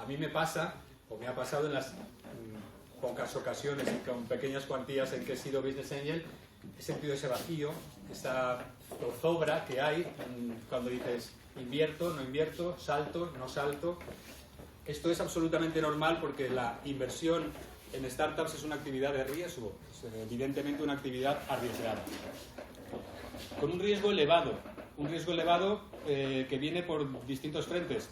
mí me pasa, o me ha pasado en las pocas ocasiones y con pequeñas cuantías en que he sido business angel, he sentido ese vacío, esa zozobra que hay cuando dices invierto, no invierto, salto, no salto. Esto es absolutamente normal porque la inversión en startups es una actividad de riesgo, es evidentemente una actividad arriesgada, con un riesgo elevado que viene por distintos frentes,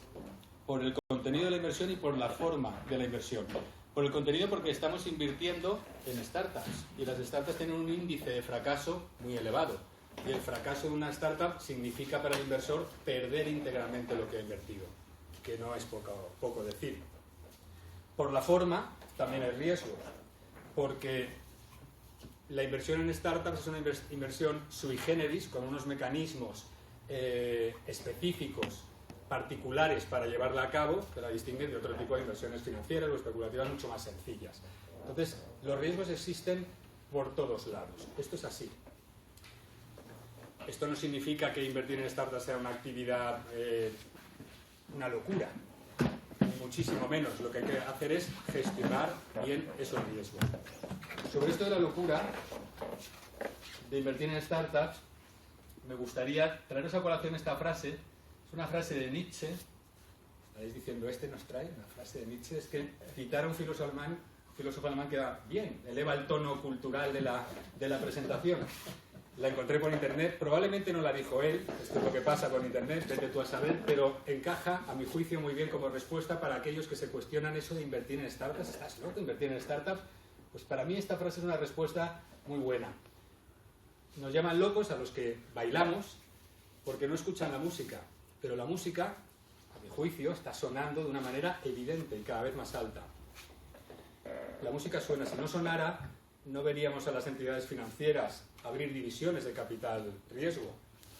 por el contenido de la inversión y por la forma de la inversión. Por el contenido porque estamos invirtiendo en startups y las startups tienen un índice de fracaso muy elevado y el fracaso de una startup significa para el inversor perder íntegramente lo que ha invertido, que no es poco decir. Por la forma también hay riesgos, porque la inversión en startups es una inversión sui generis con unos mecanismos específicos, particulares para llevarla a cabo, que la distinguen de otro tipo de inversiones financieras o especulativas mucho más sencillas. Entonces, los riesgos existen por todos lados. Esto es así. Esto no significa que invertir en startups sea una actividad, una locura, ni muchísimo menos. Lo que hay que hacer es gestionar bien esos riesgos. Sobre esto de la locura de invertir en startups, me gustaría traeros a colación esta frase. Es una frase de Nietzsche. Estaréis diciendo, nos trae una frase de Nietzsche. Es que citar a un filósofo alemán queda bien, eleva el tono cultural de la presentación. La encontré por internet, probablemente no la dijo él, esto es lo que pasa con internet, vete tú a saber, pero encaja, a mi juicio, muy bien como respuesta para aquellos que se cuestionan eso de invertir en startups. ¿Estás loco de invertir en startups? Pues para mí esta frase es una respuesta muy buena. Nos llaman locos a los que bailamos porque no escuchan la música, pero la música, a mi juicio, está sonando de una manera evidente y cada vez más alta. La música suena, si no sonara, no veríamos a las entidades financieras abrir divisiones de capital riesgo.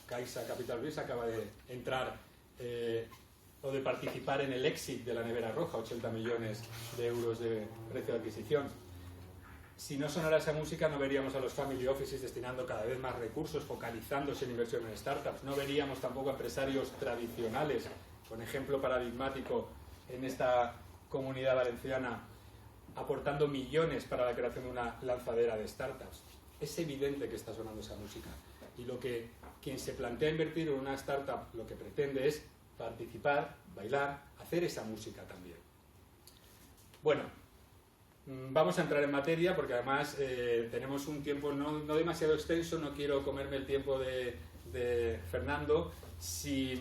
Caixa Capital Riesgo acaba de entrar o de participar en el exit de la Nevera Roja, 80 millones de euros de precio de adquisición. Si no sonara esa música, no veríamos a los family offices destinando cada vez más recursos, focalizándose en inversión en startups. No veríamos tampoco a empresarios tradicionales, con ejemplo paradigmático en esta comunidad valenciana, aportando millones para la creación de una lanzadera de startups. Es evidente que está sonando esa música. Y lo que quien se plantea invertir en una startup lo que pretende es participar, bailar, hacer esa música también. Bueno, vamos a entrar en materia porque además tenemos un tiempo no demasiado extenso, no quiero comerme el tiempo de Fernando. Si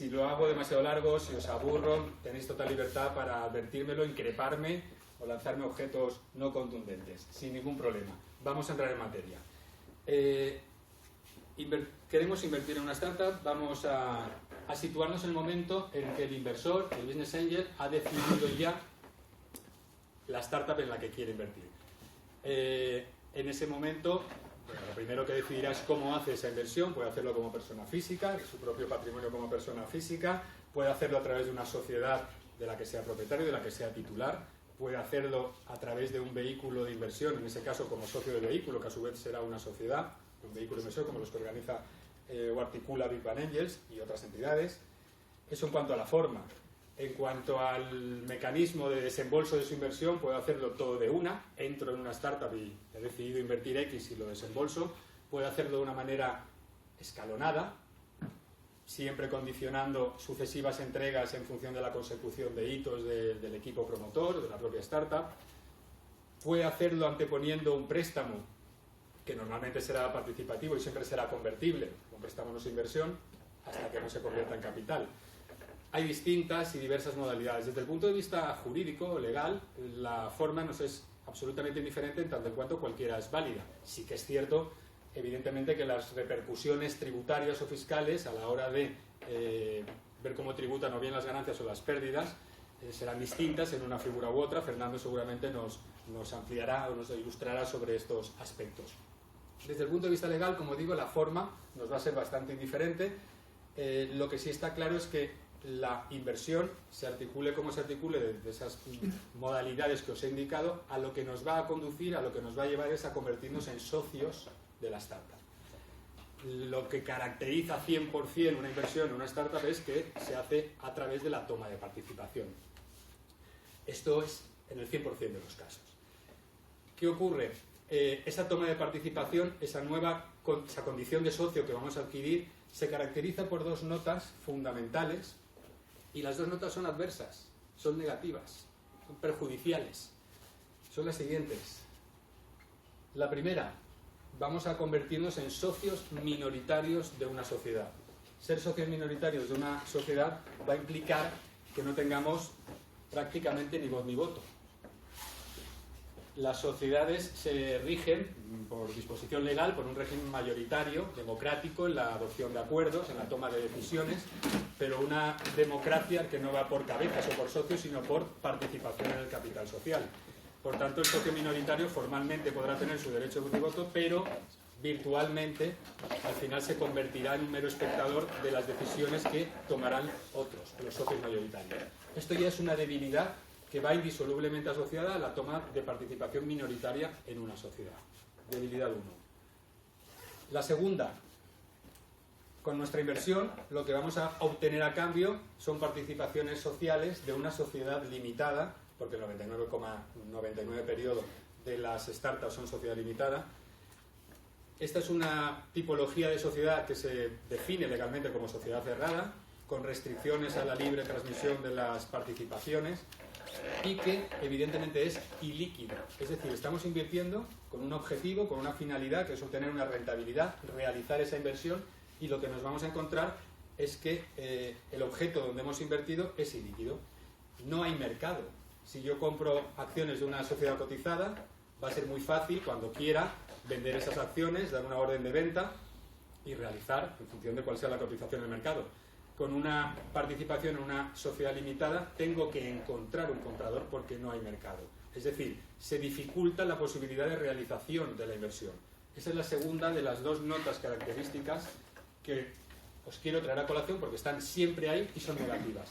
lo hago demasiado largo, si os aburro, tenéis total libertad para advertírmelo, increparme o lanzarme objetos no contundentes, sin ningún problema. Vamos a entrar en materia. Queremos invertir en una startup, vamos a situarnos en el momento en que el inversor, el business angel, ha decidido ya la startup en la que quiere invertir. En ese momento, lo primero que decidirá es cómo hace esa inversión. Puede hacerlo como persona física, de su propio patrimonio como persona física, puede hacerlo a través de una sociedad de la que sea propietario, de la que sea titular, puede hacerlo a través de un vehículo de inversión, en ese caso como socio del vehículo, que a su vez será una sociedad, un vehículo de inversión como los que organiza o articula Big Bang Angels y otras entidades. Eso en cuanto a la forma. En cuanto al mecanismo de desembolso de su inversión, puede hacerlo todo de una. Entro en una startup y he decidido invertir X y lo desembolso. Puede hacerlo de una manera escalonada, siempre condicionando sucesivas entregas en función de la consecución de hitos del equipo promotor, de la propia startup. Puede hacerlo anteponiendo un préstamo, que normalmente será participativo y siempre será convertible, un préstamo no es inversión, hasta que no se convierta en capital. Hay distintas y diversas modalidades. Desde el punto de vista jurídico o legal, la forma nos es absolutamente indiferente en tanto en cuanto cualquiera es válida. Sí que es cierto, evidentemente, que las repercusiones tributarias o fiscales a la hora de ver cómo tributan o bien las ganancias o las pérdidas serán distintas en una figura u otra. Fernando seguramente nos ampliará o nos ilustrará sobre estos aspectos. Desde el punto de vista legal, como digo, la forma nos va a ser bastante indiferente. Lo que sí está claro es que la inversión, se articule como se articule de esas modalidades que os he indicado, a lo que nos va a conducir, a lo que nos va a llevar es a convertirnos en socios de la startup. Lo que caracteriza 100% una inversión en una startup es que se hace a través de la toma de participación. Esto es en el 100% de los casos. ¿Qué ocurre? Esa toma de participación, esa condición de socio que vamos a adquirir, se caracteriza por dos notas fundamentales, y las dos notas son adversas, son negativas, son perjudiciales. Son las siguientes. La primera, vamos a convertirnos en socios minoritarios de una sociedad. Ser socios minoritarios de una sociedad va a implicar que no tengamos prácticamente ni voz ni voto. Las sociedades se rigen por disposición legal por un régimen mayoritario, democrático, en la adopción de acuerdos, en la toma de decisiones, pero una democracia que no va por cabezas o por socios, sino por participación en el capital social. Por tanto, el socio minoritario formalmente podrá tener su derecho de voto, pero virtualmente al final se convertirá en un mero espectador de las decisiones que tomarán otros, los socios mayoritarios. Esto ya es una debilidad que va indisolublemente asociada a la toma de participación minoritaria en una sociedad. Debilidad 1. La segunda, con nuestra inversión lo que vamos a obtener a cambio son participaciones sociales de una sociedad limitada, porque el 99,99% periodo de las startups son sociedad limitada. Esta es una tipología de sociedad que se define legalmente como sociedad cerrada, con restricciones a la libre transmisión de las participaciones, y que evidentemente es ilíquida. Es decir, estamos invirtiendo con un objetivo, con una finalidad, que es obtener una rentabilidad, realizar esa inversión, y lo que nos vamos a encontrar es que el objeto donde hemos invertido es ilíquido. No hay mercado. Si yo compro acciones de una sociedad cotizada, va a ser muy fácil cuando quiera vender esas acciones, dar una orden de venta y realizar, en función de cuál sea la cotización del mercado. Con una participación en una sociedad limitada tengo que encontrar un comprador porque no hay mercado. Es decir, se dificulta la posibilidad de realización de la inversión. Esa es la segunda de las dos notas características que os quiero traer a colación porque están siempre ahí y son negativas.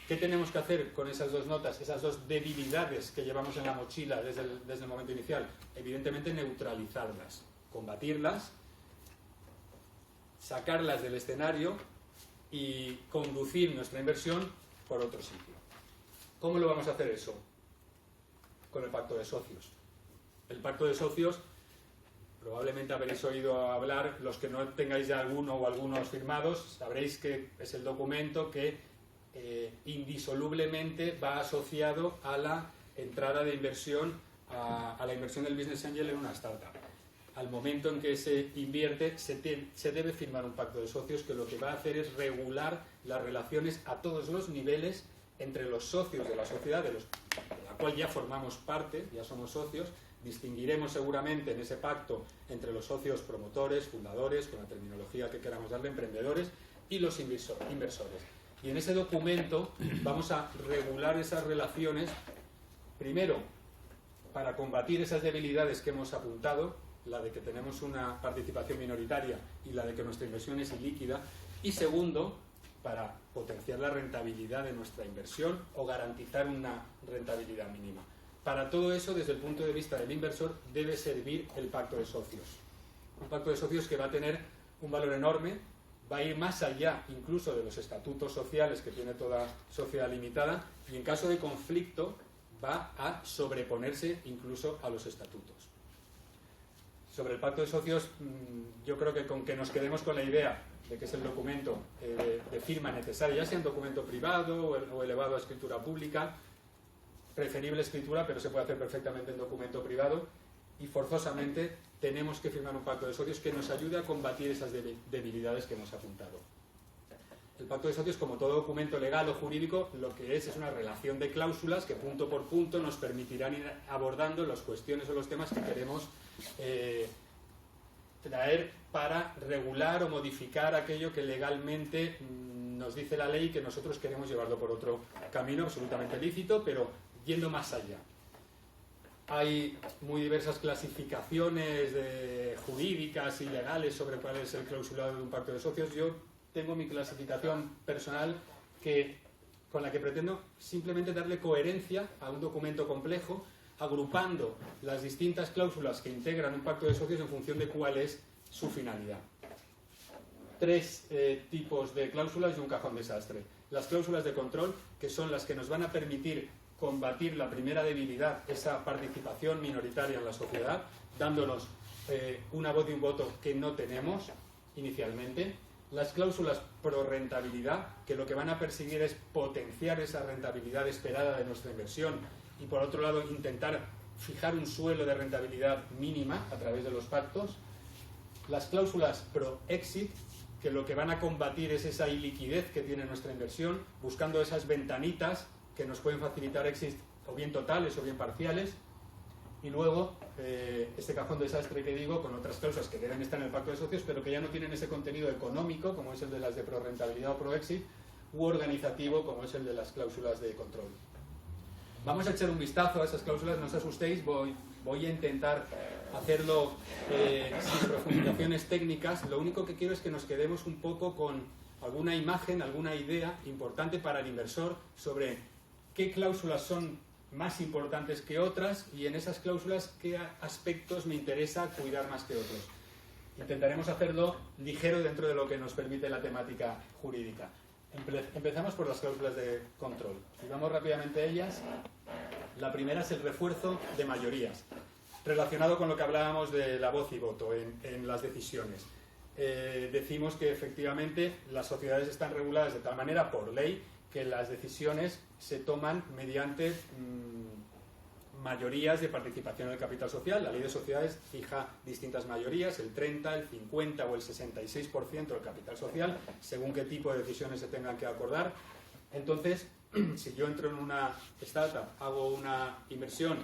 ¿Qué tenemos que hacer con esas dos notas, esas dos debilidades que llevamos en la mochila desde el momento inicial? Evidentemente neutralizarlas, combatirlas, sacarlas del escenario y conducir nuestra inversión por otro sitio. ¿Cómo lo vamos a hacer eso? Con el pacto de socios. El pacto de socios, probablemente habréis oído hablar, los que no tengáis ya alguno o algunos firmados, sabréis que es el documento que indisolublemente va asociado a la entrada de inversión, a la inversión del Business Angel en una startup. Al momento en que se invierte, se debe firmar un pacto de socios que lo que va a hacer es regular las relaciones a todos los niveles entre los socios de la sociedad, de la cual ya formamos parte, ya somos socios. Distinguiremos seguramente en ese pacto entre los socios promotores, fundadores, con la terminología que queramos darle, emprendedores, y los inversores. Y en ese documento vamos a regular esas relaciones, primero, para combatir esas debilidades que hemos apuntado, la de que tenemos una participación minoritaria y la de que nuestra inversión es ilíquida, y segundo, para potenciar la rentabilidad de nuestra inversión o garantizar una rentabilidad mínima. Para todo eso, desde el punto de vista del inversor, debe servir el pacto de socios. Un pacto de socios que va a tener un valor enorme, va a ir más allá incluso de los estatutos sociales que tiene toda sociedad limitada, y en caso de conflicto va a sobreponerse incluso a los estatutos. Sobre el pacto de socios, yo creo que con que nos quedemos con la idea de que es el documento de firma necesaria, ya sea en documento privado o elevado a escritura pública, preferible escritura, pero se puede hacer perfectamente en documento privado, y forzosamente tenemos que firmar un pacto de socios que nos ayude a combatir esas debilidades que hemos apuntado. El pacto de socios, como todo documento legal o jurídico, lo que es una relación de cláusulas que punto por punto nos permitirán ir abordando las cuestiones o los temas que queremos traer para regular o modificar aquello que legalmente nos dice la ley y que nosotros queremos llevarlo por otro camino absolutamente lícito, pero yendo más allá. Hay muy diversas clasificaciones jurídicas y legales sobre cuál es el clausulado de un pacto de socios. Yo tengo mi clasificación personal con la que pretendo simplemente darle coherencia a un documento complejo, agrupando las distintas cláusulas que integran un pacto de socios en función de cuál es su finalidad. Tres tipos de cláusulas y un cajón desastre. Las cláusulas de control, que son las que nos van a permitir combatir la primera debilidad, esa participación minoritaria en la sociedad, dándonos una voz y un voto que no tenemos inicialmente. Las cláusulas pro rentabilidad, que lo que van a perseguir es potenciar esa rentabilidad esperada de nuestra inversión y, por otro lado, intentar fijar un suelo de rentabilidad mínima a través de los pactos. Las cláusulas pro exit, que lo que van a combatir es esa iliquidez que tiene nuestra inversión, buscando esas ventanitas que nos pueden facilitar exit o bien totales o bien parciales. Y luego, este cajón desastre que digo, con otras cláusulas que deben estar en el pacto de socios, pero que ya no tienen ese contenido económico, como es el de las de pro-rentabilidad o pro-exit, u organizativo, como es el de las cláusulas de control. Vamos a echar un vistazo a esas cláusulas, no os asustéis, voy a intentar hacerlo sin profundizaciones técnicas. Lo único que quiero es que nos quedemos un poco con alguna imagen, alguna idea importante para el inversor sobre qué cláusulas son más importantes que otras y en esas cláusulas qué aspectos me interesa cuidar más que otros. Intentaremos hacerlo ligero dentro de lo que nos permite la temática jurídica. Empezamos por las cláusulas de control. Y vamos rápidamente a ellas. La primera es el refuerzo de mayorías, relacionado con lo que hablábamos de la voz y voto en las decisiones. Decimos que efectivamente las sociedades están reguladas de tal manera por ley que las decisiones se toman mediante mayorías de participación en el capital social. La ley de sociedades fija distintas mayorías, el 30, el 50 o el 66% del capital social, según qué tipo de decisiones se tengan que acordar. Entonces, si yo entro en una startup, hago una inversión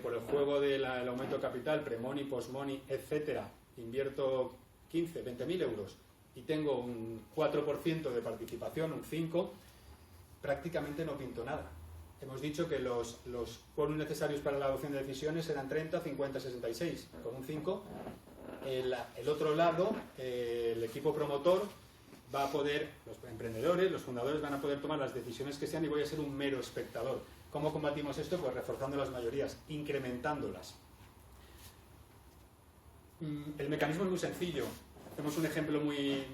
por el juego del aumento de capital, pre-money, post-money, etcétera, invierto 15, 20.000 euros y tengo un 4% de participación, un 5%, prácticamente no pinto nada. Hemos dicho que los quórum necesarios para la adopción de decisiones eran 30, 50, 66. Con un 5, el otro lado, el equipo promotor va a poder, los emprendedores, los fundadores van a poder tomar las decisiones que sean y voy a ser un mero espectador. ¿Cómo combatimos esto? Pues reforzando las mayorías, incrementándolas. El mecanismo es muy sencillo. Hacemos un ejemplo muy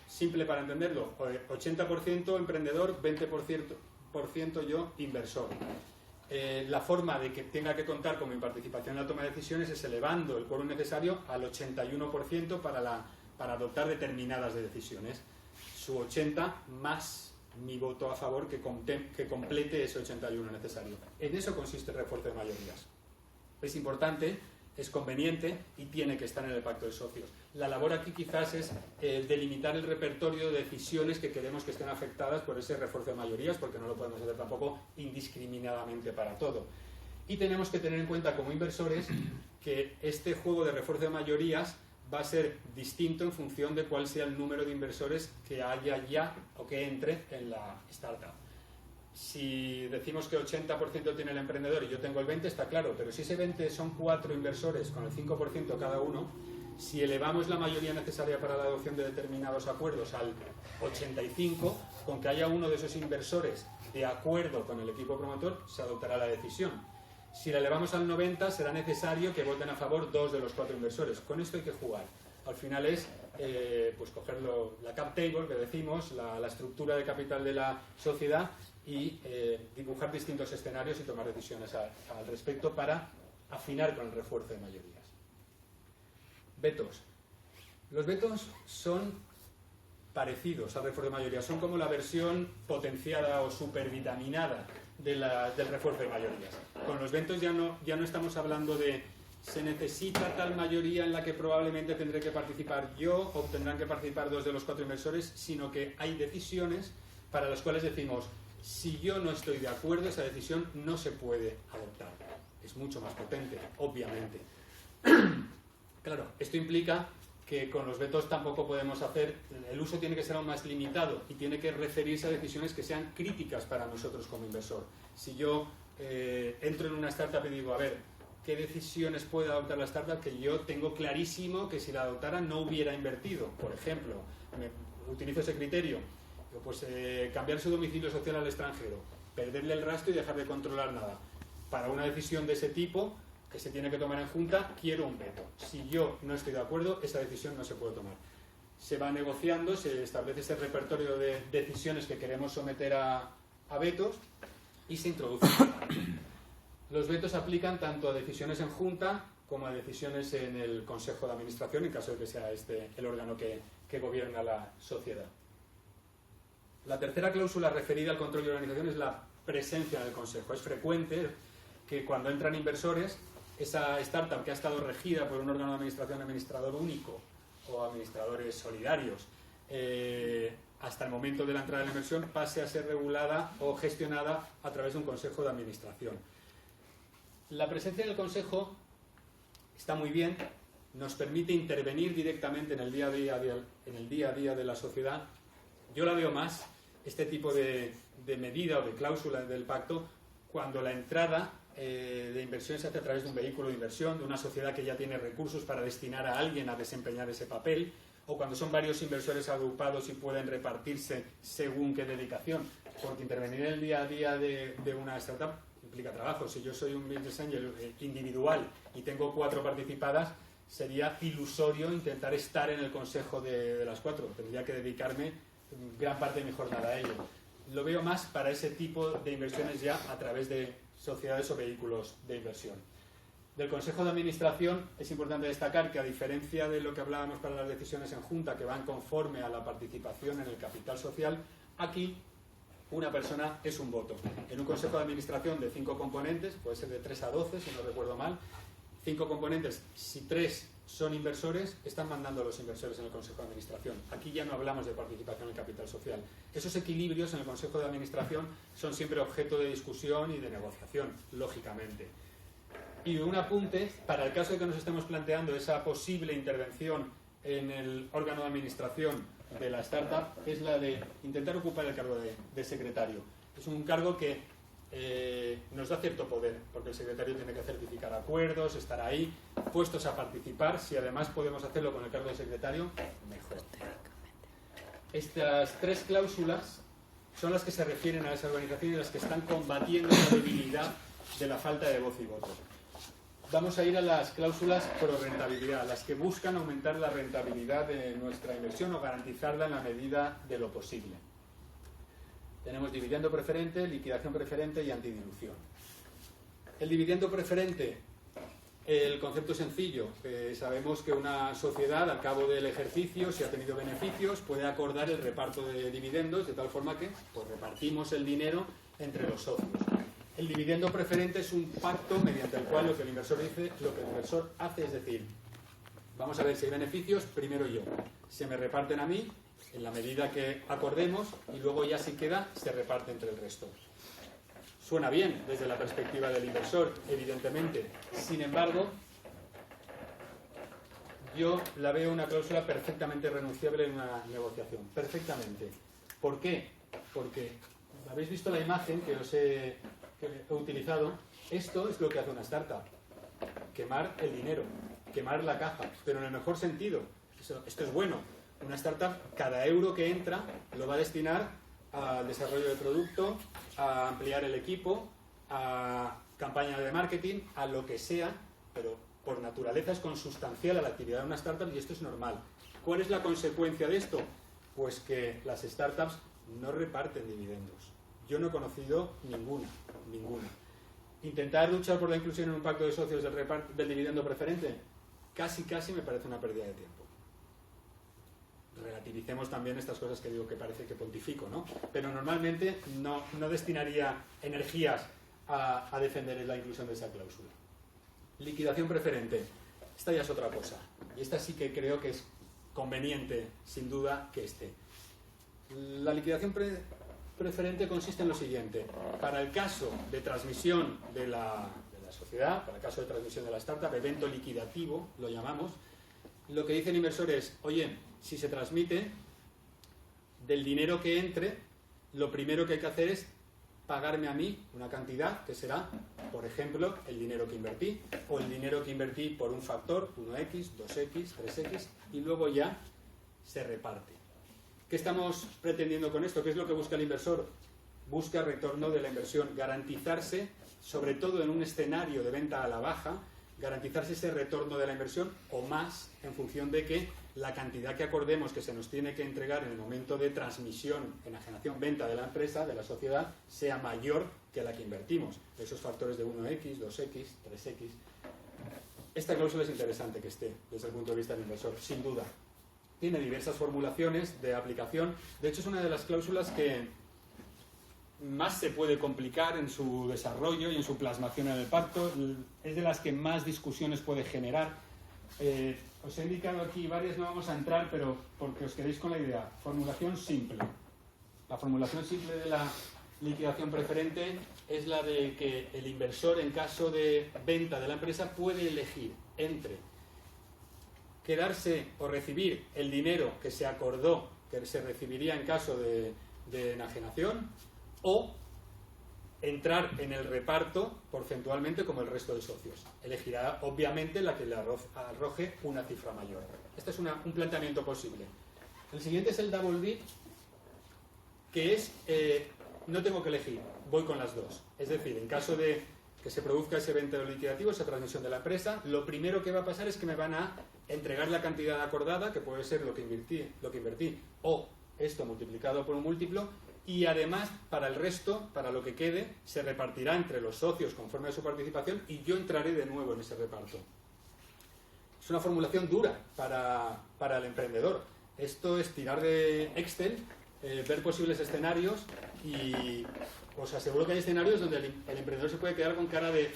simple para entenderlo. 80% emprendedor, 20% yo inversor. La forma de que tenga que contar con mi participación en la toma de decisiones es elevando el quórum necesario al 81% para adoptar determinadas decisiones. Su 80 más mi voto a favor que complete ese 81 necesario. En eso consiste el refuerzo de mayorías. Es importante, es conveniente y tiene que estar en el pacto de socios. La labor aquí quizás es delimitar el repertorio de decisiones que queremos que estén afectadas por ese refuerzo de mayorías, porque no lo podemos hacer tampoco indiscriminadamente para todo. Y tenemos que tener en cuenta como inversores que este juego de refuerzo de mayorías va a ser distinto en función de cuál sea el número de inversores que haya ya o que entre en la startup. Si decimos que 80% tiene el emprendedor y yo tengo el 20%, está claro, pero si ese 20% son 4 inversores con el 5% cada uno, si elevamos la mayoría necesaria para la adopción de determinados acuerdos al 85%, con que haya uno de esos inversores de acuerdo con el equipo promotor, se adoptará la decisión. Si la elevamos al 90%, será necesario que voten a favor 2 de los 4 inversores. Con esto hay que jugar. Al final es pues coger la cap table, que decimos, la estructura de capital de la sociedad y dibujar distintos escenarios y tomar decisiones al respecto para afinar con el refuerzo de mayorías. Vetos. Los vetos son parecidos al refuerzo de mayorías, son como la versión potenciada o supervitaminada del refuerzo de mayorías. Con los vetos ya no estamos hablando de se necesita tal mayoría en la que probablemente tendré que participar yo o tendrán que participar 2 de los 4 inversores, sino que hay decisiones para las cuales decimos si yo no estoy de acuerdo, esa decisión no se puede adoptar. Es mucho más potente, obviamente. Claro, esto implica que con los vetos tampoco podemos hacer, el uso tiene que ser aún más limitado y tiene que referirse a decisiones que sean críticas para nosotros como inversor. Si yo entro en una startup y digo, a ver, ¿qué decisiones puede adoptar la startup que yo tengo clarísimo que si la adoptara no hubiera invertido? Por ejemplo, utilizo ese criterio, pues cambiar su domicilio social al extranjero, perderle el rastro y dejar de controlar nada. Para una decisión de ese tipo, que se tiene que tomar en junta, quiero un veto. Si yo no estoy de acuerdo, esa decisión no se puede tomar. Se va negociando, se establece ese repertorio de decisiones que queremos someter a vetos y se introduce un veto. Los vetos se aplican tanto a decisiones en junta como a decisiones en el Consejo de Administración, en caso de que sea este el órgano que gobierna la sociedad. La tercera cláusula referida al control y organización es la presencia en el Consejo. Es frecuente que cuando entran inversores, esa startup que ha estado regida por un órgano de administración, administrador único o administradores solidarios, hasta el momento de la entrada de la inversión, pase a ser regulada o gestionada a través de un consejo de administración. La presencia en el consejo está muy bien, nos permite intervenir directamente en el día a día de la sociedad. Yo la veo más, este tipo de medida o de cláusula del pacto, cuando la entrada de inversión se hace a través de un vehículo de inversión, de una sociedad que ya tiene recursos para destinar a alguien a desempeñar ese papel, o cuando son varios inversores agrupados y pueden repartirse según qué dedicación, porque intervenir en el día a día de una startup implica trabajo. Si yo soy un business angel individual y tengo 4 participadas, sería ilusorio intentar estar en el consejo de las 4. Tendría que dedicarme gran parte de mi jornada a ello. Lo veo más para ese tipo de inversiones ya a través de sociedades o vehículos de inversión. Del Consejo de Administración es importante destacar que, a diferencia de lo que hablábamos para las decisiones en junta, que van conforme a la participación en el capital social, aquí una persona es un voto. En un Consejo de Administración de 5 componentes, puede ser de 3 a 12, si no recuerdo mal, 5 componentes, si 3 son inversores, están mandando a los inversores en el Consejo de Administración. Aquí ya no hablamos de participación en el capital social. Esos equilibrios en el Consejo de Administración son siempre objeto de discusión y de negociación, lógicamente. Y un apunte, para el caso de que nos estemos planteando esa posible intervención en el órgano de administración de la startup, es la de intentar ocupar el cargo de secretario. Es un cargo que nos da cierto poder, porque el secretario tiene que certificar acuerdos, estar ahí, puestos a participar. Si además podemos hacerlo con el cargo de secretario, mejor. Estas 3 cláusulas son las que se refieren a esa organización y las que están combatiendo la debilidad de la falta de voz y voto. Vamos a ir a las cláusulas pro rentabilidad, las que buscan aumentar la rentabilidad de nuestra inversión o garantizarla en la medida de lo posible. Tenemos dividendo preferente, liquidación preferente y antidilución. El dividendo preferente, el concepto es sencillo. Sabemos que una sociedad, al cabo del ejercicio, si ha tenido beneficios, puede acordar el reparto de dividendos, de tal forma que pues, repartimos el dinero entre los socios. El dividendo preferente es un pacto mediante el cual lo que el inversor hace es decir, vamos a ver si hay beneficios, primero yo. Se me reparten a mí en la medida que acordemos y luego ya si queda se reparte entre el resto. Suena bien desde la perspectiva del inversor, evidentemente. Sin embargo, yo la veo una cláusula perfectamente renunciable en una negociación. Perfectamente. ¿Por qué? Porque, ¿habéis visto la imagen que os he utilizado? Esto es lo que hace una startup. Quemar el dinero, quemar la caja, pero en el mejor sentido. Esto es bueno. Una startup, cada euro que entra, lo va a destinar al desarrollo del producto, a ampliar el equipo, a campaña de marketing, a lo que sea, pero por naturaleza es consustancial a la actividad de una startup y esto es normal. ¿Cuál es la consecuencia de esto? Pues que las startups no reparten dividendos. Yo no he conocido ninguna. Intentar luchar por la inclusión en un pacto de socios del dividendo preferente, casi me parece una pérdida de tiempo. Relativicemos también estas cosas que digo que parece que pontifico, ¿no? Pero normalmente no destinaría energías a defender la inclusión de esa cláusula. Liquidación preferente. Esta ya es otra cosa. Y esta sí que creo que es conveniente, sin duda, que esté. La liquidación preferente consiste en lo siguiente. Para el caso de transmisión de la sociedad, para el caso de transmisión de la startup, evento liquidativo, lo llamamos, lo que dice el inversor es, oye, si se transmite, del dinero que entre, lo primero que hay que hacer es pagarme a mí una cantidad que será, por ejemplo, el dinero que invertí, o el dinero que invertí por un factor, 1x, 2x, 3x, y luego ya se reparte. ¿Qué estamos pretendiendo con esto? ¿Qué es lo que busca el inversor? Busca retorno de la inversión, garantizarse, sobre todo en un escenario de venta a la baja, garantizarse ese retorno de la inversión o más en función de que la cantidad que acordemos que se nos tiene que entregar en el momento de transmisión, enajenación, venta de la empresa, de la sociedad, sea mayor que la que invertimos. Esos factores de 1x, 2x, 3x. Esta cláusula es interesante que esté desde el punto de vista del inversor, sin duda. Tiene diversas formulaciones de aplicación. De hecho, es una de las cláusulas que más se puede complicar en su desarrollo y en su plasmación en el pacto. Es de las que más discusiones puede generar. Os he indicado aquí varias, no vamos a entrar, pero porque os quedéis con la idea. Formulación simple. La formulación simple de la liquidación preferente es la de que el inversor, en caso de venta de la empresa, puede elegir entre quedarse o recibir el dinero que se acordó que se recibiría en caso de enajenación, o entrar en el reparto porcentualmente como el resto de socios. Elegirá obviamente la que le arroje una cifra mayor. Este es un planteamiento posible. El siguiente es el double dip, que es no tengo que elegir, voy con las dos. Es decir, en caso de que se produzca ese evento liquidativo, esa transmisión de la empresa, lo primero que va a pasar es que me van a entregar la cantidad acordada, que puede ser lo que invertí, o esto multiplicado por un múltiplo, y además para el resto, para lo que quede, se repartirá entre los socios conforme a su participación y yo entraré de nuevo en ese reparto. Es una formulación dura para el emprendedor. Esto es tirar de Excel, ver posibles escenarios, y os aseguro que hay escenarios donde el emprendedor se puede quedar con cara de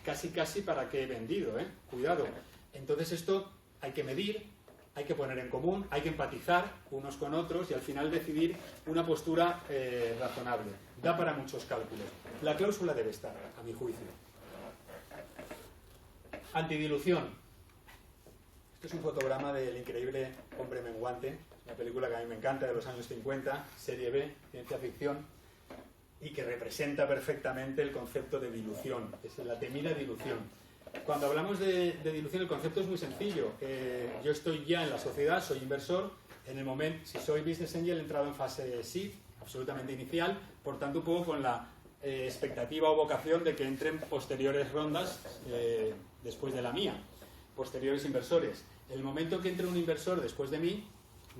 casi para qué he vendido, cuidado. Entonces esto hay que medir, hay que poner en común, hay que empatizar unos con otros y al final decidir una postura razonable. Da para muchos cálculos. La cláusula debe estar, a mi juicio. Antidilución. Este es un fotograma del increíble Hombre Menguante, una película que a mí me encanta, de los años 50, serie B, ciencia ficción, y que representa perfectamente el concepto de dilución, es la temida dilución. Cuando hablamos de dilución, el concepto es muy sencillo. Yo estoy ya en la sociedad, soy inversor. En el momento, si soy business angel, he entrado en fase seed, absolutamente inicial, por tanto un poco con la expectativa o vocación de que entren posteriores rondas después de la mía, posteriores inversores. En el momento que entre un inversor después de mí,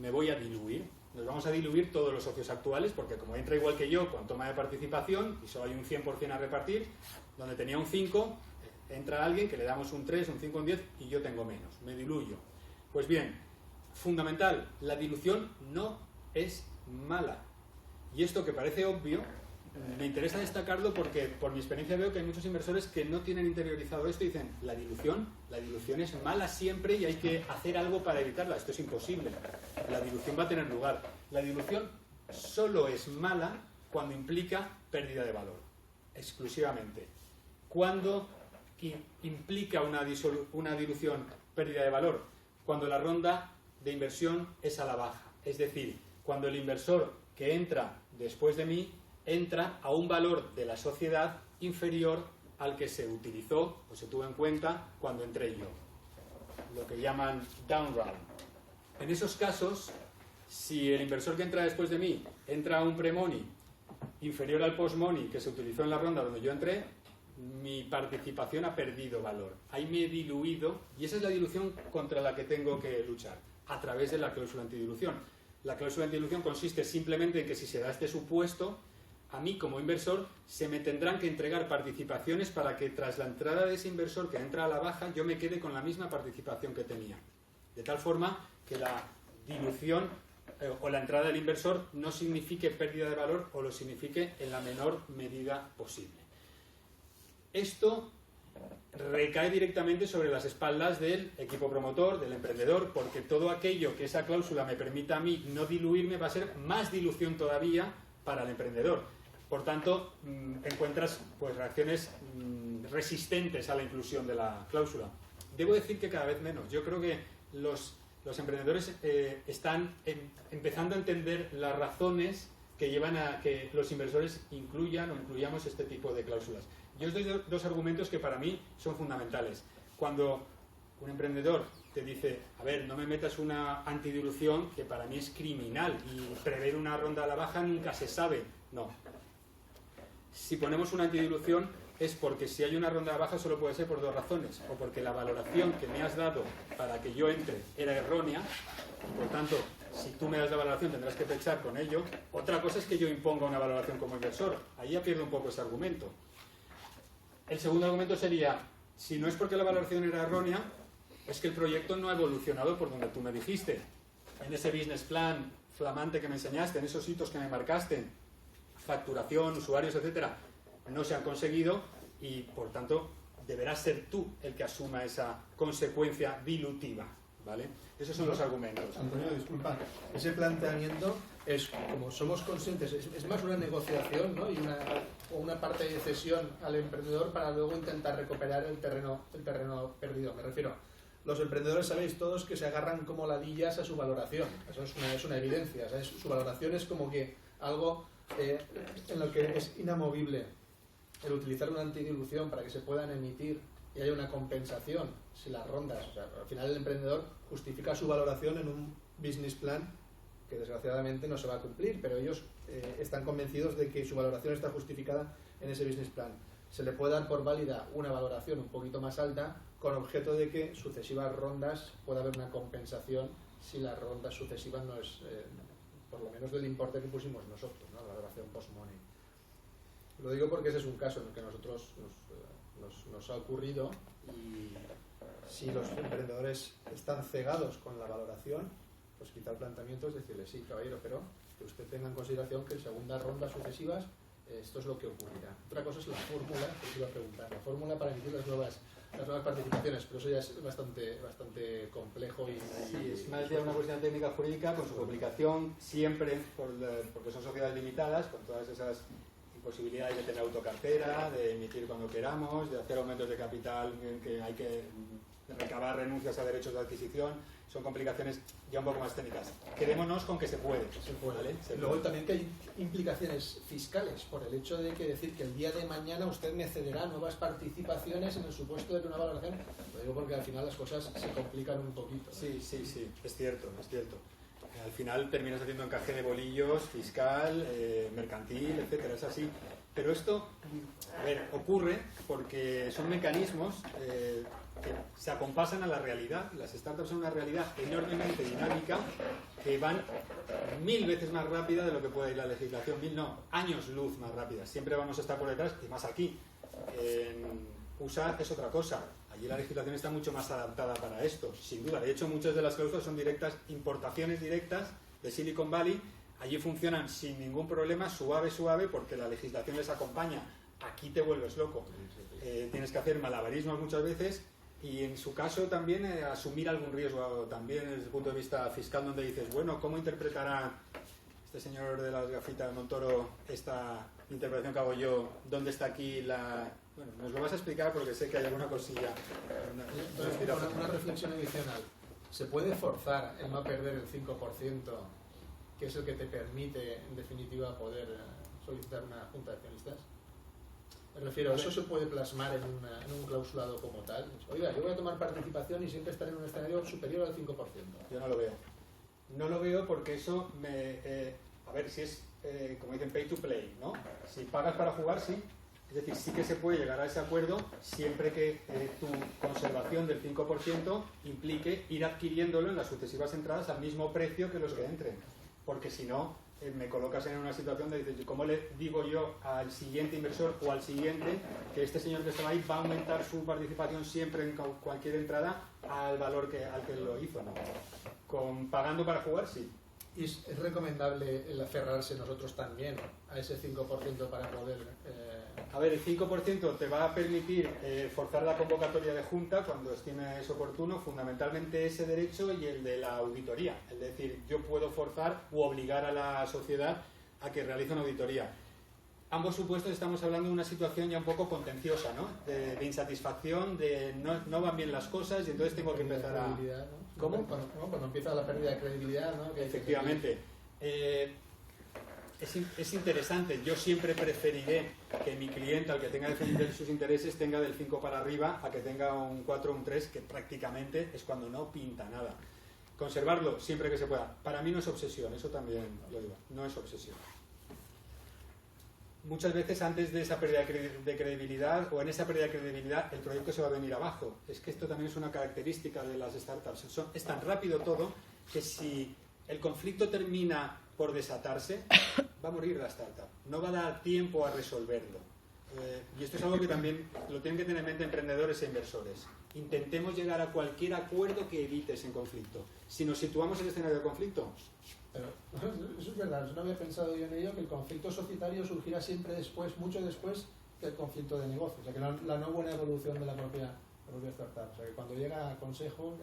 me voy a diluir. Nos vamos a diluir todos los socios actuales, porque como entra igual que yo con toma de participación y solo hay un 100% a repartir, donde tenía un 5%, entra alguien que le damos un 3, un 5, un 10 y yo tengo menos, me diluyo. Pues bien, fundamental, la dilución no es mala. Y esto que parece obvio, me interesa destacarlo porque por mi experiencia veo que hay muchos inversores que no tienen interiorizado esto y dicen, la dilución es mala siempre y hay que hacer algo para evitarla. Esto es imposible. La dilución va a tener lugar. La dilución solo es mala cuando implica pérdida de valor, exclusivamente. Cuando implica una dilución, pérdida de valor, cuando la ronda de inversión es a la baja. Es decir, cuando el inversor que entra después de mí entra a un valor de la sociedad inferior al que se utilizó o se tuvo en cuenta cuando entré yo. Lo que llaman down round. En esos casos, si el inversor que entra después de mí entra a un pre-money inferior al post-money que se utilizó en la ronda donde yo entré, mi participación ha perdido valor. Ahí me he diluido y esa es la dilución contra la que tengo que luchar, a través de la cláusula antidilución. La cláusula antidilución consiste simplemente en que si se da este supuesto, a mí como inversor se me tendrán que entregar participaciones para que tras la entrada de ese inversor que entra a la baja yo me quede con la misma participación que tenía. De tal forma que la dilución o la entrada del inversor no signifique pérdida de valor o lo signifique en la menor medida posible. Esto recae directamente sobre las espaldas del equipo promotor, del emprendedor, porque todo aquello que esa cláusula me permita a mí no diluirme va a ser más dilución todavía para el emprendedor. Por tanto, encuentras pues reacciones resistentes a la inclusión de la cláusula. Debo decir que cada vez menos. Yo creo que los emprendedores están empezando a entender las razones que llevan a que los inversores incluyan o incluyamos este tipo de cláusulas. Yo os doy dos argumentos que para mí son fundamentales. Cuando un emprendedor te dice, a ver, no me metas una antidilución que para mí es criminal y prever una ronda a la baja nunca se sabe. No. Si ponemos una antidilución es porque si hay una ronda baja solo puede ser por dos razones, o porque la valoración que me has dado para que yo entre era errónea, por tanto, si tú me das la valoración tendrás que pechar con ello. Otra cosa es que yo imponga una valoración como inversor, ahí ya pierdo un poco ese argumento. El segundo argumento sería, si no es porque la valoración era errónea, es que el proyecto no ha evolucionado por donde tú me dijiste. En ese business plan flamante que me enseñaste, en esos hitos que me marcaste, facturación, usuarios, etcétera, no se han conseguido y, por tanto, deberás ser tú el que asuma esa consecuencia dilutiva, ¿vale? Esos son los argumentos. Antonio, disculpa, ese planteamiento es, como somos conscientes, es más una negociación, ¿no? Y una parte de cesión al emprendedor para luego intentar recuperar el terreno perdido. Me refiero, los emprendedores sabéis todos que se agarran como ladillas a su valoración. Eso es una evidencia. ¿Sabes? Su valoración es como que algo en lo que es inamovible. El utilizar una antidilución para que se puedan emitir y haya una compensación si las rondas, o sea, al final el emprendedor justifica su valoración en un business plan que desgraciadamente no se va a cumplir, pero ellos están convencidos de que su valoración está justificada en ese business plan. Se le puede dar por válida una valoración un poquito más alta con objeto de que sucesivas rondas pueda haber una compensación si las rondas sucesivas no es por lo menos del importe que pusimos nosotros, ¿no? La valoración post-money. Lo digo porque ese es un caso en el que nosotros nos ha ocurrido, y si los emprendedores están cegados con la valoración, pues quizá el planteamiento es decirle, sí, caballero, pero que usted tenga en consideración que en segundas rondas sucesivas esto es lo que ocurrirá. Otra cosa es la fórmula, que os iba a preguntar, la fórmula para emitir las nuevas participaciones, pero eso ya es bastante complejo y sí, es más de una cuestión técnica jurídica con su complicación siempre porque son sociedades limitadas, con todas esas posibilidades de tener autocartera, de emitir cuando queramos, de hacer aumentos de capital en que hay que recabar renuncias a derechos de adquisición. Son complicaciones ya un poco más técnicas. Quedémonos con que se puede. ¿Vale? Luego también que hay implicaciones fiscales por el hecho de que decir que el día de mañana usted me cederá nuevas participaciones en el supuesto de que una valoración. Lo digo porque al final las cosas se complican un poquito, ¿no? Sí, es cierto. Al final terminas haciendo encaje de bolillos, fiscal, mercantil, etcétera, es así. Pero esto, a ver, ocurre porque son mecanismos que se acompasan a la realidad. Las startups son una realidad enormemente dinámica que van 1000 veces más rápida de lo que puede ir la legislación, años luz más rápida. Siempre vamos a estar por detrás, y más aquí. En USA es otra cosa. Allí la legislación está mucho más adaptada para esto, sin duda. De hecho, muchas de las cláusulas son directas, importaciones directas de Silicon Valley. Allí funcionan sin ningún problema, suave, porque la legislación les acompaña. Aquí te vuelves loco. Tienes que hacer malabarismos muchas veces y en su caso también asumir algún riesgo también desde el punto de vista fiscal, donde dices, bueno, ¿cómo interpretará este señor de las gafitas de Montoro esta interpretación que hago yo? ¿Dónde está aquí la...? Bueno, nos lo vas a explicar porque sé que hay alguna cosilla. Una reflexión adicional. ¿Se puede forzar el no perder el 5%, que es el que te permite, en definitiva, poder solicitar una junta de accionistas? Me refiero, ¿eso se puede plasmar en un clausulado como tal? Oiga, yo voy a tomar participación y siempre estar en un escenario superior al 5%. Yo no lo veo. No lo veo porque eso a ver, si es, como dicen, pay to play, ¿no? Si pagas para jugar, sí. Es decir, sí que se puede llegar a ese acuerdo siempre que tu conservación del 5% implique ir adquiriéndolo en las sucesivas entradas al mismo precio que los que entren. Porque si no, me colocas en una situación de decir, ¿cómo le digo yo al siguiente inversor o al siguiente que este señor que estaba ahí va a aumentar su participación siempre en cualquier entrada al valor al que lo hizo, ¿no? Pagando para jugar, sí. ¿Y es recomendable el aferrarse nosotros también a ese 5% para poder...? A ver, el 5% te va a permitir forzar la convocatoria de junta cuando estimes oportuno, fundamentalmente ese derecho y el de la auditoría. Es decir, yo puedo forzar u obligar a la sociedad a que realice una auditoría. Ambos supuestos estamos hablando de una situación ya un poco contenciosa, ¿no? De insatisfacción, de no van bien las cosas y entonces tengo que empezar a... ¿no? ¿Cómo? Cuando empieza la pérdida de credibilidad, ¿no? Efectivamente. Es interesante. Yo siempre preferiré que mi cliente, al que tenga que defender sus intereses, tenga del 5 para arriba a que tenga un 4 o un 3, que prácticamente es cuando no pinta nada. Conservarlo siempre que se pueda. Para mí no es obsesión, eso también lo digo. No es obsesión. muchas veces antes de esa pérdida de credibilidad, o en esa pérdida de credibilidad, el proyecto se va a venir abajo. Es que esto también es una característica de las startups. Es tan rápido todo que si el conflicto termina por desatarse, va a morir la startup. No va a dar tiempo a resolverlo. Y esto es algo que también lo tienen que tener en mente emprendedores e inversores. Intentemos llegar a cualquier acuerdo que evite ese conflicto. Si nos situamos en el escenario de conflicto... Pero eso es verdad, no había pensado yo en ello, que el conflicto societario surgirá siempre después, mucho después, que el conflicto de negocio. O sea, que la no buena evolución de la propia startup. O sea, que cuando llega a consejo,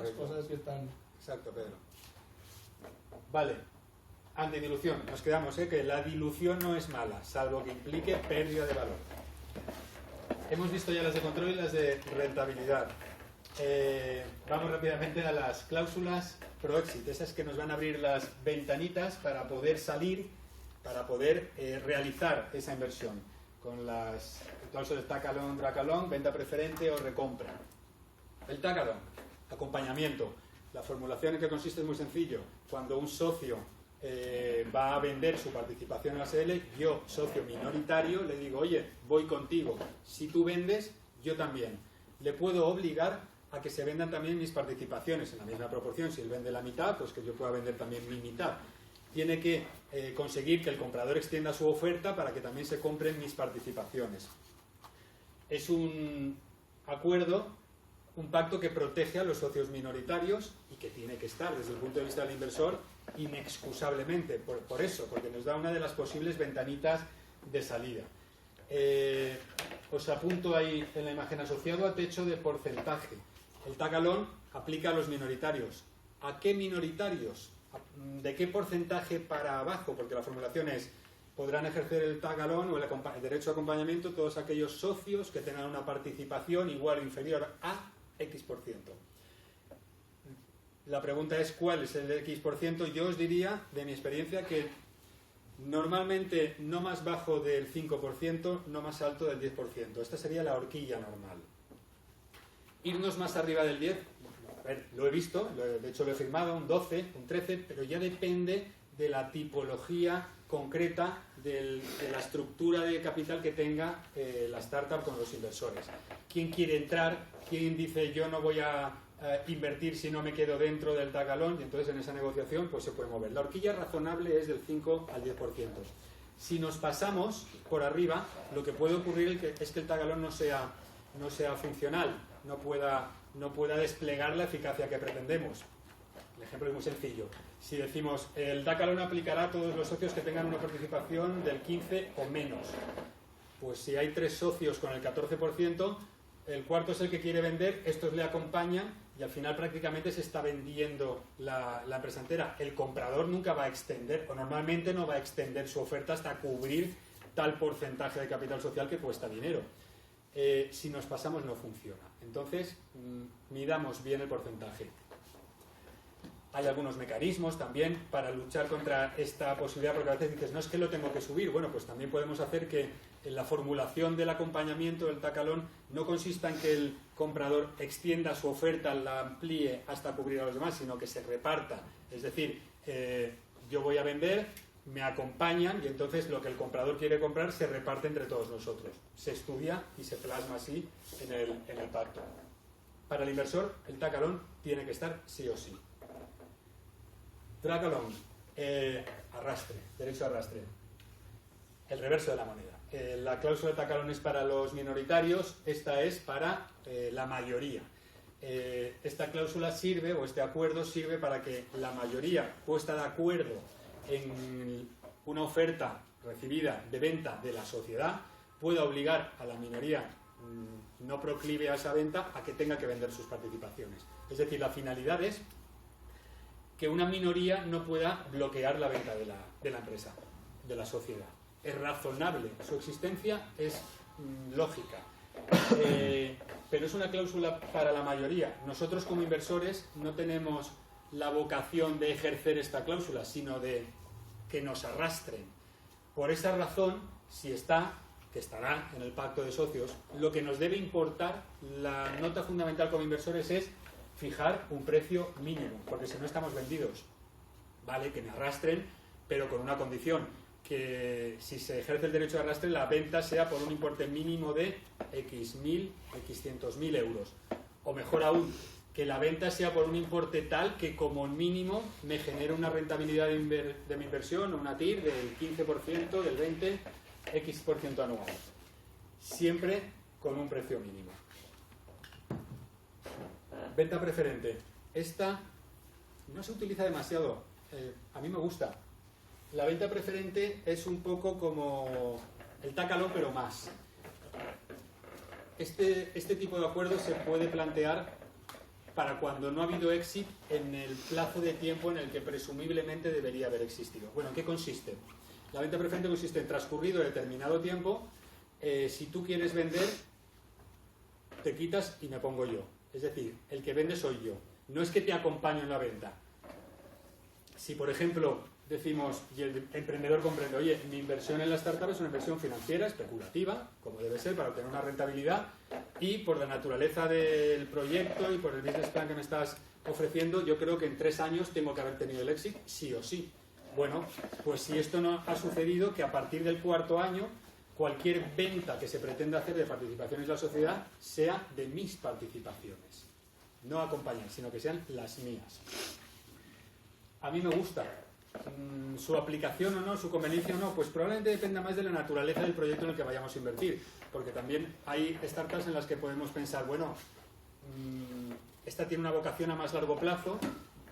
las cosas que están... Exacto, Pedro. Vale. Antidilución. Nos quedamos, que la dilución no es mala, salvo que implique pérdida de valor. Hemos visto ya las de control y las de rentabilidad. Vamos rápidamente a las cláusulas pro-exit, esas que nos van a abrir las ventanitas para poder salir, para poder realizar esa inversión, con las cláusulas tag-along, drag-along, venta preferente o recompra. El tag-along, acompañamiento. La formulación en que consiste es muy sencillo. Cuando un socio va a vender su participación en la SL, yo, socio minoritario, le digo, oye, voy contigo. Si tú vendes, yo también. Le puedo obligar a que se vendan también mis participaciones en la misma proporción. Si él vende la mitad, pues que yo pueda vender también mi mitad. Tiene que conseguir que el comprador extienda su oferta para que también se compren mis participaciones. Es un acuerdo, un pacto que protege a los socios minoritarios y que tiene que estar, desde el punto de vista del inversor, inexcusablemente. Por eso, porque nos da una de las posibles ventanitas de salida. Os apunto ahí en la imagen asociado a techo de porcentaje. El tag-along aplica a los minoritarios. ¿A qué minoritarios? ¿De qué porcentaje para abajo? Porque la formulación es, podrán ejercer el tag-along o el derecho de acompañamiento todos aquellos socios que tengan una participación igual o inferior a X%. La pregunta es, ¿cuál es el X%? Yo os diría, de mi experiencia, que normalmente no más bajo del 5%, no más alto del 10%. Esta sería la horquilla normal. Irnos más arriba del 10%, a ver, lo he visto, de hecho lo he firmado, un 12, un 13, pero ya depende de la tipología concreta de la estructura de capital que tenga la startup con los inversores. ¿Quién quiere entrar? ¿Quién dice yo no voy a invertir si no me quedo dentro del tag-along? Y entonces en esa negociación pues se puede mover. La horquilla razonable es del 5 al 10%. Si nos pasamos por arriba, lo que puede ocurrir es que el tag-along no sea funcional, no pueda desplegar la eficacia que pretendemos. El ejemplo es muy sencillo. Si decimos, el tag-along aplicará a todos los socios que tengan una participación del 15 o menos. Pues si hay 3 socios con el 14%, el cuarto es el que quiere vender, estos le acompañan y al final prácticamente se está vendiendo la empresa entera. El comprador nunca va a extender, o normalmente no va a extender su oferta hasta cubrir tal porcentaje de capital social que cuesta dinero. Si nos pasamos no funciona. Entonces, midamos bien el porcentaje. Hay algunos mecanismos también para luchar contra esta posibilidad, porque a veces dices, no es que lo tengo que subir. Bueno, pues también podemos hacer que en la formulación del acompañamiento del tag-along no consista en que el comprador extienda su oferta, la amplíe hasta cubrir a los demás, sino que se reparta. Es decir, yo voy a vender, me acompañan y entonces lo que el comprador quiere comprar se reparte entre todos nosotros. Se estudia y se plasma así en el pacto. Para el inversor, el tag-along tiene que estar sí o sí. Drag-along, arrastre, derecho a arrastre. El reverso de la moneda. La cláusula de tag-along es para los minoritarios, esta es para la mayoría. Esta cláusula sirve, o este acuerdo sirve para que la mayoría, puesta de acuerdo en una oferta recibida de venta de la sociedad, pueda obligar a la minoría no proclive a esa venta a que tenga que vender sus participaciones. Es decir, la finalidad es que una minoría no pueda bloquear la venta de la empresa, de la sociedad. Es razonable, su existencia es lógica, pero es una cláusula para la mayoría. Nosotros como inversores no tenemos la vocación de ejercer esta cláusula, sino de que nos arrastren. Por esa razón, si está, que estará en el pacto de socios, lo que nos debe importar, la nota fundamental como inversores es fijar un precio mínimo, porque si no estamos vendidos. Vale, que me arrastren, pero con una condición, que si se ejerce el derecho de arrastre, la venta sea por un importe mínimo de X mil, X cientos mil euros. O mejor aún, que la venta sea por un importe tal que como mínimo me genere una rentabilidad de mi inversión, una TIR del 15%, del 20%, X% anual. Siempre con un precio mínimo. Venta preferente. Esta no se utiliza demasiado. A mí me gusta. La venta preferente es un poco como el tácalo, pero más. Este tipo de acuerdo se puede plantear para cuando no ha habido exit en el plazo de tiempo en el que presumiblemente debería haber existido. Bueno, ¿en qué consiste? La venta preferente consiste en transcurrido determinado tiempo, si tú quieres vender, te quitas y me pongo yo. Es decir, el que vende soy yo. No es que te acompaño en la venta. Si, por ejemplo, decimos, y el emprendedor comprende, oye, mi inversión en la startup es una inversión financiera, especulativa, como debe ser, para obtener una rentabilidad, y por la naturaleza del proyecto y por el business plan que me estás ofreciendo, yo creo que en 3 años tengo que haber tenido el éxito, sí o sí. Bueno, pues si esto no ha sucedido, que a partir del 4.º año, cualquier venta que se pretenda hacer de participaciones en la sociedad sea de mis participaciones. No acompañar, sino que sean las mías. A mí me gusta. Su aplicación o no, su conveniencia o no, pues probablemente dependa más de la naturaleza del proyecto en el que vayamos a invertir. Porque también hay startups en las que podemos pensar, bueno, esta tiene una vocación a más largo plazo,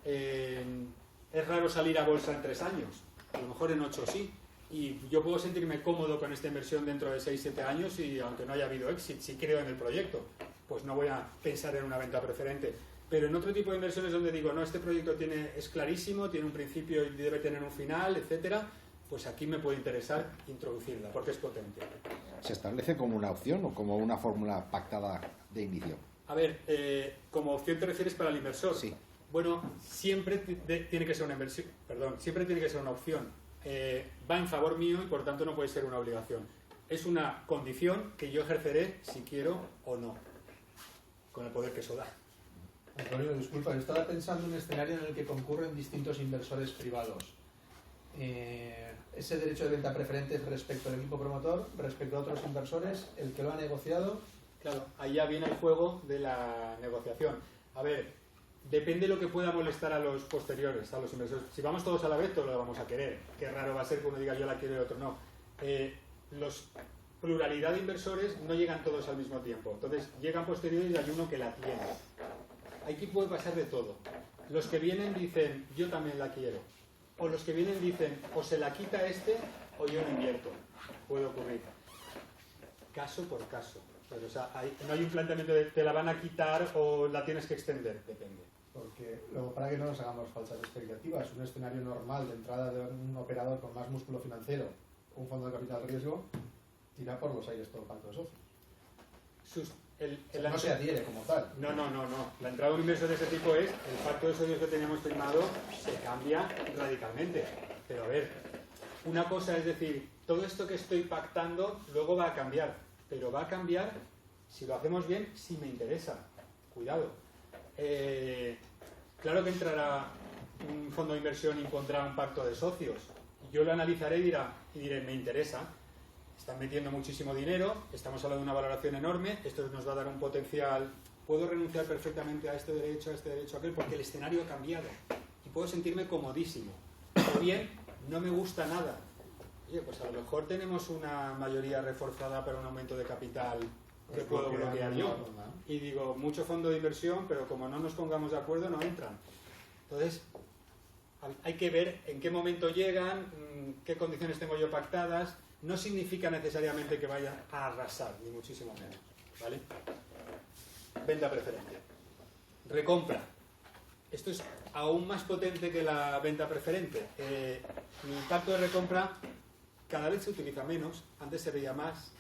es raro salir a bolsa en 3 años, a lo mejor en 8 sí. Y yo puedo sentirme cómodo con esta inversión dentro de 6-7 años y aunque no haya habido éxito, si creo en el proyecto, pues no voy a pensar en una venta preferente. Pero en otro tipo de inversiones donde digo, no, este proyecto es clarísimo, tiene un principio y debe tener un final, etcétera, pues aquí me puede interesar introducirla, porque es potente. ¿Se establece como una opción o como una fórmula pactada de inicio? A ver, como opción te refieres para el inversor. Sí. Bueno, siempre tiene que ser una inversión, siempre tiene que ser una opción. Va en favor mío y por tanto no puede ser una obligación. Es una condición que yo ejerceré si quiero o no, con el poder que eso da. Antonio, disculpa, yo estaba pensando en un escenario en el que concurren distintos inversores privados. Ese derecho de venta preferente es respecto al equipo promotor, respecto a otros inversores, el que lo ha negociado. Claro, ahí ya viene el juego de la negociación. A ver, depende de lo que pueda molestar a los posteriores, a los inversores. Si vamos todos a la vez, todos lo vamos a querer. Qué raro va a ser que uno diga yo la quiero y el otro no. Pluralidad de inversores no llegan todos al mismo tiempo. Entonces, llegan posteriores y hay uno que la tiene. Aquí puede pasar de todo. Los que vienen dicen, yo también la quiero. O los que vienen dicen, o se la quita este o yo no invierto. Puede ocurrir. Caso por caso. Pero, o sea, no hay un planteamiento de te la van a quitar o la tienes que extender. Depende. Porque luego, para que no nos hagamos falsas expectativas, un escenario normal de entrada de un operador con más músculo financiero, un fondo de capital riesgo, tira por los aires todo el pacto de socios. No se adhiere como tal. No. La entrada de un inversor de ese tipo es, el pacto de socios que teníamos firmado se cambia radicalmente. Pero a ver, una cosa es decir, todo esto que estoy pactando luego va a cambiar. Pero va a cambiar, si lo hacemos bien, si me interesa. Cuidado. Claro que entrará un fondo de inversión y pondrá un pacto de socios. Yo lo analizaré y diré, me interesa. Están metiendo muchísimo dinero, estamos hablando de una valoración enorme, esto nos va a dar un potencial, puedo renunciar perfectamente a este derecho, a aquel, porque el escenario ha cambiado y puedo sentirme comodísimo. O bien, no me gusta nada. Oye, pues a lo mejor tenemos una mayoría reforzada para un aumento de capital que puedo bloquear yo. Y digo, mucho fondo de inversión, pero como no nos pongamos de acuerdo, no entran. Entonces, hay que ver en qué momento llegan, qué condiciones tengo yo pactadas. No significa necesariamente que vaya a arrasar, ni muchísimo menos, ¿vale? Venta preferente. Recompra. Esto es aún más potente que la venta preferente. El pacto de recompra cada vez se utiliza menos, antes se veía más.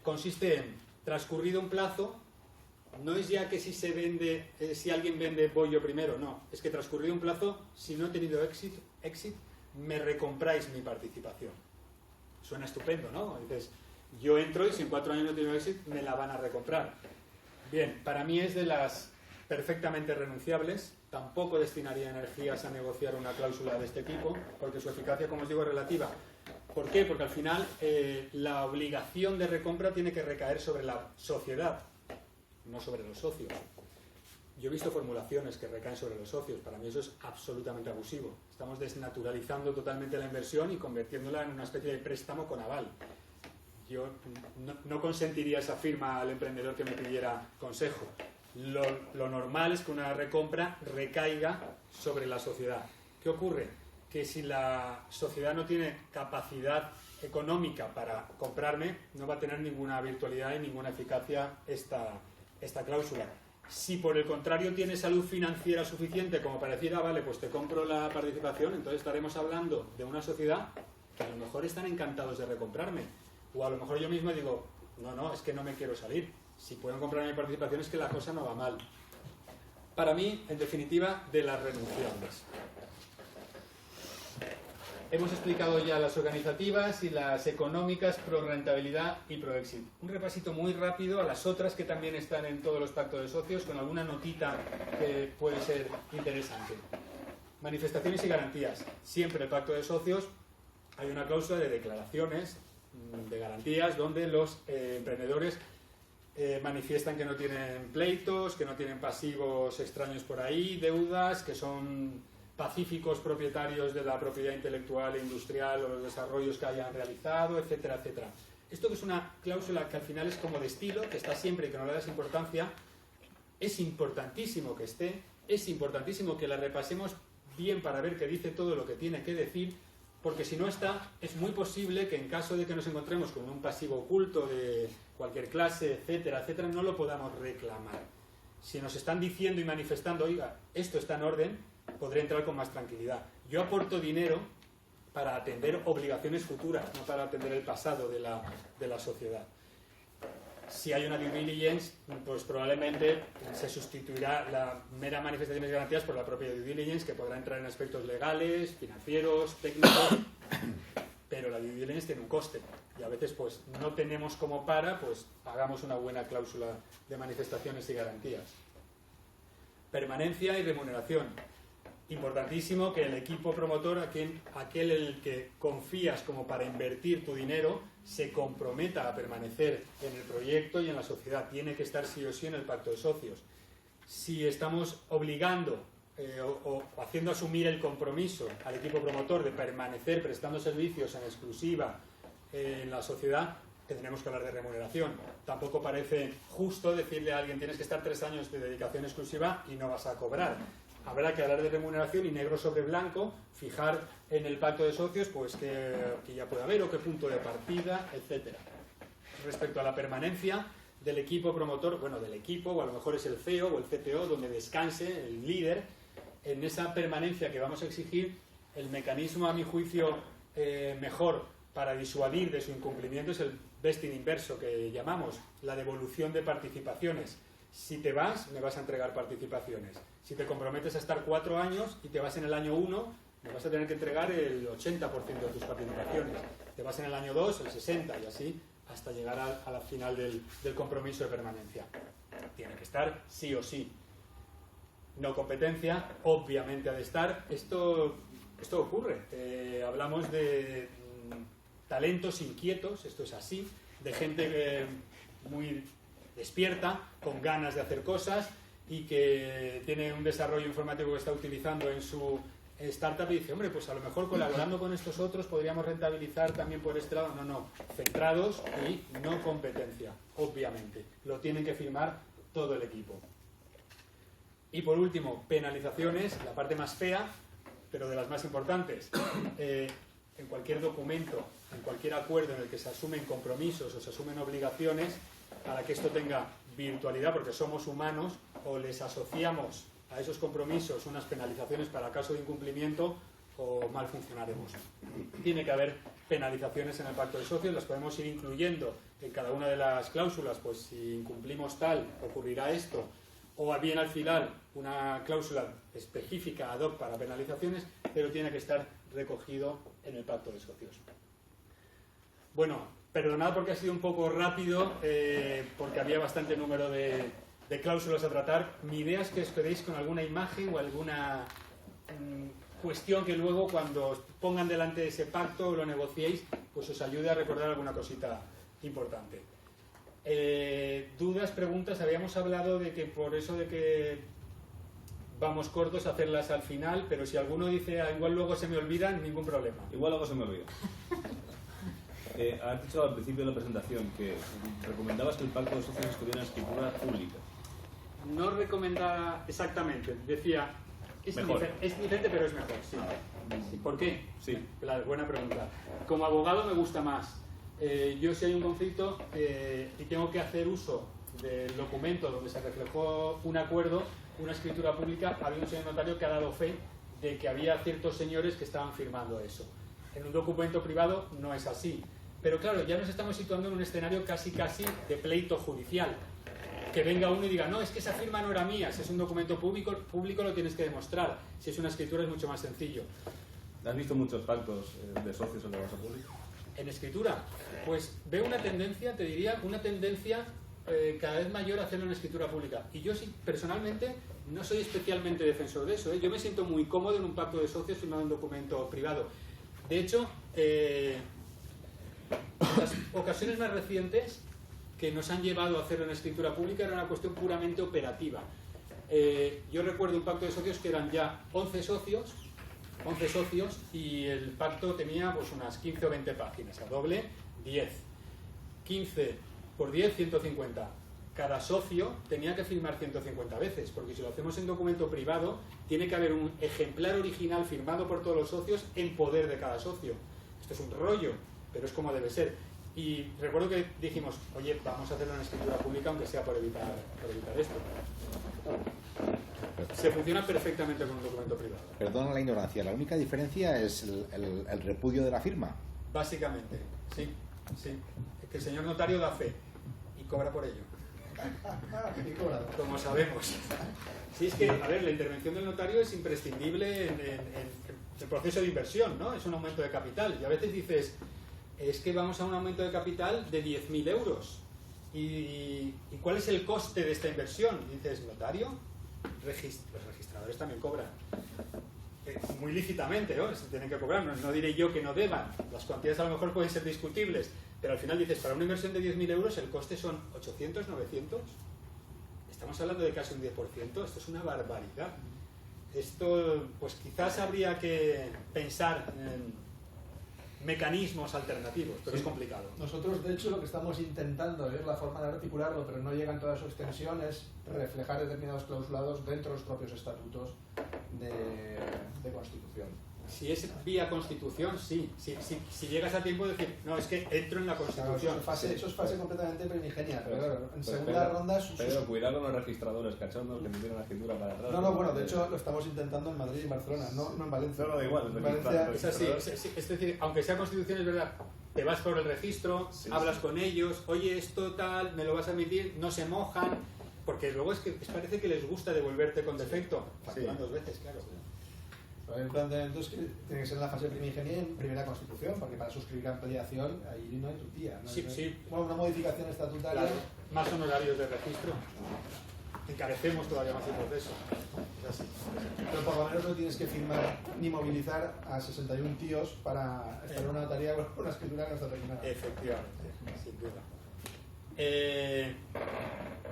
Consiste en, transcurrido un plazo, no es ya que si se vende, si alguien vende voy yo primero, no. Es que transcurrido un plazo, si no he tenido éxito, me recompráis mi participación. Suena estupendo, ¿no? Dices, yo entro y si en 4 años no he tenido éxito, me la van a recomprar. Bien, para mí es de las perfectamente renunciables. tampoco destinaría energías a negociar una cláusula de este tipo, porque su eficacia, como os digo, es relativa. ¿Por qué? Porque al final la obligación de recompra tiene que recaer sobre la sociedad, no sobre los socios. Yo he visto formulaciones que recaen sobre los socios. Para mí eso es absolutamente abusivo. Estamos desnaturalizando totalmente la inversión y convirtiéndola en una especie de préstamo con aval. Yo no consentiría esa firma al emprendedor que me pidiera consejo. Lo normal es que una recompra recaiga sobre la sociedad. ¿Qué ocurre? Que si la sociedad no tiene capacidad económica para comprarme, no va a tener ninguna virtualidad y ninguna eficacia esta cláusula. Si por el contrario tiene salud financiera suficiente como para decir, vale, pues te compro la participación, entonces estaremos hablando de una sociedad que a lo mejor están encantados de recomprarme. O a lo mejor yo mismo digo, no, es que no me quiero salir. Si pueden comprar mi participación es que la cosa no va mal. Para mí, en definitiva, de las renunciables. Hemos explicado ya las organizativas y las económicas, pro rentabilidad y pro exit. Un repasito muy rápido a las otras que también están en todos los pactos de socios, con alguna notita que puede ser interesante. Manifestaciones y garantías. Siempre en el pacto de socios hay una cláusula de declaraciones, de garantías, donde los emprendedores manifiestan que no tienen pleitos, que no tienen pasivos extraños por ahí, deudas, que son pacíficos propietarios de la propiedad intelectual e industrial o los desarrollos que hayan realizado, etcétera, etcétera. Esto que es una cláusula que al final es como de estilo, que está siempre y que no le das importancia, es importantísimo que esté, es importantísimo que la repasemos bien para ver que dice todo lo que tiene que decir, porque si no está, es muy posible que en caso de que nos encontremos con un pasivo oculto de cualquier clase, etcétera, etcétera, no lo podamos reclamar. Si nos están diciendo y manifestando, oiga, esto está en orden, podré entrar con más tranquilidad. Yo aporto dinero para atender obligaciones futuras, no para atender el pasado de la sociedad. Si hay una due diligence, pues probablemente se sustituirá la mera manifestación de garantías por la propia due diligence, que podrá entrar en aspectos legales, financieros, técnicos, pero la due diligence tiene un coste y a veces pues no tenemos como pues hagamos una buena cláusula de manifestaciones y garantías. Permanencia y remuneración. Importantísimo que el equipo promotor, aquel en el que confías como para invertir tu dinero, se comprometa a permanecer en el proyecto y en la sociedad. Tiene que estar sí o sí en el pacto de socios. Si estamos obligando o haciendo asumir el compromiso al equipo promotor de permanecer prestando servicios en exclusiva en la sociedad, tendremos que hablar de remuneración. Tampoco parece justo decirle a alguien tienes que estar 3 años de dedicación exclusiva y no vas a cobrar. Habrá que hablar de remuneración y negro sobre blanco, fijar en el pacto de socios pues que ya puede haber o qué punto de partida, etcétera. Respecto a la permanencia del equipo promotor, bueno, del equipo, o a lo mejor es el CEO o el CTO, donde descanse el líder, en esa permanencia que vamos a exigir, el mecanismo, a mi juicio, mejor para disuadir de su incumplimiento es el vesting inverso que llamamos, la devolución de participaciones. Si te vas, me vas a entregar participaciones. Si te comprometes a estar 4 años y te vas en el año 1, me vas a tener que entregar el 80% de tus participaciones. Te vas en el año 2, el 60% y así hasta llegar a la final del compromiso de permanencia. Tiene que estar sí o sí. No competencia, obviamente ha de estar. Esto ocurre. Hablamos de talentos inquietos, esto es así, de gente muy despierta, con ganas de hacer cosas y que tiene un desarrollo informático que está utilizando en su startup y dice, hombre, pues a lo mejor colaborando con estos otros podríamos rentabilizar también por este lado. No, centrados y no competencia, obviamente. Lo tienen que firmar todo el equipo. Y por último, penalizaciones, la parte más fea, pero de las más importantes. En cualquier documento, en cualquier acuerdo en el que se asumen compromisos o se asumen obligaciones, para que esto tenga virtualidad, porque somos humanos, o les asociamos a esos compromisos unas penalizaciones para caso de incumplimiento, o mal funcionaremos. Tiene que haber penalizaciones en el pacto de socios, las podemos ir incluyendo en cada una de las cláusulas, pues si incumplimos tal, ocurrirá esto, o bien al final una cláusula específica ad hoc para penalizaciones, pero tiene que estar recogido en el pacto de socios. Bueno, perdonad porque ha sido un poco rápido, porque había bastante número de de cláusulas a tratar. Mi idea es que os quedéis con alguna imagen o alguna cuestión que luego cuando os pongan delante de ese pacto o lo negociéis, pues os ayude a recordar alguna cosita importante. Dudas, preguntas. Habíamos hablado de que por eso de que vamos cortos, hacerlas al final, pero si alguno dice igual luego se me olvidan, ningún problema. Igual luego se me olvida. Has dicho al principio de la presentación que recomendabas que el pacto de socios estuviera en escritura pública. No recomendaba exactamente, decía, es diferente pero es mejor, sí. Sí. ¿Por qué? Sí. Claro, buena pregunta. Como abogado me gusta más. Yo si hay un conflicto y tengo que hacer uso del documento donde se reflejó un acuerdo, una escritura pública, había un señor notario que ha dado fe de que había ciertos señores que estaban firmando eso. En un documento privado no es así. Pero claro, ya nos estamos situando en un escenario casi de pleito judicial. Que venga uno y diga, no, es que esa firma no era mía. Si es un documento público lo tienes que demostrar. Si es una escritura es mucho más sencillo. ¿Has visto muchos pactos de socios en la bolsa pública? En escritura, pues veo una tendencia, te diría, cada vez mayor a hacerlo en escritura pública. Y yo sí, personalmente, no soy especialmente defensor de eso. Yo me siento muy cómodo en un pacto de socios firmado en un documento privado. De hecho, las ocasiones más recientes que nos han llevado a hacerlo en escritura pública era una cuestión puramente operativa. Yo recuerdo un pacto de socios que eran ya 11 socios y el pacto tenía pues unas 15 o 20 páginas, a doble 10. 15 por 10, 150. Cada socio tenía que firmar 150 veces, porque si lo hacemos en documento privado, tiene que haber un ejemplar original firmado por todos los socios en poder de cada socio. Esto es un rollo, pero es como debe ser. Y recuerdo que dijimos, oye, vamos a hacerlo en escritura pública, aunque sea por evitar esto. Se funciona perfectamente con un documento privado. Perdona la ignorancia, la única diferencia es el repudio de la firma. Básicamente, sí. Es que el señor notario da fe y cobra por ello. Como sabemos. Sí, es que, a ver, la intervención del notario es imprescindible en el proceso de inversión, ¿no? Es un aumento de capital. Y a veces dices, es que vamos a un aumento de capital de 10.000 euros. ¿Y cuál es el coste de esta inversión? Y dices, ¿notario? Los registradores también cobran. Muy lícitamente, ¿no? Se tienen que cobrar. No diré yo que no deban. Las cuantías a lo mejor pueden ser discutibles. Pero al final dices, para una inversión de 10.000 euros el coste son 800, 900. Estamos hablando de casi un 10%. Esto es una barbaridad. Esto, pues quizás habría que pensar en mecanismos alternativos, pero sí, es complicado. Nosotros, de hecho, lo que estamos intentando es la forma de articularlo, pero no llega en toda su extensión, es reflejar determinados clausulados dentro de los propios estatutos de Constitución. Si es vía Constitución, sí. Si llegas a tiempo de decir, no, es que entro en la Constitución. Claro, eso es fase completamente primigenia. Pero claro, en segunda ronda... Pero cuidado con los registradores cachondos que me tienen la escritura para atrás. No, bueno, de hecho lo estamos intentando en Madrid y Barcelona, no en Valencia. No, da igual. En Valencia, es así, es decir, aunque sea Constitución, es verdad, te vas por el registro, hablas con ellos, oye, esto tal, me lo vas a emitir, no se mojan, porque luego es que parece que les gusta devolverte con defecto. Facturan 2 veces, claro. El planteamiento es que tiene que ser en la fase primigenia en primera Constitución, porque para suscribir ampliación ahí no hay tutía. ¿No? Sí. Bueno, una modificación estatutaria. Claro, más honorarios de registro. Encarecemos todavía más el proceso. Es así. Pero por lo menos no tienes que firmar ni movilizar a 61 tíos para estar en una notaría con una escritura que no está terminada. Efectivamente, sin duda.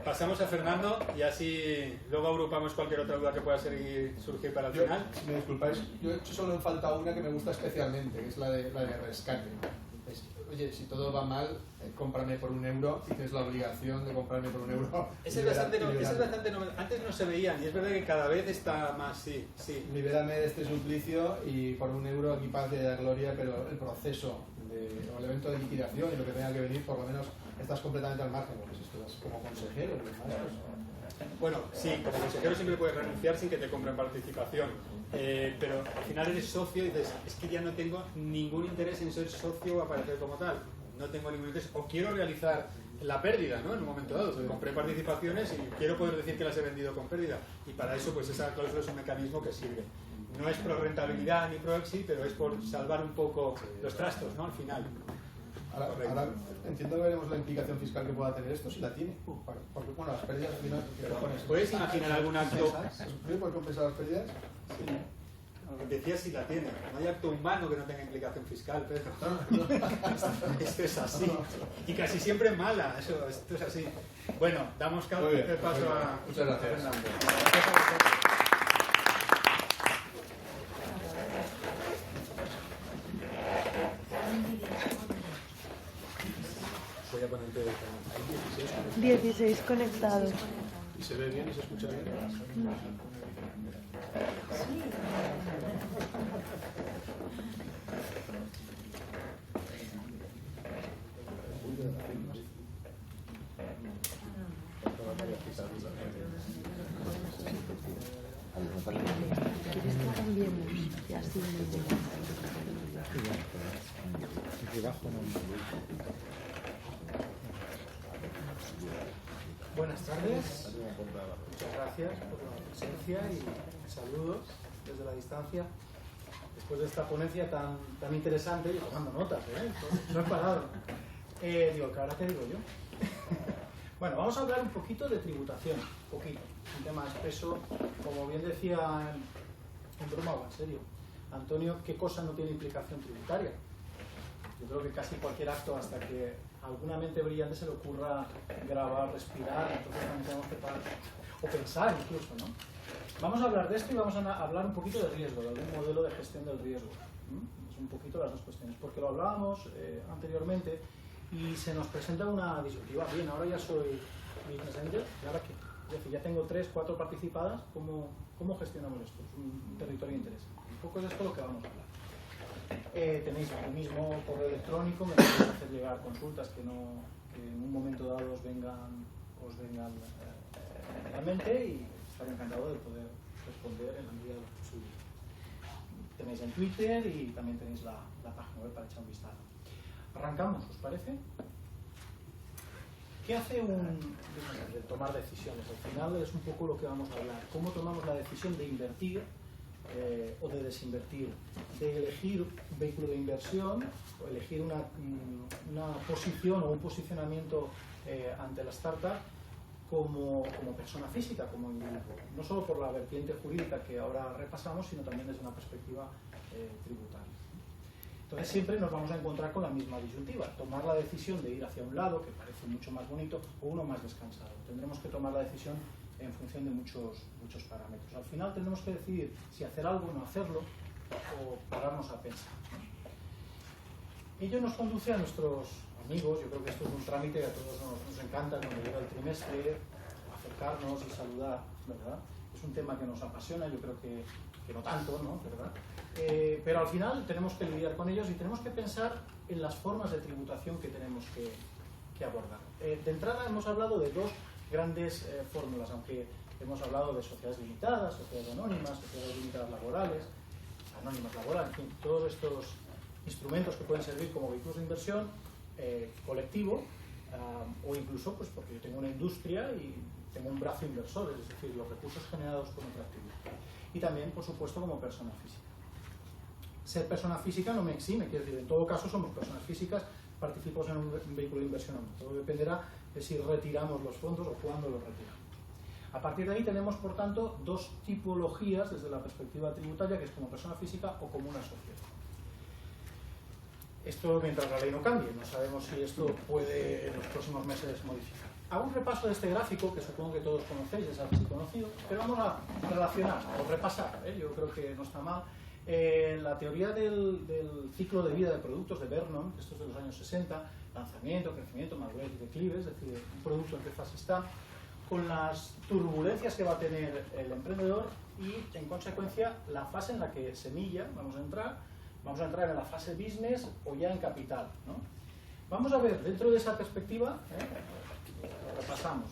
Pasamos a Fernando y así luego agrupamos cualquier otra duda que pueda surgir para el final. Si me disculpáis, yo he hecho solo en falta una que me gusta especialmente, que es la de rescate. Oye, si todo va mal, cómprame por €1 y tienes la obligación de comprarme por €1. Ese es bastante novedoso. Antes no se veían y es verdad que cada vez está más, sí. Libérame de este suplicio y por €1 mi paz y la gloria, pero el proceso o el evento de liquidación y lo que tenga que venir, por lo menos estás completamente al margen, porque si estás como consejero, bueno, sí, como consejero siempre puedes renunciar sin que te compren participación, pero al final eres socio y dices, es que ya no tengo ningún interés en ser socio o aparecer como tal, no tengo ningún interés, o quiero realizar la pérdida, ¿no? En un momento dado, compré participaciones y quiero poder decir que las he vendido con pérdida, y para eso pues esa cláusula es un mecanismo que sirve. No es pro rentabilidad ni pro exit, pero es por salvar un poco los trastos, ¿no? Al final. Ahora entiendo que veremos la implicación fiscal que pueda tener esto, si la tiene. Porque, bueno, las pérdidas al final... ¿Puedes imaginar algún acto? ¿Puede compensar las pérdidas? Decía si la tiene. No hay acto humano que no tenga implicación fiscal, Pedro. Esto es así. Y casi siempre mala. Esto es así. Bueno, damos paso a... Muchas gracias. Fernando. Voy a poner 16 conectados. ¿Y se ve bien y se escucha bien? ¿Quieres que cambiemos? Ya estoy muy bien. Buenas tardes, muchas gracias por la presencia y saludos desde la distancia. Después de esta ponencia tan interesante, yo tomando notas, no he parado. Digo, ¿qué ahora qué digo yo? Bueno, vamos a hablar un poquito de tributación, un tema espeso, como bien decía en broma o en serio, Antonio, ¿qué cosa no tiene implicación tributaria? Yo creo que casi cualquier acto, hasta que a alguna mente brillante se le ocurra grabar, respirar, entonces también tenemos que parar, o pensar incluso, ¿no? Vamos a hablar de esto y vamos a hablar un poquito de riesgo, de algún modelo de gestión del riesgo. Es un poquito las dos cuestiones, porque lo hablábamos anteriormente y se nos presenta una disyuntiva. Bien, ahora ya soy Business Angel, ¿y ahora qué? Es decir, ya tengo 3, 4 participadas, ¿cómo gestionamos esto? Es un territorio interesante. Un poco es esto lo que vamos a hablar. Tenéis el mismo correo electrónico, me podéis hacer llegar consultas que en un momento dado os vengan a la mente y estaré encantado de poder responder en la medida de lo posible. Tenéis en Twitter y también tenéis la página web para echar un vistazo. Arrancamos, ¿os parece? ¿Qué hace de tomar decisiones? Al final es un poco lo que vamos a hablar. ¿Cómo tomamos la decisión de invertir o de desinvertir? De elegir un vehículo de inversión o elegir una posición o un posicionamiento ante la startup como persona física, como individuo. No solo por la vertiente jurídica que ahora repasamos, sino también desde una perspectiva tributaria. Entonces siempre nos vamos a encontrar con la misma disyuntiva, tomar la decisión de ir hacia un lado, que parece mucho más bonito, o uno más descansado. Tendremos que tomar la decisión en función de muchos parámetros. Al final tendremos que decidir si hacer algo o no hacerlo, o pararnos a pensar. Ello nos conduce a nuestros amigos. Yo creo que esto es un trámite que a todos nos encanta cuando llega el trimestre, acercarnos y saludar, ¿verdad? Es un tema que nos apasiona, yo creo que no tanto, ¿no? ¿Verdad? Pero al final tenemos que lidiar con ellos y tenemos que pensar en las formas de tributación que tenemos que abordar. De entrada hemos hablado de dos grandes fórmulas, aunque hemos hablado de sociedades limitadas, sociedades anónimas, sociedades limitadas laborales, anónimas laborales, en fin, todos estos instrumentos que pueden servir como vehículos de inversión colectivo, o incluso pues porque yo tengo una industria y tengo un brazo inversor, es decir, los recursos generados con otra actividad. Y también, por supuesto, como persona física. Ser persona física no me exime, quiero decir, en todo caso somos personas físicas, participamos en un vehículo de inversión o no. Todo dependerá de si retiramos los fondos o cuándo los retiramos. A partir de ahí tenemos, por tanto, dos tipologías desde la perspectiva tributaria, que es como persona física o como una sociedad. Esto mientras la ley no cambie, no sabemos si esto puede en los próximos meses modificar. Hago un repaso de este gráfico, que supongo que todos conocéis, es así conocido, pero vamos a relacionar o repasar, yo creo que no está mal. La teoría del ciclo de vida de productos de Vernon, esto es de los años 60, lanzamiento, crecimiento, madurez y declive, es decir, un producto en qué fase está, con las turbulencias que va a tener el emprendedor y, en consecuencia, la fase en la que semilla, vamos a entrar en la fase business o ya en capital, ¿no? Vamos a ver, dentro de esa perspectiva, repasamos,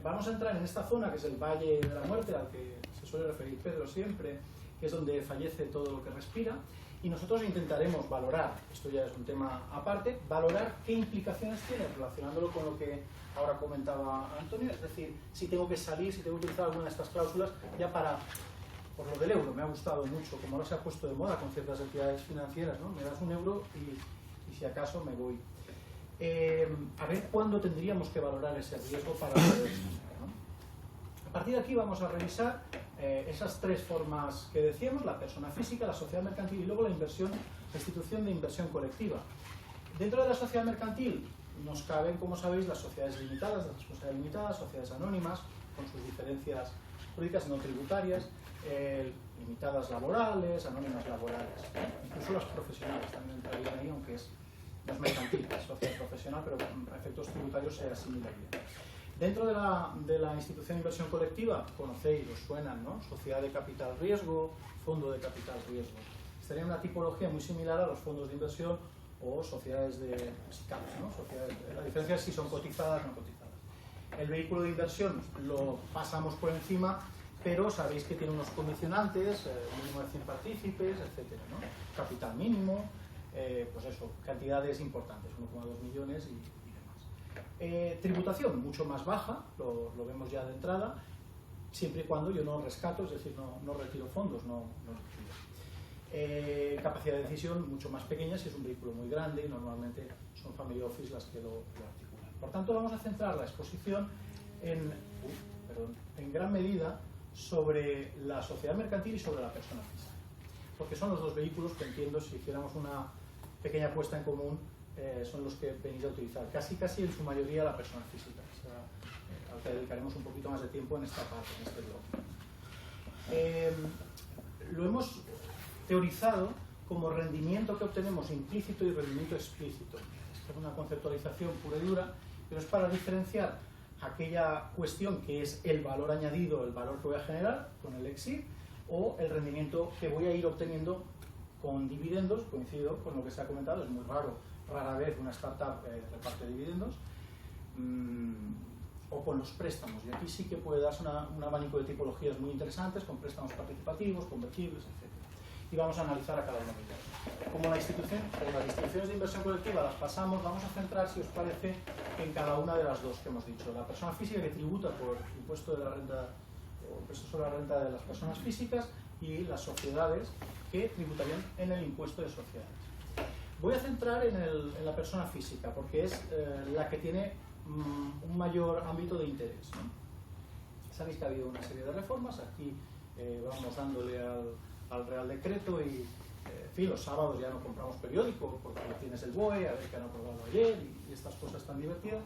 vamos a entrar en esta zona que es el Valle de la Muerte, al que se suele referir Pedro siempre, que es donde fallece todo lo que respira, y nosotros intentaremos valorar, esto ya es un tema aparte, valorar qué implicaciones tiene relacionándolo con lo que ahora comentaba Antonio, es decir, si tengo que salir, si tengo que utilizar alguna de estas cláusulas, ya para, por lo del euro, me ha gustado mucho, como ahora se ha puesto de moda con ciertas entidades financieras, ¿no? Me das un euro y si acaso me voy. A ver cuándo tendríamos que valorar ese riesgo para poder, ¿no? A partir de aquí vamos a revisar esas tres formas que decíamos: la persona física, la sociedad mercantil y luego la institución de inversión colectiva. Dentro de la sociedad mercantil nos caben, como sabéis, las sociedades limitadas, las responsabilidades limitadas, sociedades anónimas, con sus diferencias jurídicas no tributarias, limitadas laborales, anónimas laborales, incluso las profesionales también entrarían ahí, aunque no es mercantil, es sociedad profesional, pero con efectos tributarios se asimilaría. Dentro de la institución de inversión colectiva, conocéis, os suenan, ¿no? Sociedad de capital riesgo, fondo de capital riesgo. Sería una tipología muy similar a los fondos de inversión o sociedades de SICAPs, ¿no? La diferencia es si son cotizadas o no cotizadas. El vehículo de inversión lo pasamos por encima, pero sabéis que tiene unos condicionantes, mínimo de 100 partícipes, etc., ¿no? Capital mínimo, pues eso, cantidades importantes, 1,2 millones y demás. Tributación mucho más baja, lo vemos ya de entrada, siempre y cuando yo no rescato, es decir, no retiro fondos, no retiro. Capacidad de decisión mucho más pequeña si es un vehículo muy grande y normalmente son family office las que lo articulan. Por tanto, vamos a centrar la exposición en gran medida sobre la sociedad mercantil y sobre la persona física, porque son los dos vehículos que entiendo, si hiciéramos una pequeña puesta en común, son los que venís a utilizar, casi en su mayoría la persona física, o sea, al que dedicaremos un poquito más de tiempo en esta parte, en este bloque. Lo hemos teorizado como rendimiento que obtenemos implícito y rendimiento explícito. Esta es una conceptualización pura y dura, pero es para diferenciar aquella cuestión que es el valor añadido, el valor que voy a generar con el exit, o el rendimiento que voy a ir obteniendo con dividendos. Coincido con lo que se ha comentado, es muy rara vez una startup reparte dividendos, o con los préstamos, y aquí sí que puede darse un abanico de tipologías muy interesantes, con préstamos participativos, convertibles, etc. Y vamos a analizar a cada uno de ellos. Como las instituciones de inversión colectiva las pasamos, vamos a centrar, si os parece, en cada una de las dos que hemos dicho. La persona física, que tributa por impuesto de la renta, o impuesto sobre la renta de las personas físicas, y las sociedades, que tributarían en el impuesto de sociedades. Voy a centrar en la persona física, porque es la que tiene un mayor ámbito de interés, ¿no? Sabéis que ha habido una serie de reformas, aquí vamos dándole al Real Decreto y, en fin, los sábados ya no compramos periódico porque tienes el BOE, a ver qué han aprobado ayer y estas cosas tan divertidas.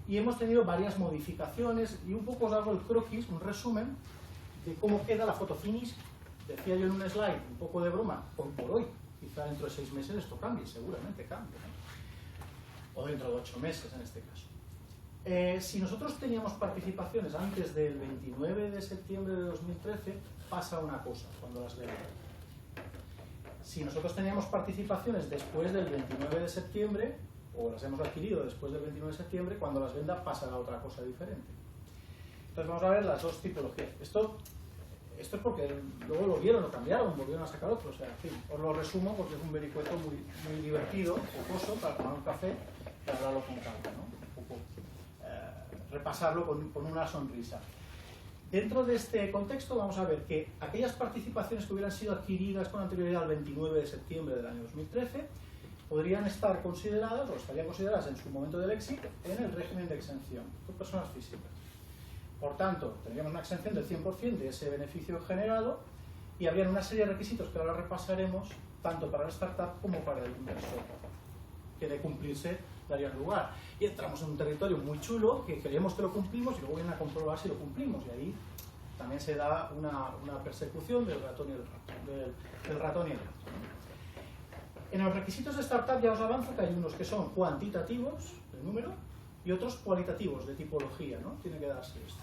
Y hemos tenido varias modificaciones y un poco os hago el croquis, un resumen de cómo queda la foto finish. Decía yo en un slide, un poco de broma, hoy por hoy, quizá dentro de 6 meses esto cambie, seguramente cambie, ¿no? O dentro de 8 meses en este caso. Si nosotros teníamos participaciones antes del 29 de septiembre de 2013, pasa una cosa cuando las vemos. Si nosotros teníamos participaciones después del 29 de septiembre, o las hemos adquirido después del 29 de septiembre, cuando las venda pasará otra cosa diferente. Entonces vamos a ver las dos tipologías. Esto es porque luego lo vieron, lo cambiaron, volvieron a sacar otro. O sea, en fin, os lo resumo porque es un vericueto muy divertido, jocoso, para tomar un café y hablarlo con calma, ¿no? Un poco repasarlo con una sonrisa. Dentro de este contexto vamos a ver que aquellas participaciones que hubieran sido adquiridas con anterioridad al 29 de septiembre del año 2013 podrían estar consideradas, o estarían consideradas en su momento del exit, en el régimen de exención por personas físicas. Por tanto, tendríamos una exención del 100% de ese beneficio generado y habrían una serie de requisitos que ahora repasaremos, tanto para la startup como para el inversor, que de cumplirse darían lugar. Y entramos en un territorio muy chulo que creemos que lo cumplimos y luego vienen a comprobar si lo cumplimos. Y ahí también se da una persecución del ratón y el gato. En los requisitos de startup ya os avanzo que hay unos que son cuantitativos, de número, y otros cualitativos, de tipología, ¿no? Tiene que darse esto.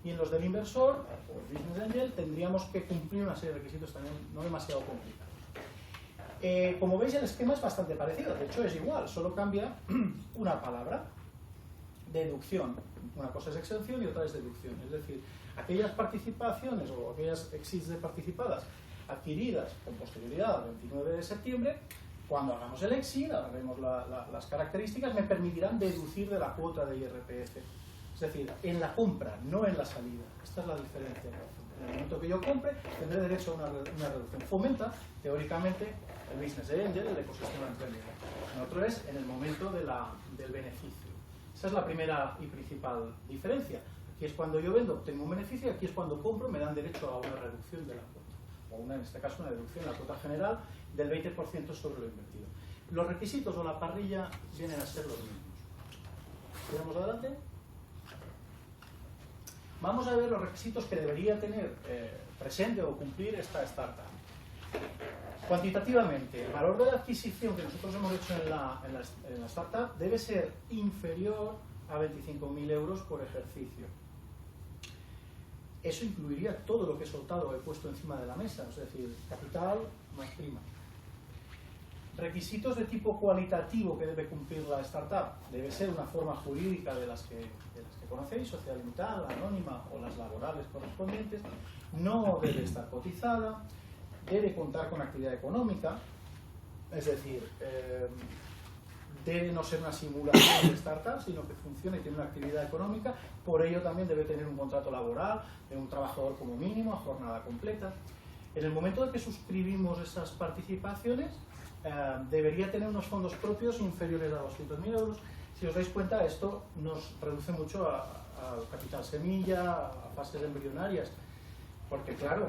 Y en los del inversor, o el business angel, tendríamos que cumplir una serie de requisitos también no demasiado complicados. Como veis, el esquema es bastante parecido, de hecho es igual, solo cambia una palabra: deducción. Una cosa es exención y otra es deducción. Es decir, aquellas participaciones o aquellas exits de participadas adquiridas con posterioridad al 29 de septiembre, cuando hagamos el exit, ahora vemos las características, me permitirán deducir de la cuota de IRPF. Es decir, en la compra, no en la salida. Esta es la diferencia que hacemos. En el momento que yo compre, tendré derecho a una reducción. Fomenta, teóricamente, el business angel, el ecosistema emprendedor. El otro es en el momento del beneficio. Esa es la primera y principal diferencia. Aquí es cuando yo vendo, obtengo un beneficio, aquí es cuando compro, me dan derecho a una reducción de la cuota. O en este caso una reducción de la cuota general del 20% sobre lo invertido. Los requisitos o la parrilla vienen a ser los mismos. ¿Tiramos adelante? Vamos a ver los requisitos que debería tener presente o cumplir esta startup. Cuantitativamente, el valor de la adquisición que nosotros hemos hecho en la startup debe ser inferior a 25.000 euros por ejercicio. Eso incluiría todo lo que he soltado o he puesto encima de la mesa, es decir, capital más prima. Requisitos de tipo cualitativo que debe cumplir la startup. Debe ser una forma jurídica de las que conocéis, sociedad limitada, anónima o las laborales correspondientes. No debe estar cotizada. Debe contar con actividad económica. Es decir, debe no ser una simulación de startup, sino que funcione y tiene una actividad económica. Por ello también debe tener un contrato laboral de un trabajador como mínimo a jornada completa. En el momento en que suscribimos esas participaciones, debería tener unos fondos propios inferiores a 200.000 euros. Si os dais cuenta, esto nos reduce mucho al capital semilla, a fases embrionarias, porque claro,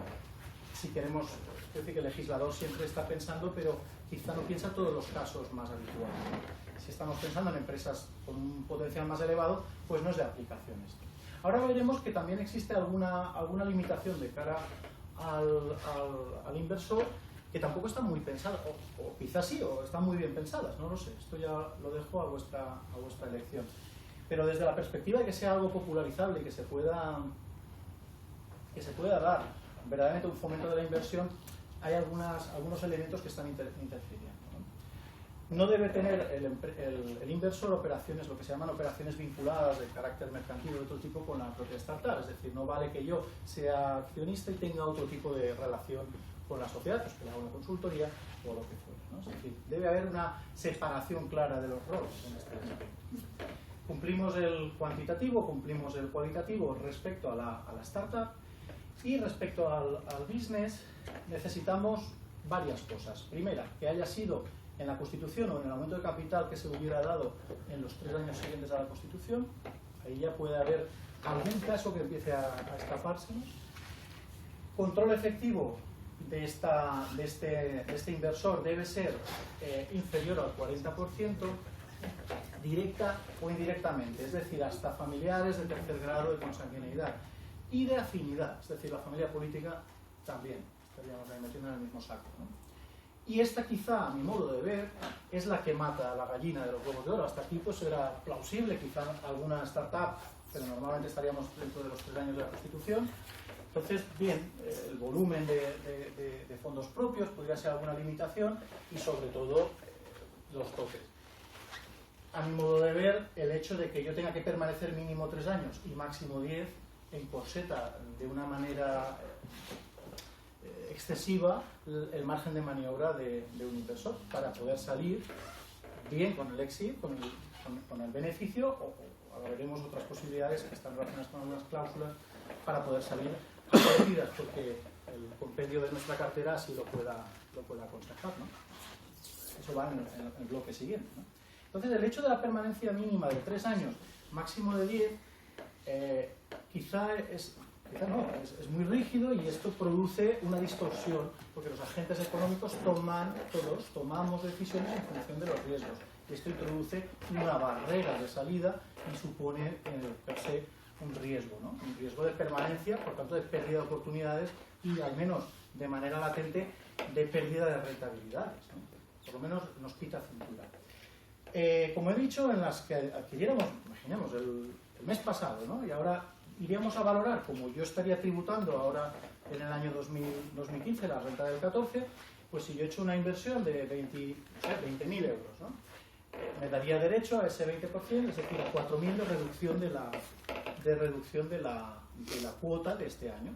si queremos, es decir, que el legislador siempre está pensando, pero quizá no piensa todos los casos más habituales. Si estamos pensando en empresas con un potencial más elevado, pues no es de aplicación esto. Ahora veremos que también existe alguna limitación de cara al inversor, que tampoco están muy pensadas, o quizás sí, o están muy bien pensadas, no lo sé, esto ya lo dejo a vuestra elección. Pero desde la perspectiva de que sea algo popularizable y que se pueda dar verdaderamente un fomento de la inversión, hay algunos elementos que están interfiriendo. No debe tener el inversor operaciones, lo que se llaman operaciones vinculadas de carácter mercantil o de otro tipo con la propia startup, es decir, no vale que yo sea accionista y tenga otro tipo de relación con la sociedad, pues que le haga una consultoría o lo que fuera, ¿no? Es decir, debe haber una separación clara de los roles en este aspecto. Cumplimos el cuantitativo, cumplimos el cualitativo respecto a la startup, y respecto al business necesitamos varias cosas. Primera, que haya sido en la Constitución o en el aumento de capital que se hubiera dado en los 3 años siguientes a la Constitución. Ahí ya puede haber algún caso que empiece a escapársenos. Control efectivo de este inversor debe ser inferior al 40%, directa o indirectamente, es decir, hasta familiares de tercer grado de consanguinidad y de afinidad, es decir, la familia política también, estaríamos ahí metiendo en el mismo saco, ¿no? Y esta quizá, a mi modo de ver, es la que mata a la gallina de los huevos de oro. Hasta aquí pues era plausible, quizá alguna startup, pero normalmente estaríamos dentro de los 3 años de la Constitución. Entonces, bien, el volumen de fondos propios podría ser alguna limitación y sobre todo los topes. A mi modo de ver, el hecho de que yo tenga que permanecer mínimo 3 años y máximo 10 encorseta de una manera excesiva el margen de maniobra de un inversor para poder salir bien con el exit, con el beneficio, o ahora veremos otras posibilidades que están relacionadas con algunas cláusulas para poder salir favorecidas, porque el compendio de nuestra cartera así lo pueda aconsejar, ¿no? Eso va en el bloque siguiente, ¿no? Entonces, el hecho de la permanencia mínima de 3 años, máximo de 10, quizá es muy rígido, y esto produce una distorsión, porque los agentes económicos todos tomamos decisiones en función de los riesgos. Y esto introduce una barrera de salida y supone per se un riesgo, ¿no? Un riesgo de permanencia, por tanto de pérdida de oportunidades y, al menos de manera latente, de pérdida de rentabilidades, ¿no? Por lo menos nos quita cintura. Como he dicho, en las que adquiriéramos, imaginemos, el mes pasado, ¿no? Y ahora iríamos a valorar, como yo estaría tributando ahora en el año 2015 la renta del 14, pues si yo he hecho una inversión de 20.000 euros, ¿no? Me daría derecho a ese 20%, es decir, a 4.000 de reducción de la cuota de este año,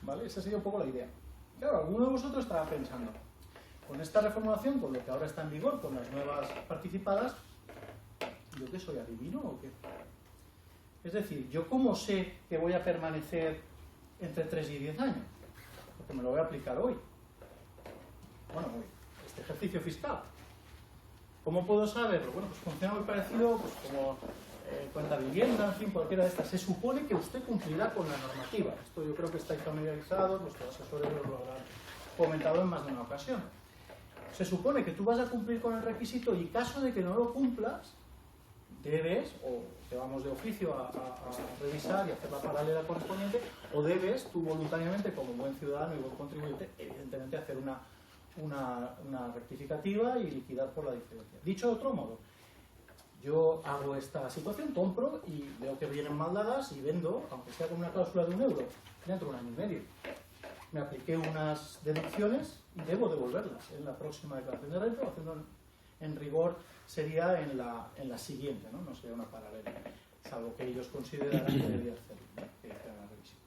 ¿vale? Esa sería un poco la idea. Claro, alguno de vosotros estará pensando, con esta reformulación, con lo que ahora está en vigor, con las nuevas participadas, ¿yo qué soy, adivino o qué? Es decir, ¿yo cómo sé que voy a permanecer entre 3 y 10 años, porque me lo voy a aplicar hoy. Bueno, hoy, este ejercicio fiscal. ¿Cómo puedo saberlo? Bueno, pues funciona muy parecido pues, como cuenta vivienda, en fin, cualquiera de estas. Se supone que usted cumplirá con la normativa. Esto yo creo que estáis familiarizados, vuestros asesores os lo habrán comentado en más de una ocasión. Se supone que tú vas a cumplir con el requisito y caso de que no lo cumplas, debes, o te vamos de oficio a revisar y hacer la paralela correspondiente, o debes tú voluntariamente, como buen ciudadano y buen contribuyente, evidentemente hacer una rectificativa y liquidar por la diferencia. Dicho de otro modo, yo hago esta situación, compro y veo que vienen mal dadas y vendo, aunque sea con una cláusula de €1, dentro de 1 año y medio. Me apliqué unas deducciones y debo devolverlas en la próxima declaración de renta, haciendo en rigor sería en la siguiente, ¿no? No sería una paralela, salvo que ellos consideraran que debería hacerlo, ¿no? Que hicieran la revisión.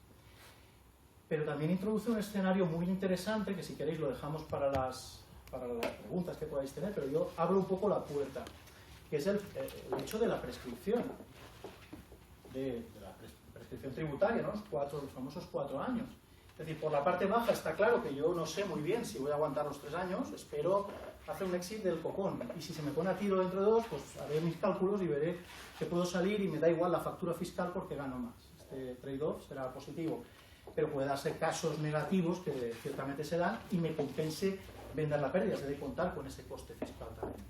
Pero también introduce un escenario muy interesante que si queréis lo dejamos para las preguntas que podáis tener, pero yo abro un poco la puerta, que es el hecho de la prescripción, de la prescripción tributaria, ¿no? Los famosos 4 años. Es decir, por la parte baja está claro que yo no sé muy bien si voy a aguantar los 3 años, espero hacer un exit del copón, y si se me pone a tiro dentro de 2, pues haré mis cálculos y veré que puedo salir y me da igual la factura fiscal porque gano más. Este trade-off será positivo, pero puede darse casos negativos que ciertamente se dan y me compense vender la pérdida, se debe contar con ese coste fiscal también.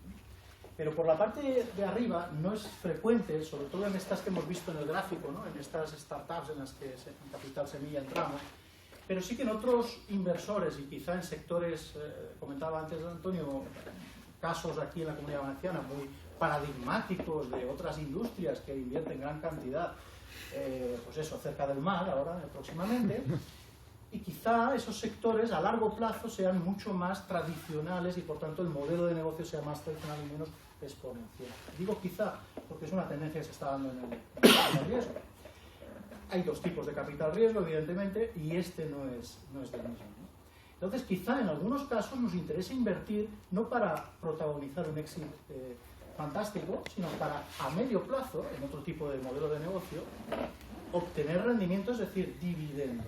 Pero por la parte de arriba no es frecuente, sobre todo en estas que hemos visto en el gráfico, ¿no? En estas startups en las que en Capital Semilla entramos, pero sí que en otros inversores y quizá en sectores, comentaba antes Antonio, casos aquí en la Comunidad Valenciana muy paradigmáticos de otras industrias que invierten gran cantidad, pues eso, cerca del mar ahora, próximamente, y quizá esos sectores a largo plazo sean mucho más tradicionales y por tanto el modelo de negocio sea más tradicional y menos exponencial. Digo quizá porque es una tendencia que se está dando en el riesgo. Hay 2 tipos de capital riesgo, evidentemente, y este no es del mismo, ¿no? Entonces, quizá en algunos casos nos interesa invertir no para protagonizar un éxito fantástico, sino para, a medio plazo, en otro tipo de modelo de negocio, obtener rendimientos, es decir, dividendos.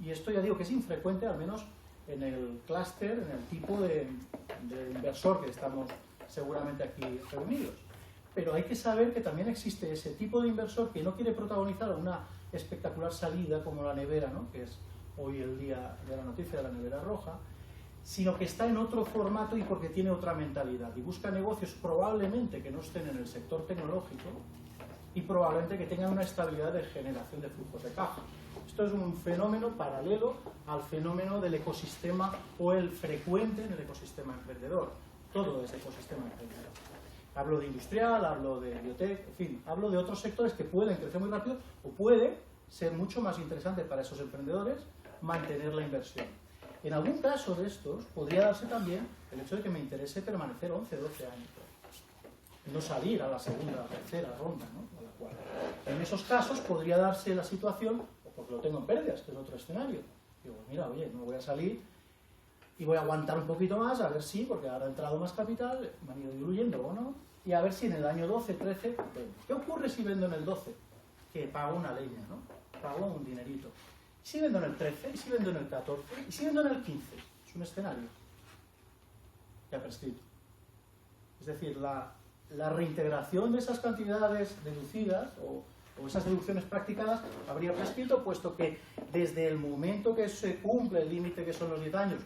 Y esto ya digo que es infrecuente, al menos en el clúster, en el tipo de inversor que estamos seguramente aquí reunidos. Pero hay que saber que también existe ese tipo de inversor que no quiere protagonizar una espectacular salida como la nevera, ¿no? Que es hoy el día de la noticia de la nevera roja, sino que está en otro formato y porque tiene otra mentalidad y busca negocios probablemente que no estén en el sector tecnológico y probablemente que tengan una estabilidad de generación de flujos de caja. Esto es un fenómeno paralelo al fenómeno del ecosistema o el frecuente en el ecosistema emprendedor. Todo es ecosistema emprendedor. Hablo de industrial, hablo de biotech, en fin, hablo de otros sectores que pueden crecer muy rápido o puede ser mucho más interesante para esos emprendedores mantener la inversión. En algún caso de estos podría darse también el hecho de que me interese permanecer 11, 12 años. No salir a la segunda o tercera ronda, ¿no? A la cual. En esos casos podría darse la situación, porque lo tengo en pérdidas, que es otro escenario. Digo, mira, oye, no voy a salir y voy a aguantar un poquito más, a ver si, porque ahora ha entrado más capital, me han ido diluyendo o no, y a ver si en el año 12, 13, vendo. ¿Qué ocurre si vendo en el 12? Que pago una leña, ¿no? Pago un dinerito. ¿Y si vendo en el 13? ¿Y si vendo en el 14? ¿Y si vendo en el 15? Es un escenario que ha prescrito. Es decir, la reintegración de esas cantidades deducidas o esas deducciones practicadas habría prescrito, puesto que desde el momento que se cumple el límite que son los 10 años,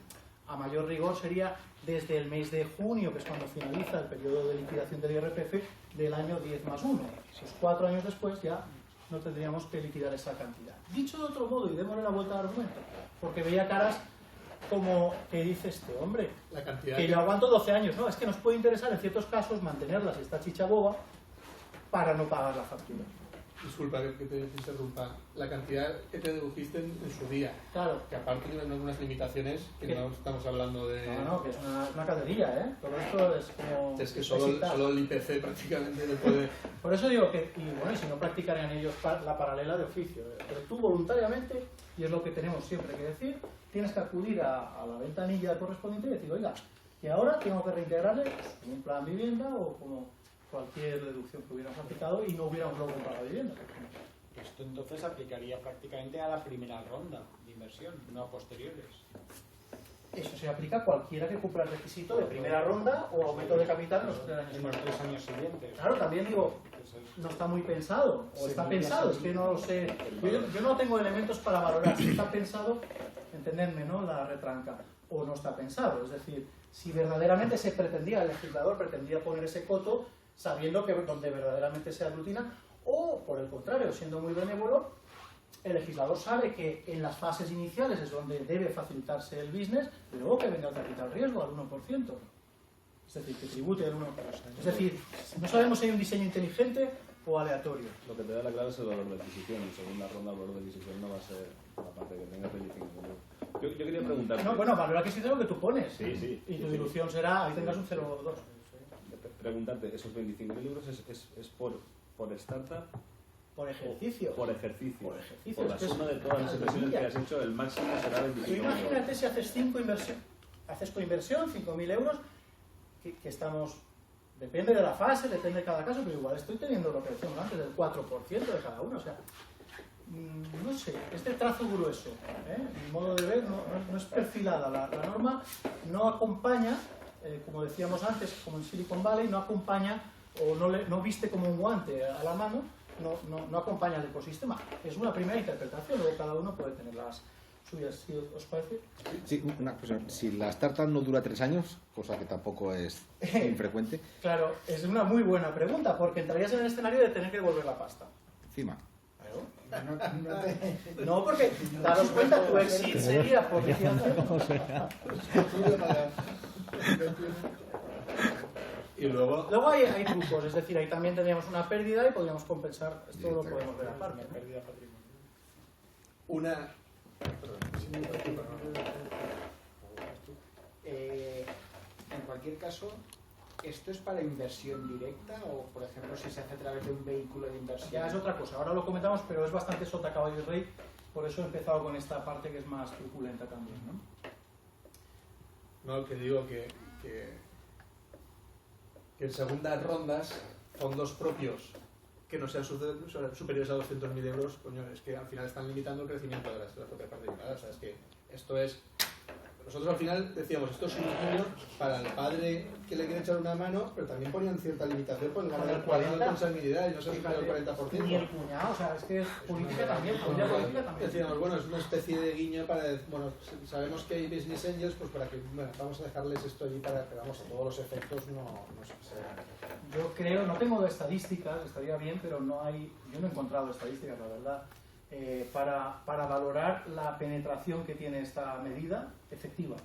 a mayor rigor sería desde el mes de junio, que es cuando finaliza el periodo de liquidación del IRPF, del año 10 más 1. Pues 4 años después ya no tendríamos que liquidar esa cantidad. Dicho de otro modo, y démosle la vuelta al argumento, porque veía caras como que dice este hombre, la cantidad que yo aguanto 12 años, no, es que nos puede interesar en ciertos casos mantenerla si está chicha boba para no pagar la factura. Disculpa que te interrumpa. La cantidad que te dedujiste en su día. Claro. Que aparte tienen algunas limitaciones que no estamos hablando de... No, que es una cacería, ¿eh? Todo esto es como... Es que solo el IPC prácticamente le puede... Por eso digo que, y si no practicarían ellos la paralela de oficio, pero tú voluntariamente, y es lo que tenemos siempre que decir, tienes que acudir a la ventanilla correspondiente y decir, oiga, que ahora tengo que reintegrarle pues, un plan vivienda o como cualquier deducción que hubiéramos aplicado y no hubiéramos luego para la vivienda. Esto entonces aplicaría prácticamente a la primera ronda de inversión, no a posteriores. Eso se aplica a cualquiera que cumpla el requisito de primera ronda o aumento de capital en los 3 años. En los 3 años siguientes. Claro, también digo, no está muy pensado, o está pensado, es que no lo sé. Yo no tengo elementos para valorar si está pensado, entendedme, ¿no? La retranca, o no está pensado. Es decir, si verdaderamente se pretendía, el legislador pretendía poner ese coto sabiendo que donde verdaderamente se aglutina, o por el contrario, siendo muy benévolo, el legislador sabe que en las fases iniciales es donde debe facilitarse el business, y luego que venga el capital riesgo al 1%. Es decir, que tribute el 1%. Es decir, no sabemos si hay un diseño inteligente o aleatorio. Lo que te da la clave es el valor de adquisición, y según la ronda el valor de adquisición no va a ser la parte que tenga 25.000 euros. Yo quería preguntarte... No, bueno, valor de adquisición es lo que tú pones. Sí. Y tu dilución será, ahí tengas un 0,2. Preguntarte, ¿esos 25.000 euros es por startup? Por ejercicio. Por ejercicio. Por ejercicio. Por la Es que suma de todas las inversiones que has hecho, el máximo será 25.000 Tú euros. imagínate si haces 5 inversiones, haces coinversión, 5.000 euros, que estamos, depende de la fase, depende de cada caso, pero igual estoy teniendo lo que decíamos antes, del 4% de cada uno, o sea, no sé, este trazo grueso, mi modo de ver, no es perfilada, la norma no acompaña, como decíamos antes, como en Silicon Valley, no acompaña o no viste como un guante a la mano, no acompaña al ecosistema. Es una primera interpretación, luego cada uno puede tener las suyas, ¿sí os parece? Sí, una cosa. Si la startup no dura 3 años, cosa que tampoco es infrecuente, Claro, es una muy buena pregunta, porque entrarías en el escenario de tener que devolver la pasta. encima. No, porque daros cuenta, tu exit sería por liquidación. Y luego, Luego hay trucos, es decir, ahí también tendríamos una pérdida y podríamos compensar, esto lo podemos ver aparte. Pérdida patrimonial. una... En cualquier caso, ¿esto es para inversión directa o, por ejemplo, si se hace a través de un vehículo de inversión? Ya es otra cosa, ahora lo comentamos, pero es bastante sota caballo y rey, por eso he empezado con esta parte que es más truculenta también, ¿no? No, que digo que en segundas rondas, fondos propios que no sean superiores a 200.000 euros, coño, es que al final están limitando el crecimiento de la propia participada. O sea, es que esto es... Nosotros al final decíamos, esto es un estudio para el padre que le quiere echar una mano, pero también ponían cierta limitación por el Con grado el de 40, consanguinidad y no se el 40%. Ni el cuñado, o sea, es que es política también, política también. Decíamos, bueno, es una especie de guiño para, bueno, sabemos que hay business angels, pues para que, bueno, vamos a dejarles esto allí para que, vamos, a todos los efectos no se... Yo creo, no tengo de estadísticas, estaría bien, pero yo no he encontrado estadísticas, la verdad, para valorar la penetración que tiene esta medida efectiva.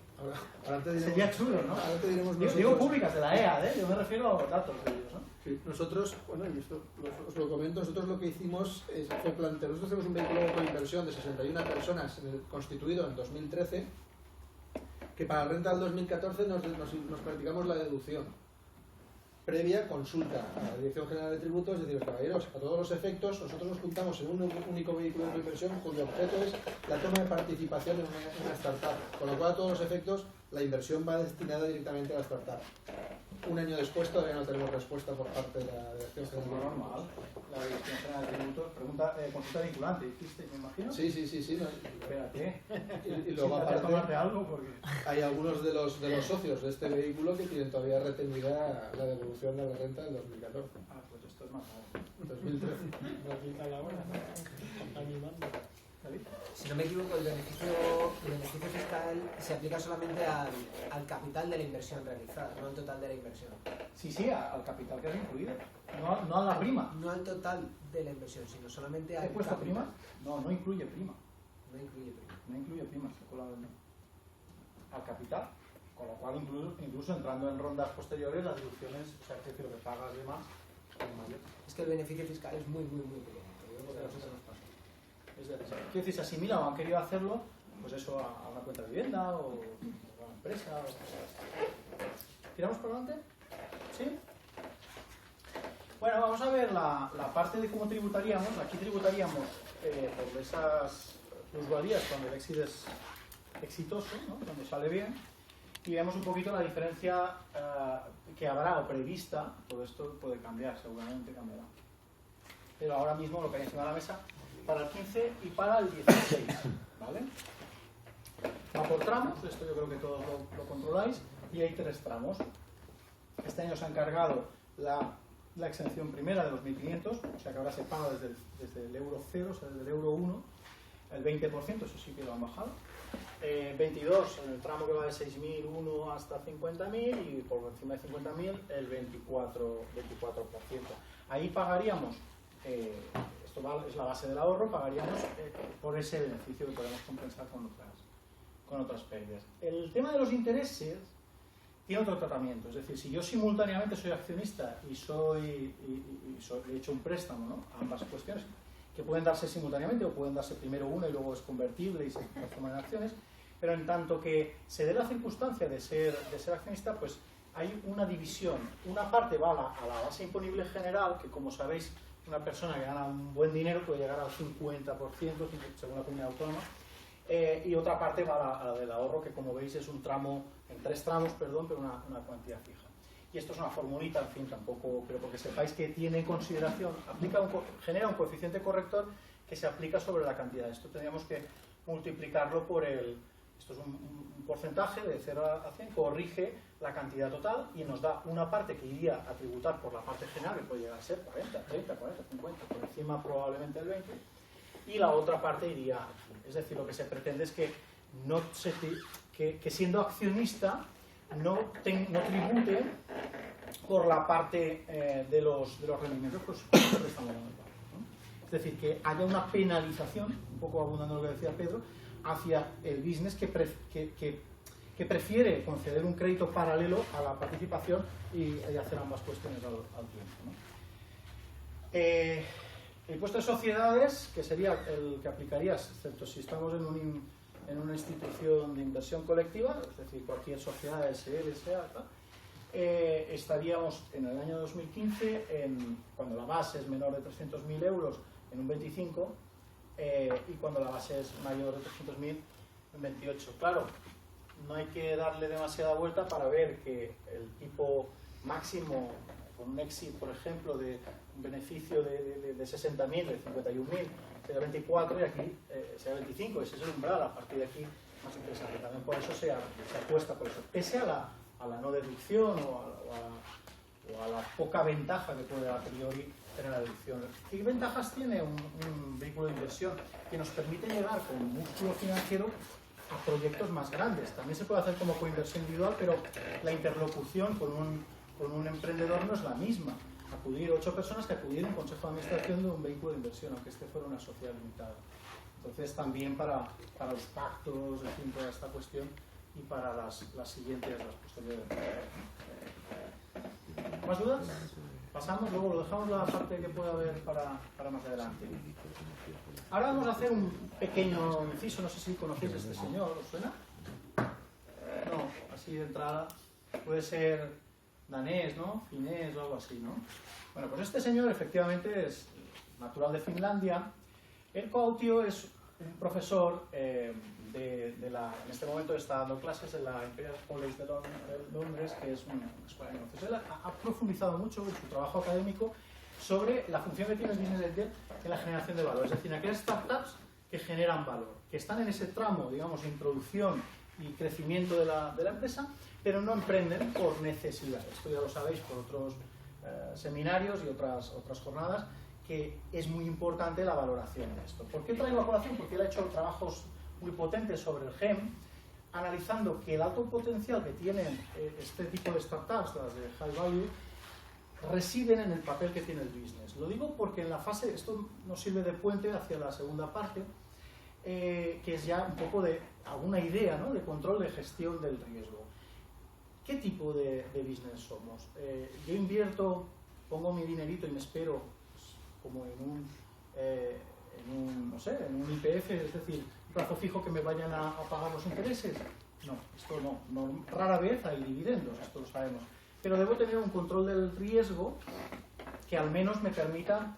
Ahora te diremos, Sería chulo, ¿no? Ahora te diremos Digo nosotros, públicas de la EA, yo me refiero a datos de ellos, ¿no? sí, nosotros, bueno, y esto os lo comento, nosotros lo que hicimos fue plantear, nosotros tenemos un vehículo de coinversión de 61 personas constituido en 2013, que para la renta del 2014 nos practicamos la deducción previa consulta a la Dirección General de Tributos, es decir, caballeros, a todos los efectos, nosotros nos juntamos en un único vehículo de inversión cuyo objeto es la toma de participación en una startup, con lo cual a todos los efectos la inversión va destinada directamente a la startup. Un año después todavía no tenemos respuesta por parte de la Dirección General de Tributos. Normal. La Dirección General de Tributos pregunta, consulta vinculante, ¿hiciste, me imagino? Sí. No. Espérate. Y luego Siéntate a tomarte aparte algo porque... hay algunos de los socios de este vehículo que tienen todavía retenida la devolución de la renta del 2014. Ah, pues esto es más grave. 2013. Nos a la hora, animando. ¿David? Si no me equivoco, el beneficio fiscal se aplica solamente al capital de la inversión realizada, no al total de la inversión. Sí, al capital que has incluido, no a la prima. No al total de la inversión, sino solamente al ¿He puesto capital. prima? No incluye prima. No incluye prima. No incluye prima, se ha colado en al capital, con lo cual incluso entrando en rondas posteriores las deducciones, o sea, el precio que pagas de más es mayor. Es que el beneficio fiscal es muy pequeño. Lo que a nosotros nos pasa. Es decir, quiero decir, se asimila o han querido hacerlo, pues eso a una cuenta de vivienda o a una empresa o cosas así. ¿Tiramos por delante? ¿Sí? Bueno, vamos a ver la parte de cómo tributaríamos. Aquí tributaríamos por esas plusvalías cuando el exit es exitoso, ¿no? Cuando sale bien, y vemos un poquito la diferencia que habrá o prevista, todo esto puede cambiar, seguramente cambiará. pero ahora mismo lo que hay encima de la mesa para el 15 y para el 16, ¿vale? Va por tramos, esto yo creo que todos lo controláis, y hay 3 tramos. Este año se ha encargado la exención primera de los 1.500, o sea que ahora se paga desde el euro 0, o sea, desde el euro 1, el 20%, eso sí que lo han bajado. 22 en el tramo que va de 6.001 hasta 50.000 y por encima de 50.000 el 24%. Ahí pagaríamos, esto es la base del ahorro, pagaríamos por ese beneficio que podemos compensar con otras pérdidas. El tema de los intereses tiene otro tratamiento, es decir, si yo simultáneamente soy accionista y he hecho un préstamo, ¿no? Ambas cuestiones que pueden darse simultáneamente o pueden darse primero una y luego es convertible y se transforma en acciones, pero en tanto que se dé la circunstancia de ser accionista, pues hay una división. Una parte va a la base imponible general, que como sabéis, una persona que gana un buen dinero puede llegar al 50% según la comunidad autónoma, y otra parte va a la del ahorro, que como veis es un tramo, en 3 tramos, perdón, pero una cuantía fija. Y esto es una formulita, en fin, tampoco, pero porque sepáis que tiene en consideración, genera un coeficiente corrector que se aplica sobre la cantidad. Esto tendríamos que multiplicarlo por esto es un porcentaje de 0 a 100, corrige la cantidad total y nos da una parte que iría a tributar por la parte general, que puede llegar a ser 40, 30, 40, 50, por encima probablemente el 20, y la otra parte iría aquí. Es decir, lo que se pretende es que siendo accionista no tribute por la parte de los rendimientos, pues estamos dando el pago, ¿no? Es decir, que haya una penalización, un poco abundando lo que decía Pedro, hacia el business que prefiere conceder un crédito paralelo a la participación y hacer ambas cuestiones al tiempo, ¿no? El impuesto de sociedades, que sería el que aplicarías, excepto si estamos en una institución de inversión colectiva, es decir, cualquier sociedad, SL, SEA, estaríamos en el año 2015, cuando la base es menor de 300.000 euros, en un 25, y cuando la base es mayor de 300.000, en 28. Claro, no hay que darle demasiada vuelta para ver que el tipo máximo, con un exit, por ejemplo, de un beneficio de 60.000, de 51.000, sea 24 y aquí sea 25, ese es el umbral, a partir de aquí más interesante. También por eso se apuesta por eso, pese a la no deducción o a la poca ventaja que puede a priori tener la deducción. ¿Qué ventajas tiene un vehículo de inversión? Que nos permite llegar con músculo financiero a proyectos más grandes. También se puede hacer como coinversión individual, pero la interlocución con un emprendedor no es la misma. Acudir 8 personas que acudir a un consejo de administración de un vehículo de inversión, aunque este fuera una sociedad limitada. Entonces también para los pactos, en fin, toda esta cuestión, y para las siguientes, las posteriores. ¿Más dudas? Pasamos, luego lo dejamos la parte que pueda haber para más adelante. Ahora vamos a hacer un pequeño inciso, no sé si conocéis a este señor, ¿os suena? No, así de entrada. Puede ser danés, ¿no? Finés o algo así, ¿no? Bueno, pues este señor efectivamente es natural de Finlandia. Erkko Autio es un profesor en este momento está dando clases en la Imperial College de Londres, que es una escuela de negocios. Él ha profundizado mucho en su trabajo académico sobre la función que tiene el business angel en la generación de valor, es decir, en aquellas startups que generan valor, que están en ese tramo, digamos, de introducción y crecimiento de la empresa, pero no emprenden por necesidad. Esto ya lo sabéis por otros seminarios y otras jornadas, que es muy importante la valoración de esto. ¿Por qué traigo la colación? Porque él ha hecho trabajos muy potentes sobre el GEM, analizando que el alto potencial que tienen este tipo de startups, las de high value, residen en el papel que tiene el business. Lo digo porque en la fase, esto nos sirve de puente hacia la segunda parte, que es ya un poco de alguna idea, ¿no?, de control de gestión del riesgo. ¿Qué tipo de business somos? Yo invierto, pongo mi dinerito y me espero, pues, como en un IPF, es decir, plazo fijo que me vayan a pagar los intereses. No, esto no, rara vez hay dividendos, esto lo sabemos. Pero debo tener un control del riesgo que al menos me permita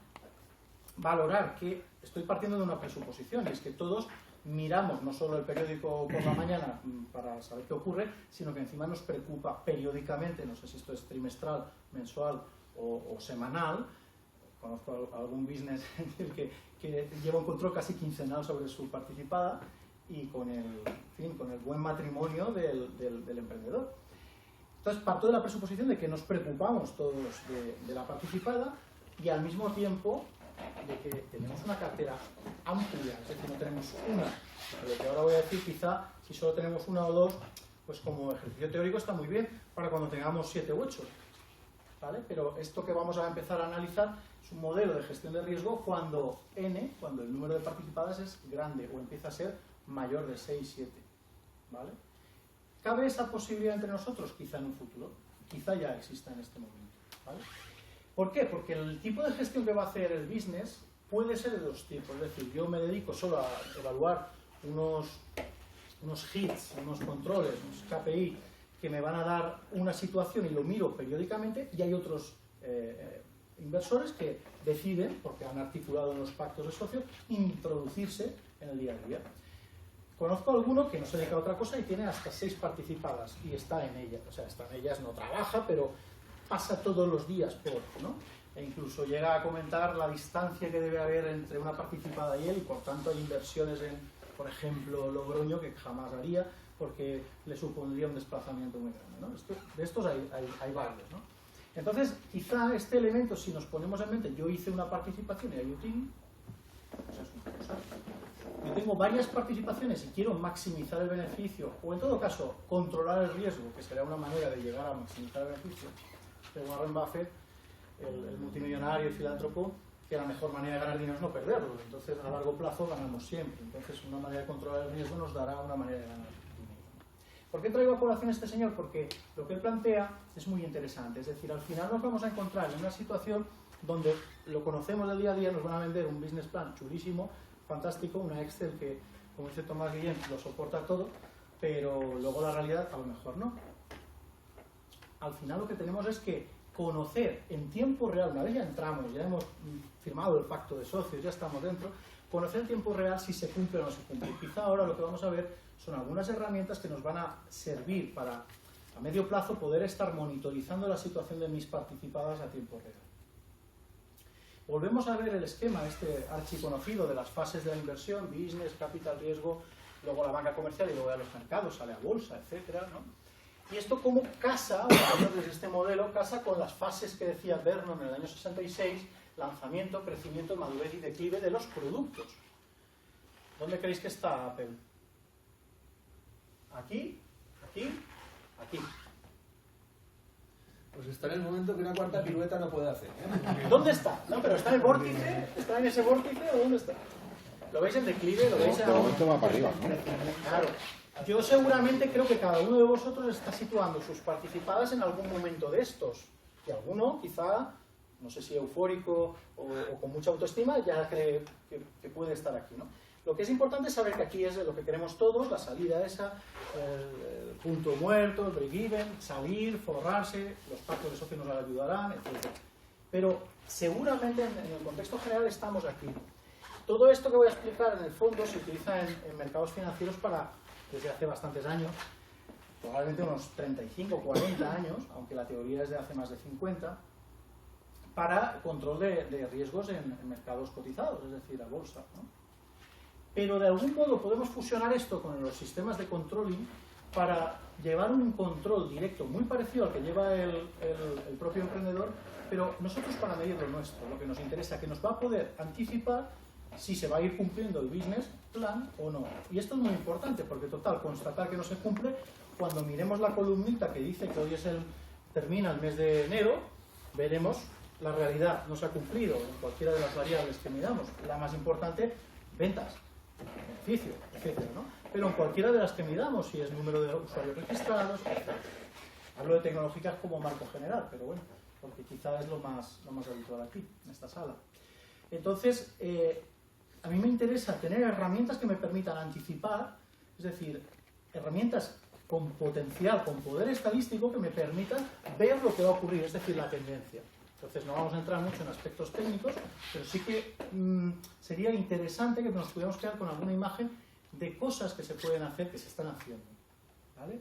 valorar que estoy partiendo de una presuposición, y es que todos miramos no solo el periódico por la mañana para saber qué ocurre, sino que encima nos preocupa periódicamente, no sé si esto es trimestral, mensual o semanal, conozco algún business en el que lleva un control casi quincenal sobre su participada y con el buen matrimonio del emprendedor. Entonces, parto de la presuposición de que nos preocupamos todos de la participada y al mismo tiempo de que tenemos una cartera amplia, es decir, no tenemos una. Lo que ahora voy a decir, quizá, si solo tenemos una o dos, pues como ejercicio teórico está muy bien para cuando tengamos 7 u 8. ¿Vale? Pero esto que vamos a empezar a analizar es un modelo de gestión de riesgo cuando cuando el número de participadas es grande o empieza a ser mayor de 6, 7. ¿Vale? ¿Cabe esa posibilidad entre nosotros? Quizá en un futuro. Quizá ya exista en este momento. ¿Vale? ¿Por qué? Porque el tipo de gestión que va a hacer el business puede ser de dos tipos. Es decir, yo me dedico solo a evaluar unos hits, unos controles, unos KPI que me van a dar una situación y lo miro periódicamente, y hay otros inversores que deciden, porque han articulado en los pactos de socios, introducirse en el día a día. Conozco a alguno que no se dedica a otra cosa y tiene hasta 6 participadas y está en ellas. O sea, está en ellas, no trabaja, pero pasa todos los días por, ¿no? E incluso llega a comentar la distancia que debe haber entre una participada y él, y por tanto hay inversiones en, por ejemplo, Logroño, que jamás haría, porque le supondría un desplazamiento muy grande, ¿no? De estos hay varios, ¿no? Entonces, quizá este elemento, si nos ponemos en mente, yo hice una participación en IoT, pues es una cosa. Yo tengo varias participaciones y quiero maximizar el beneficio, o en todo caso, controlar el riesgo, que será una manera de llegar a maximizar el beneficio. Pero Warren Buffett, el multimillonario y filántropo, que la mejor manera de ganar dinero es no perderlo. Entonces, a largo plazo ganamos siempre. Entonces, una manera de controlar el riesgo nos dará una manera de ganar dinero. ¿Por qué traigo a colación a este señor? Porque lo que él plantea es muy interesante. Es decir, al final nos vamos a encontrar en una situación donde lo conocemos del día a día, nos van a vender un business plan chulísimo, fantástico, una Excel que, como dice Tomás Guillén, lo soporta todo, pero luego la realidad a lo mejor no. Al final lo que tenemos es que conocer en tiempo real, una vez ya entramos, ya hemos firmado el pacto de socios, ya estamos dentro, conocer en tiempo real si se cumple o no se cumple. Y quizá ahora lo que vamos a ver son algunas herramientas que nos van a servir para, a medio plazo, poder estar monitorizando la situación de mis participadas a tiempo real. Volvemos a ver el esquema, este archiconocido de las fases de la inversión, business, capital, riesgo, luego la banca comercial y luego a los mercados, sale a bolsa, etcétera, ¿no? Y esto cómo casa, desde este modelo, casa con las fases que decía Vernon en el año 66, lanzamiento, crecimiento, madurez y declive de los productos. ¿Dónde creéis que está Apple? ¿Aquí? ¿Aquí? ¿Aquí? Pues está en el momento que una cuarta pirueta no puede hacer, ¿eh? ¿Dónde está? No, pero ¿está en el vórtice? ¿Está en ese vórtice o dónde está? ¿Lo veis en declive? ¿Lo veis en De momento va para arriba, ¿no? Claro. Yo seguramente creo que cada uno de vosotros está situando sus participadas en algún momento de estos. Y alguno, quizá, no sé si eufórico o con mucha autoestima, ya cree que puede estar aquí, ¿no? Lo que es importante es saber que aquí es lo que queremos todos, la salida esa, el punto muerto, el break-even, salir, forrarse, los pactos de socios nos ayudarán, etc. Pero seguramente en el contexto general estamos aquí. Todo esto que voy a explicar en el fondo se utiliza en mercados financieros desde hace bastantes años, probablemente unos 35 o 40 años, aunque la teoría es de hace más de 50, para control de riesgos en mercados cotizados, es decir, a bolsa, ¿no? Pero de algún modo podemos fusionar esto con los sistemas de controlling para llevar un control directo muy parecido al que lleva el propio emprendedor, pero nosotros para medir lo nuestro, lo que nos interesa, que nos va a poder anticipar si se va a ir cumpliendo el business plan o no. Y esto es muy importante porque, total, constatar que no se cumple, cuando miremos la columnita que dice que hoy termina el mes de enero, veremos la realidad, no se ha cumplido en cualquiera de las variables que miramos. La más importante, ventas, beneficio, etcétera, ¿no? Pero en cualquiera de las que midamos, si es número de usuarios registrados, etc. Hablo de tecnológicas como marco general, pero bueno, porque quizá es lo más habitual aquí, en esta sala. Entonces, a mí me interesa tener herramientas que me permitan anticipar, es decir, herramientas con potencial, con poder estadístico que me permitan ver lo que va a ocurrir, es decir, la tendencia. Entonces no vamos a entrar mucho en aspectos técnicos, pero sí que sería interesante que nos pudiéramos quedar con alguna imagen de cosas que se pueden hacer, que se están haciendo, ¿vale?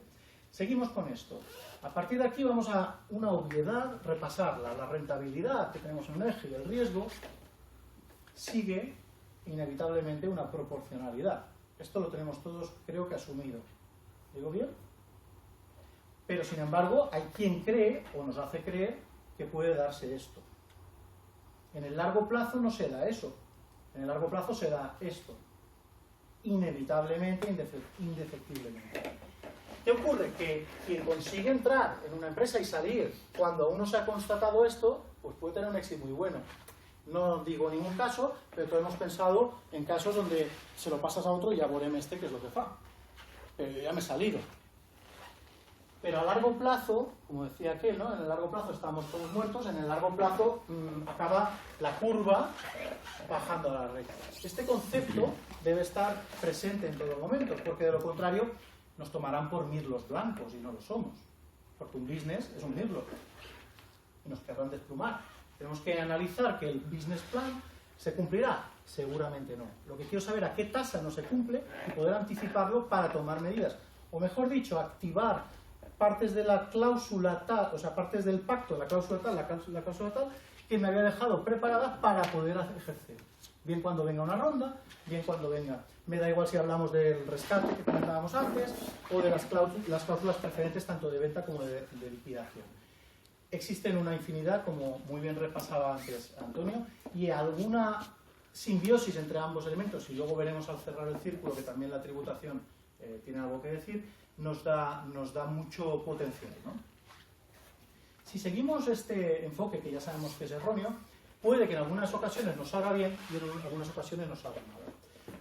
Seguimos con esto. A partir de aquí vamos a una obviedad, repasarla. La rentabilidad que tenemos en un eje y el riesgo sigue inevitablemente una proporcionalidad. Esto lo tenemos todos, creo que, asumido. ¿Digo bien? Pero, sin embargo, hay quien cree, o nos hace creer, que puede darse esto. En el largo plazo no se da eso. En el largo plazo se da esto. Inevitablemente, indefectiblemente. ¿Qué ocurre? Que quien consigue entrar en una empresa y salir cuando aún no se ha constatado esto, pues puede tener un éxito muy bueno. No digo ningún caso, pero todos hemos pensado en casos donde se lo pasas a otro y ya veurem este que es lo que fa. Pero yo ya me he salido. Pero a largo plazo, como decía aquel, ¿no? En el largo plazo estamos todos muertos, en el largo plazo acaba la curva bajando a la recta. Este concepto debe estar presente en todo momento, porque de lo contrario nos tomarán por mirlos blancos y no lo somos. Porque un business es un mirlo y nos querrán desplumar. Tenemos que analizar que el business plan se cumplirá. Seguramente no. Lo que quiero saber a qué tasa no se cumple y poder anticiparlo para tomar medidas. O mejor dicho, activar partes de la cláusula tal, o sea, partes del pacto, la cláusula tal, que me había dejado preparada para poder ejercer. Bien cuando venga una ronda, bien cuando venga. Me da igual si hablamos del rescate que comentábamos antes, o de las cláusulas preferentes tanto de venta como de liquidación. Existen una infinidad, como muy bien repasaba antes Antonio, y alguna simbiosis entre ambos elementos, y luego veremos al cerrar el círculo que también la tributación tiene algo que decir, nos da mucho potencial, ¿no? Si seguimos este enfoque, que ya sabemos que es erróneo, puede que en algunas ocasiones nos salga bien y en algunas ocasiones nos salga mal.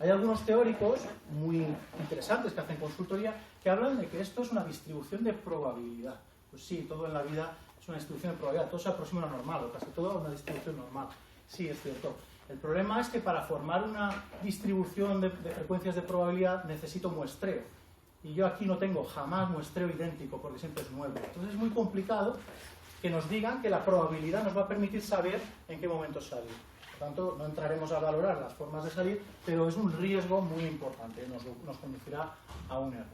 Hay algunos teóricos muy interesantes que hacen consultoría que hablan de que esto es una distribución de probabilidad. Pues sí, todo en la vida es una distribución de probabilidad, todo se aproxima a lo normal, o casi todo a una distribución normal. Sí, es cierto. El problema es que para formar una distribución de frecuencias de probabilidad necesito muestreo. Y yo aquí no tengo jamás muestreo idéntico, porque siempre es nuevo. Entonces es muy complicado que nos digan que la probabilidad nos va a permitir saber en qué momento salir. Por tanto, no entraremos a valorar las formas de salir, pero es un riesgo muy importante, nos conducirá a un error.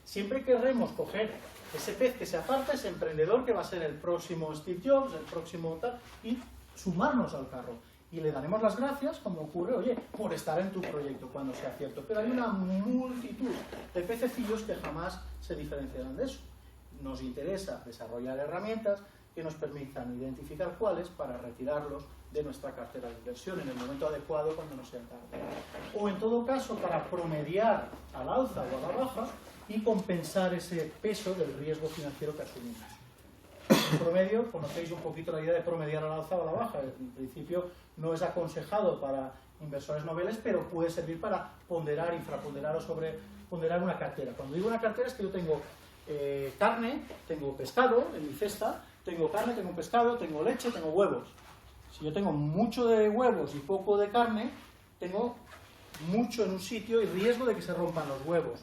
Siempre querremos coger ese pez que se aparta, ese emprendedor que va a ser el próximo Steve Jobs, el próximo tal, y sumarnos al carro. Y le daremos las gracias, como ocurre, oye, por estar en tu proyecto cuando sea cierto. Pero hay una multitud de pececillos que jamás se diferenciarán de eso. Nos interesa desarrollar herramientas que nos permitan identificar cuáles para retirarlos de nuestra cartera de inversión en el momento adecuado cuando no sea tarde. O en todo caso para promediar al alza o a la baja y compensar ese peso del riesgo financiero que asumimos. En promedio, conocéis un poquito la idea de promediar al alza o a la baja. En principio no es aconsejado para inversores noveles, pero puede servir para ponderar, infraponderar o sobreponderar una cartera. Cuando digo una cartera es que yo tengo carne, tengo pescado en mi cesta, tengo carne, tengo pescado, tengo leche, tengo huevos. Si yo tengo mucho de huevos y poco de carne, tengo mucho en un sitio y riesgo de que se rompan los huevos.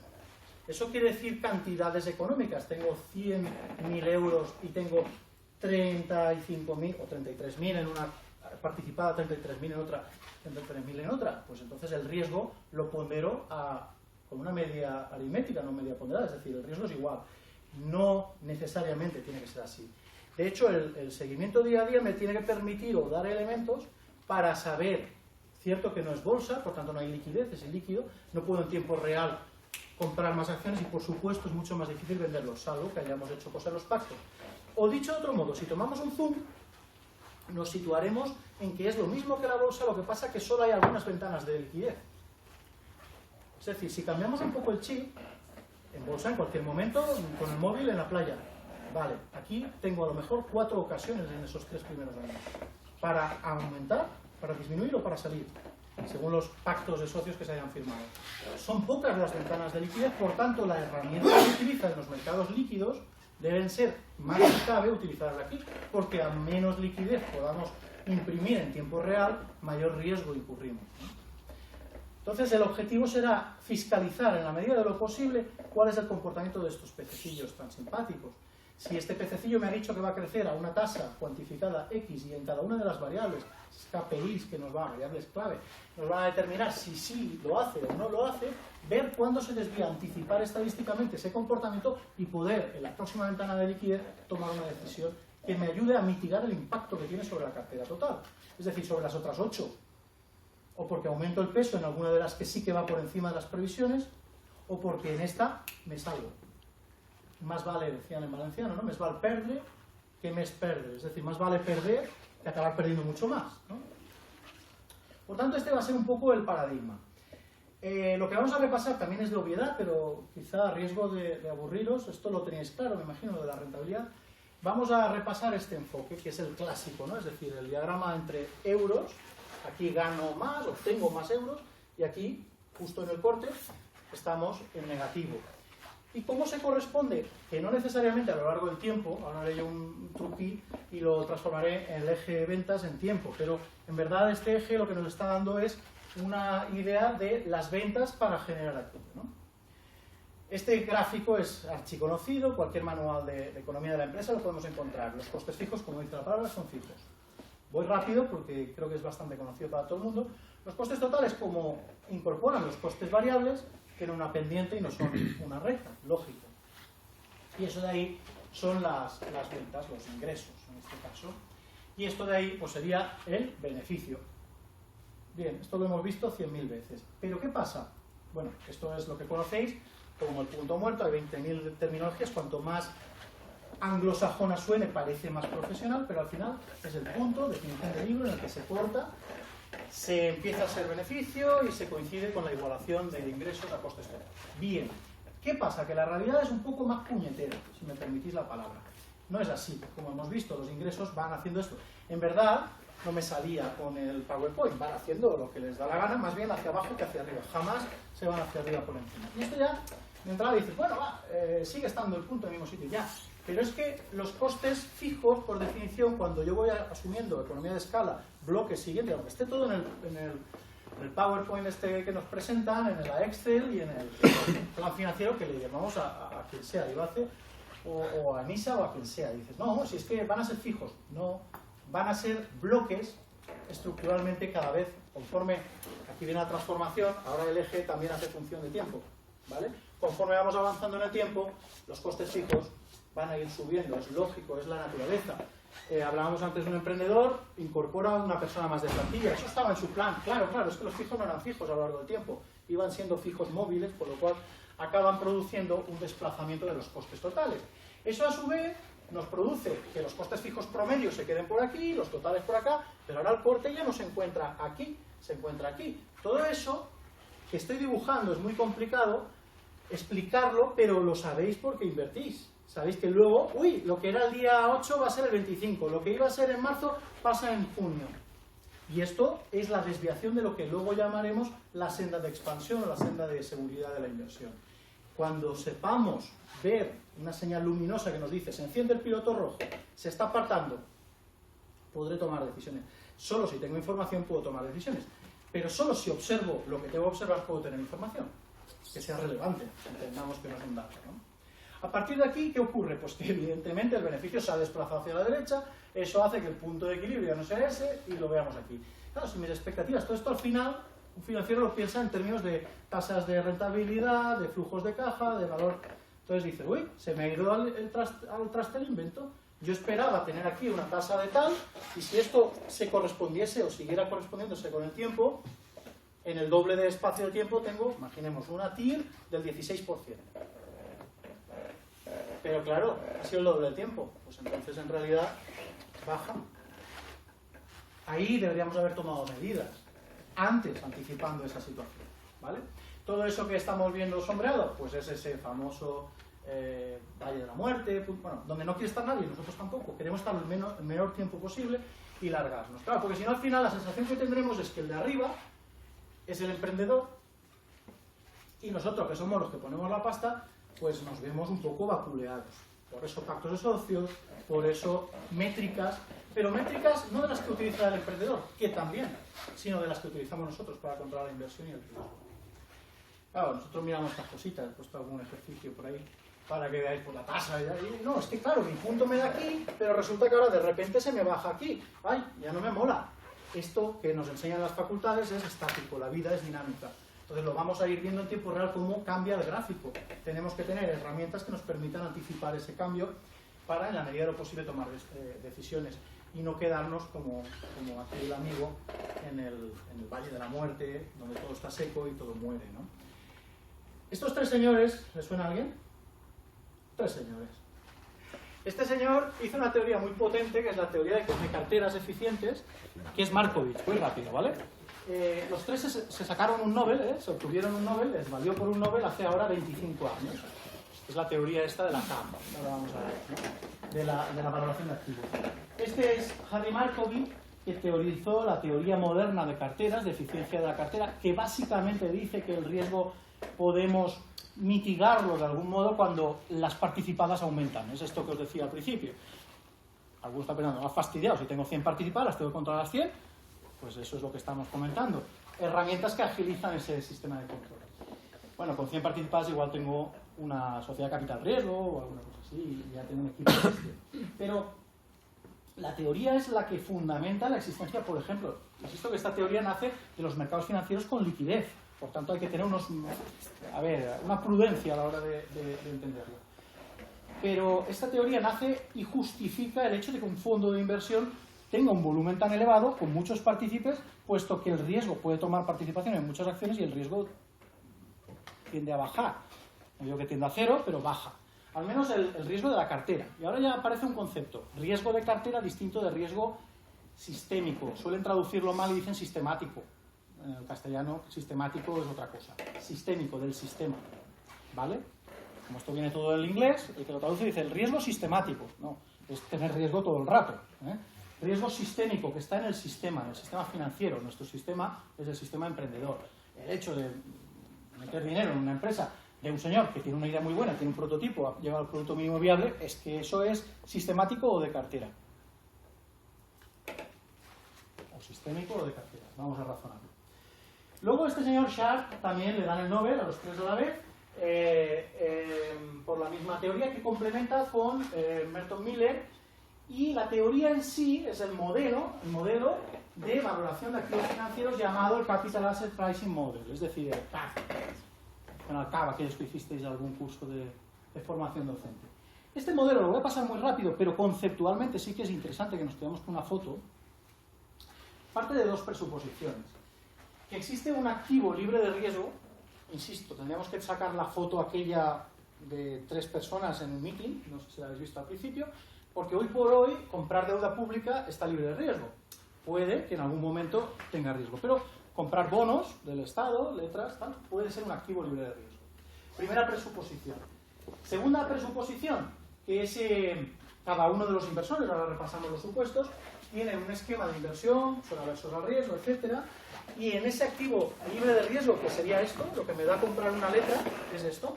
Eso quiere decir cantidades económicas. Tengo 100.000 euros y tengo 35.000 o 33.000 en una participada, 33.000 en otra, 33.000 en otra. Pues entonces el riesgo lo pondero con una media aritmética, no media ponderada. Es decir, el riesgo es igual. No necesariamente tiene que ser así. De hecho, el seguimiento día a día me tiene que permitir o dar elementos para saber, cierto que no es bolsa, por tanto no hay liquidez, es ilíquido, no puedo en tiempo real comprar más acciones y por supuesto es mucho más difícil venderlos, salvo que hayamos hecho cosas en los pactos. O dicho de otro modo, si tomamos un zoom, nos situaremos en que es lo mismo que la bolsa, lo que pasa que solo hay algunas ventanas de liquidez. Es decir, si cambiamos un poco el chip, en bolsa en cualquier momento, con el móvil en la playa, vale, aquí tengo a lo mejor 4 ocasiones en esos 3 primeros años para aumentar, para disminuir o para salir, según los pactos de socios que se hayan firmado. Son pocas las ventanas de liquidez, por tanto la herramienta que se utiliza en los mercados líquidos deben ser más si cabe utilizarla aquí, porque a menos liquidez podamos imprimir en tiempo real, mayor riesgo incurrimos, ¿no? Entonces el objetivo será fiscalizar en la medida de lo posible cuál es el comportamiento de estos pececillos tan simpáticos. Si este pececillo me ha dicho que va a crecer a una tasa cuantificada X y en cada una de las variables, KPIs que nos van, variables clave, nos van a determinar si sí lo hace o no lo hace, ver cuándo se desvía, anticipar estadísticamente ese comportamiento y poder, en la próxima ventana de liquidez, tomar una decisión que me ayude a mitigar el impacto que tiene sobre la cartera total. Es decir, sobre las otras 8. O porque aumento el peso en alguna de las que sí que va por encima de las previsiones, o porque en esta me salgo. Más vale, decían en valenciano, ¿no? Més val perdre que més perdre. Es decir, más vale perder que acabar perdiendo mucho más, ¿no? Por tanto, este va a ser un poco el paradigma. Lo que vamos a repasar también es de obviedad, pero quizá a riesgo de aburriros, esto lo tenéis claro, me imagino, lo de la rentabilidad. Vamos a repasar este enfoque, que es el clásico, ¿no? Es decir, el diagrama entre euros, aquí gano más, obtengo más euros, y aquí, justo en el corte, estamos en negativo. ¿Y cómo se corresponde? Que no necesariamente a lo largo del tiempo, ahora haré yo un truqui y lo transformaré en el eje de ventas en tiempo, pero en verdad este eje lo que nos está dando es una idea de las ventas para generar activo, ¿no? Este gráfico es archiconocido, cualquier manual de economía de la empresa lo podemos encontrar. Los costes fijos, como dice la palabra, son fijos. Voy rápido porque creo que es bastante conocido para todo el mundo. Los costes totales, como incorporan los costes variables, tienen una pendiente y no son una recta, lógico. Y eso de ahí son las ventas, los ingresos en este caso. Y esto de ahí pues sería el beneficio. Bien, esto lo hemos visto 100.000 veces. ¿Pero qué pasa? Bueno, esto es lo que conocéis como el punto muerto, hay 20.000 terminologías, cuanto más anglosajona suene parece más profesional, pero al final es el punto, definición de libro, en el que se corta, se empieza a ser beneficio y se coincide con la igualación de ingresos a costes totales. Bien, ¿qué pasa? Que la realidad es un poco más puñetera, si me permitís la palabra. No es así, como hemos visto, los ingresos van haciendo esto. En verdad, no me salía con el PowerPoint, van haciendo lo que les da la gana, más bien hacia abajo que hacia arriba, jamás se van hacia arriba por encima. Y esto ya, de entrada dices, bueno, va, sigue estando el punto en el mismo sitio, ya. Pero es que los costes fijos, por definición, cuando yo voy asumiendo economía de escala, bloques siguientes, aunque esté todo en el PowerPoint este que nos presentan, en el Excel y en el plan financiero que le llamamos a quien sea, Ibace, o a Nisa o a quien sea. Y dices, no, si es que van a ser fijos. No, van a ser bloques estructuralmente cada vez, conforme, aquí viene la transformación, ahora el eje también hace función de tiempo, ¿vale? Conforme vamos avanzando en el tiempo, los costes fijos van a ir subiendo, es lógico, es la naturaleza. Hablábamos antes de un emprendedor, incorpora a una persona más de plantilla, eso estaba en su plan, claro, es que los fijos no eran fijos a lo largo del tiempo, iban siendo fijos móviles, por lo cual acaban produciendo un desplazamiento de los costes totales. Eso a su vez nos produce que los costes fijos promedios se queden por aquí, los totales por acá, pero ahora el corte ya no se encuentra aquí, se encuentra aquí. Todo eso que estoy dibujando es muy complicado explicarlo, pero lo sabéis porque invertís. Sabéis que luego, lo que era el día 8 va a ser el 25, lo que iba a ser en marzo pasa en junio. Y esto es la desviación de lo que luego llamaremos la senda de expansión o la senda de seguridad de la inversión. Cuando sepamos ver una señal luminosa que nos dice se enciende el piloto rojo, se está apartando, podré tomar decisiones. Solo si tengo información puedo tomar decisiones, pero solo si observo lo que tengo que observar puedo tener información que sea relevante, entendamos que no es un dato, ¿no? A partir de aquí, ¿qué ocurre? Pues que evidentemente el beneficio se ha desplazado hacia la derecha, eso hace que el punto de equilibrio ya no sea ese y lo veamos aquí. Claro, si mis expectativas, todo esto al final, un financiero lo piensa en términos de tasas de rentabilidad, de flujos de caja, de valor. Entonces dice, se me ha ido al traste el invento. Yo esperaba tener aquí una tasa de tal, y si esto se correspondiese o siguiera correspondiéndose con el tiempo, en el doble de espacio de tiempo tengo, imaginemos, una TIR del 16%. Pero claro, ha sido el doble de tiempo. Pues entonces en realidad baja. Ahí deberíamos haber tomado medidas, antes anticipando esa situación, ¿vale? Todo eso que estamos viendo sombreado, pues es ese famoso Valle de la Muerte, bueno, donde no quiere estar nadie, nosotros tampoco. Queremos estar el menor tiempo posible y largarnos. Claro, porque si no al final la sensación que tendremos es que el de arriba es el emprendedor y nosotros, que somos los que ponemos la pasta, pues nos vemos un poco vapuleados. Por eso pactos de socios, por eso métricas, pero métricas no de las que utiliza el emprendedor, que también, sino de las que utilizamos nosotros para controlar la inversión y el riesgo. Claro, nosotros miramos estas cositas, he puesto algún ejercicio por ahí. para que veáis por la tasa. Y no, es que claro, mi punto me da aquí, pero resulta que ahora de repente se me baja aquí. ¡Ay, ya no me mola! Esto que nos enseñan las facultades es estático, la vida es dinámica. Entonces lo vamos a ir viendo en tiempo real cómo cambia el gráfico. Tenemos que tener herramientas que nos permitan anticipar ese cambio para, en la medida de lo posible, tomar decisiones y no quedarnos como aquel amigo en el Valle de la Muerte, donde todo está seco y todo muere, ¿no? Estos tres señores, ¿les suena a alguien? Tres señores. Este señor hizo una teoría muy potente, que es la teoría de carteras eficientes, que es Markovich. Muy rápido, ¿vale? Los tres se sacaron un Nobel, se obtuvieron un Nobel, les valió por un Nobel hace ahora 25 años. Es la teoría esta de la CAM, ahora vamos a ver, ¿no? de la valoración de activos. Este es Harry Markovich, que teorizó la teoría moderna de carteras, de eficiencia de la cartera, que básicamente dice que el riesgo podemos mitigarlo de algún modo cuando las participadas aumentan. Es esto que os decía al principio. Algunos están pensando, me ha fastidiado, si tengo 100 participadas, las tengo que controlar las 100, pues eso es lo que estamos comentando. Herramientas que agilizan ese sistema de control. Bueno, con 100 participadas igual tengo una sociedad de capital riesgo o alguna cosa así, y ya tengo un equipo de gestión. Pero la teoría es la que fundamenta la existencia, por ejemplo. Insisto que esta teoría nace de los mercados financieros con liquidez. Por tanto, hay que tener una prudencia a la hora de entenderlo. Pero esta teoría nace y justifica el hecho de que un fondo de inversión tenga un volumen tan elevado, con muchos partícipes, puesto que el riesgo puede tomar participación en muchas acciones y el riesgo tiende a bajar. No digo que tienda a cero, pero baja. Al menos el riesgo de la cartera. Y ahora ya aparece un concepto. Riesgo de cartera distinto de riesgo sistémico. Suelen traducirlo mal y dicen sistemático. En el castellano, sistemático es otra cosa. Sistémico, del sistema. ¿Vale? Como esto viene todo del inglés, el que lo traduce dice el riesgo sistemático. No, es tener riesgo todo el rato. Riesgo sistémico, que está en el sistema financiero. Nuestro sistema es el sistema emprendedor. El hecho de meter dinero en una empresa de un señor que tiene una idea muy buena, tiene un prototipo, ha llegado al producto mínimo viable, es que eso es sistemático o de cartera. O sistémico o de cartera. Vamos a razonarlo. Luego este señor Sharpe también le dan el Nobel a los tres de la vez por la misma teoría que complementa con Merton Miller, y la teoría en sí es el modelo de valoración de activos financieros llamado el Capital Asset Pricing Model, es decir, el CAP. Bueno, el CAP, aquellos que hicisteis algún curso de formación docente. Este modelo lo voy a pasar muy rápido, pero conceptualmente sí que es interesante que nos quedemos con una foto. Parte de dos presuposiciones. Que existe un activo libre de riesgo, insisto, tendríamos que sacar la foto aquella de 3 personas en un meeting, no sé si la habéis visto al principio, porque hoy por hoy comprar deuda pública está libre de riesgo. Puede que en algún momento tenga riesgo, pero comprar bonos del Estado, letras, tal, puede ser un activo libre de riesgo. Primera presuposición. Segunda presuposición, que es cada uno de los inversores, ahora repasamos los supuestos, tiene un esquema de inversión, son aversos al riesgo, etcétera, y en ese activo libre de riesgo, que sería esto, lo que me da a comprar una letra, es esto,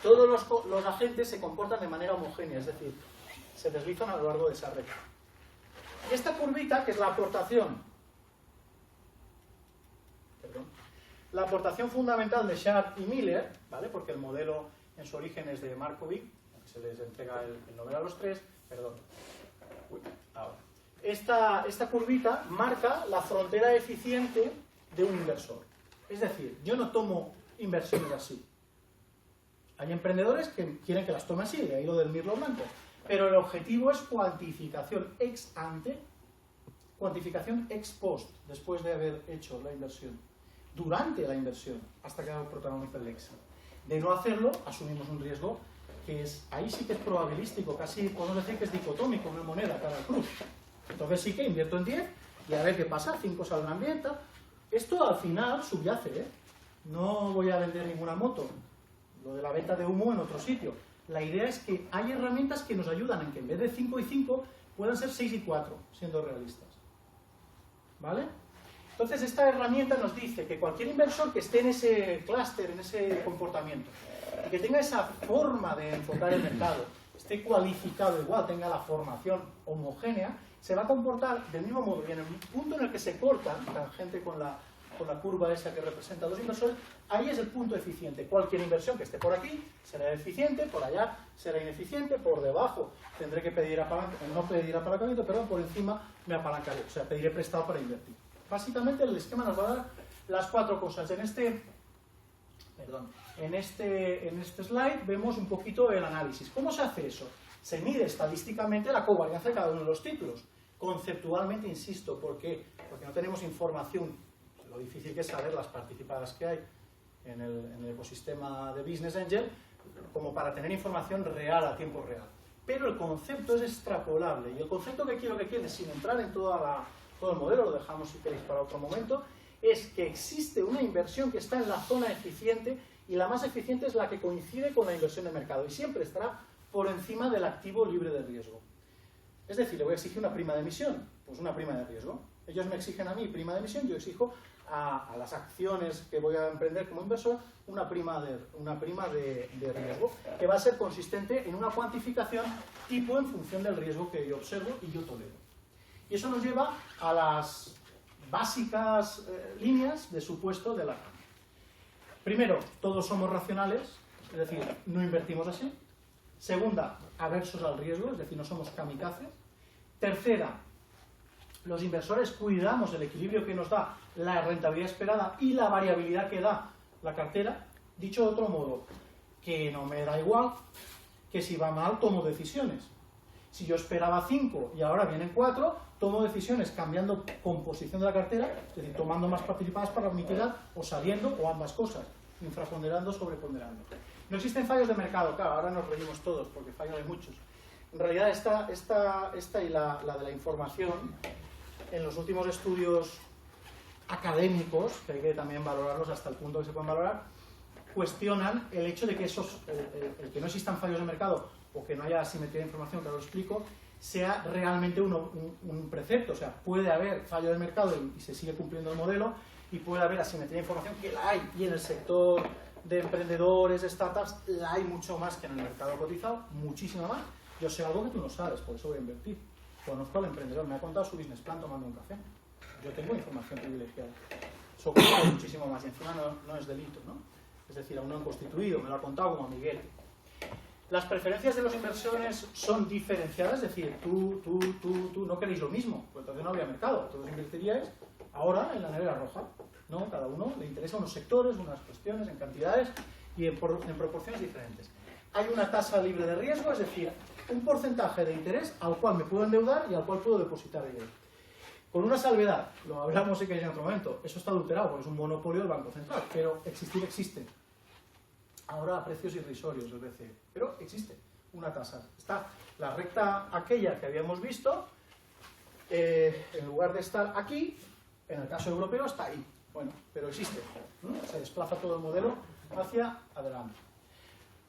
todos los agentes se comportan de manera homogénea, es decir, se deslizan a lo largo de esa recta. Y esta curvita, que es la aportación fundamental de Sharpe y Miller, ¿vale? Porque el modelo en su origen es de Markovich, que se les entrega el Nobel a los tres, perdón. Ahora. Esta curvita marca la frontera eficiente de un inversor. Es decir, yo no tomo inversiones así. Hay emprendedores que quieren que las tome así, de ahí lo del mirlo blanco. Pero el objetivo es cuantificación ex ante, cuantificación ex post, después de haber hecho la inversión, durante la inversión, hasta que protagoniza el éxito. De no hacerlo, asumimos un riesgo que es, ahí sí que es probabilístico, casi podemos decir que es dicotómico, una moneda, cara al cruz. Entonces sí que invierto en 10 y a ver qué pasa, 5 saldrán bien, tal. Esto al final subyace, No voy a vender ninguna moto, lo de la venta de humo en otro sitio. La idea es que hay herramientas que nos ayudan en que en vez de 5 y 5 puedan ser 6 y 4, siendo realistas. ¿Vale? Entonces esta herramienta nos dice que cualquier inversor que esté en ese clúster, en ese comportamiento, y que tenga esa forma de enfocar el mercado, esté cualificado igual, tenga la formación homogénea, se va a comportar del mismo modo. Y en el punto en el que se corta, tangente con la con la curva esa que representa a los inversores, ahí es el punto eficiente. Cualquier inversión que esté por aquí será eficiente, por allá será ineficiente, por debajo tendré que pedir no pedir apalancamiento, perdón, por encima me apalancaré, o sea, pediré prestado para invertir. Básicamente el esquema nos va a dar las 4 cosas. En este slide vemos un poquito el análisis. ¿Cómo se hace eso? Se mide estadísticamente la covarianza de cada uno de los títulos. Conceptualmente, insisto, ¿por qué? Porque no tenemos información, lo difícil que es saber las participadas que hay en el ecosistema de Business Angel, como para tener información real, a tiempo real. Pero el concepto es extrapolable, y el concepto que quiero que quede, sin entrar en todo el modelo, lo dejamos si queréis para otro momento, es que existe una inversión que está en la zona eficiente, y la más eficiente es la que coincide con la inversión de mercado, y siempre estará por encima del activo libre de riesgo. Es decir, le voy a exigir una prima de emisión, pues una prima de riesgo. Ellos me exigen a mí prima de emisión, yo exijo a las acciones que voy a emprender como inversor una prima de riesgo, que va a ser consistente en una cuantificación tipo en función del riesgo que yo observo y yo tolero. Y eso nos lleva a las básicas líneas de supuesto de la... Primero, todos somos racionales, es decir, no invertimos así. Segunda, aversos al riesgo, es decir, no somos kamikazes. Tercera, los inversores cuidamos el equilibrio que nos da la rentabilidad esperada y la variabilidad que da la cartera. Dicho de otro modo, que no me da igual que si va mal tomo decisiones. Si yo esperaba 5 y ahora vienen 4, tomo decisiones cambiando composición de la cartera, es decir, tomando más participadas para mitigar o saliendo o ambas cosas, infraponderando, sobreponderando. No existen fallos de mercado, claro, ahora nos reímos todos porque fallos hay muchos. En realidad esta y la de la información, en los últimos estudios académicos, que hay que también valorarlos hasta el punto que se pueden valorar, cuestionan el hecho de que el que no existan fallos de mercado o que no haya asimetría de información, que ahora lo explico, sea realmente un precepto. O sea, puede haber fallo de mercado y se sigue cumpliendo el modelo, y puede haber asimetría de información, que la hay, y en el sector de emprendedores, startups, la hay mucho más que en el mercado cotizado, muchísimo más. Yo sé algo que tú no sabes, por eso voy a invertir. Conozco al emprendedor, me ha contado su business plan tomando un café. Yo tengo información privilegiada. Eso cuesta muchísimo más, y encima no es delito, ¿no? Es decir, aún no han constituido, me lo ha contado como Miguel. Las preferencias de los inversores son diferenciadas, es decir, tú no queréis lo mismo, pues entonces no habría mercado, todos invertiríais ahora en la nevera roja, ¿no? Cada uno le interesa unos sectores, unas cuestiones, en cantidades y en proporciones diferentes. Hay una tasa libre de riesgo, es decir, un porcentaje de interés al cual me puedo endeudar y al cual puedo depositar dinero. Con una salvedad, lo hablamos si queréis en otro momento, eso está adulterado porque es un monopolio del Banco Central, pero existir existe. Ahora a precios irrisorios el BCE, pero existe una tasa. Está la recta aquella que habíamos visto, en lugar de estar aquí, en el caso europeo está ahí. Bueno, pero existe, ¿no? Se desplaza todo el modelo hacia adelante.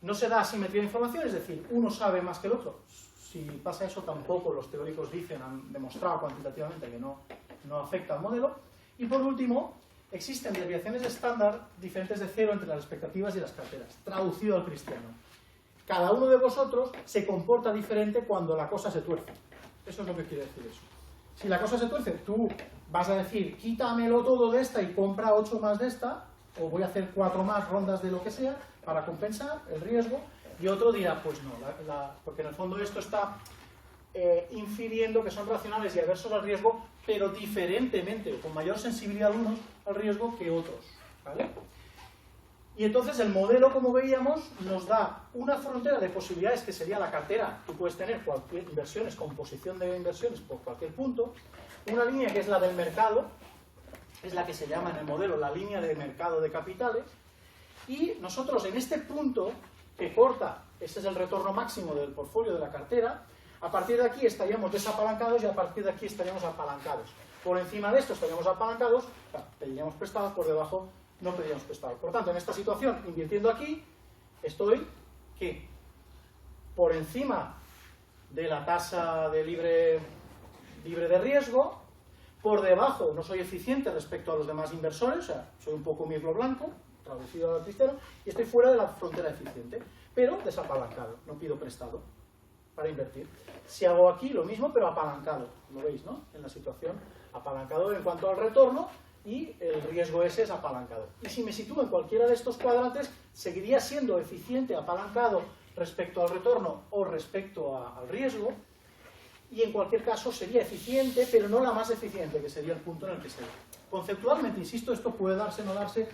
No se da asimetría de información, es decir, uno sabe más que el otro. Si pasa eso, tampoco los teóricos han demostrado cuantitativamente que no afecta al modelo. Y por último, existen desviaciones estándar diferentes de cero entre las expectativas y las carteras, traducido al cristiano. Cada uno de vosotros se comporta diferente cuando la cosa se tuerce. Eso es lo que quiere decir eso. Si la cosa se tuerce, tú vas a decir, quítamelo todo de esta y compra 8 más de esta, o voy a hacer 4 más rondas de lo que sea para compensar el riesgo, y otro dirá, pues no, porque en el fondo esto está infiriendo que son racionales y aversos al riesgo, pero diferentemente, con mayor sensibilidad unos al riesgo que otros, ¿vale? Y entonces el modelo, como veíamos, nos da una frontera de posibilidades que sería la cartera. Tú puedes tener cualquier inversiones, composición de inversiones por cualquier punto, una línea que es la del mercado, es la que se llama en el modelo la línea de mercado de capitales, y nosotros en este punto que corta, ese es el retorno máximo del portfolio de la cartera, a partir de aquí estaríamos desapalancados y a partir de aquí estaríamos apalancados. Por encima de esto estaríamos apalancados, pediríamos prestados, por debajo no pediríamos prestados. Por tanto, en esta situación, invirtiendo aquí, estoy que por encima de la tasa de libre de riesgo, por debajo no soy eficiente respecto a los demás inversores, o sea, soy un poco mirlo blanco, traducido al cristiano, y estoy fuera de la frontera eficiente, pero desapalancado, no pido prestado para invertir. Si hago aquí lo mismo, pero apalancado, lo veis, ¿no? En la situación, apalancado en cuanto al retorno, y el riesgo ese es apalancado. Y si me sitúo en cualquiera de estos cuadrantes, seguiría siendo eficiente apalancado respecto al retorno o respecto al riesgo, y en cualquier caso sería eficiente, pero no la más eficiente, que sería el punto en el que se ve. Conceptualmente, insisto, esto puede darse, no darse,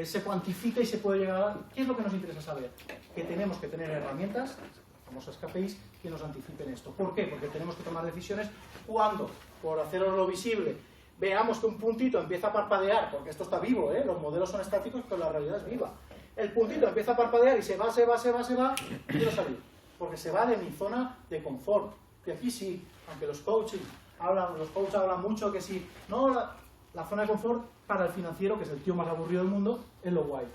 se cuantifica y se puede llegar a dar. ¿Qué es lo que nos interesa saber? Que tenemos que tener herramientas, las famosas KPIs, que nos anticipen esto. ¿Por qué? Porque tenemos que tomar decisiones cuando, por hacerlo visible, veamos que un puntito empieza a parpadear, porque esto está vivo, los modelos son estáticos, pero la realidad es viva. El puntito empieza a parpadear y se va, quiero salir, porque se va de mi zona de confort. Y aquí sí, aunque los coaches hablan mucho que sí, no, la zona de confort para el financiero, que es el tío más aburrido del mundo, es lo guay.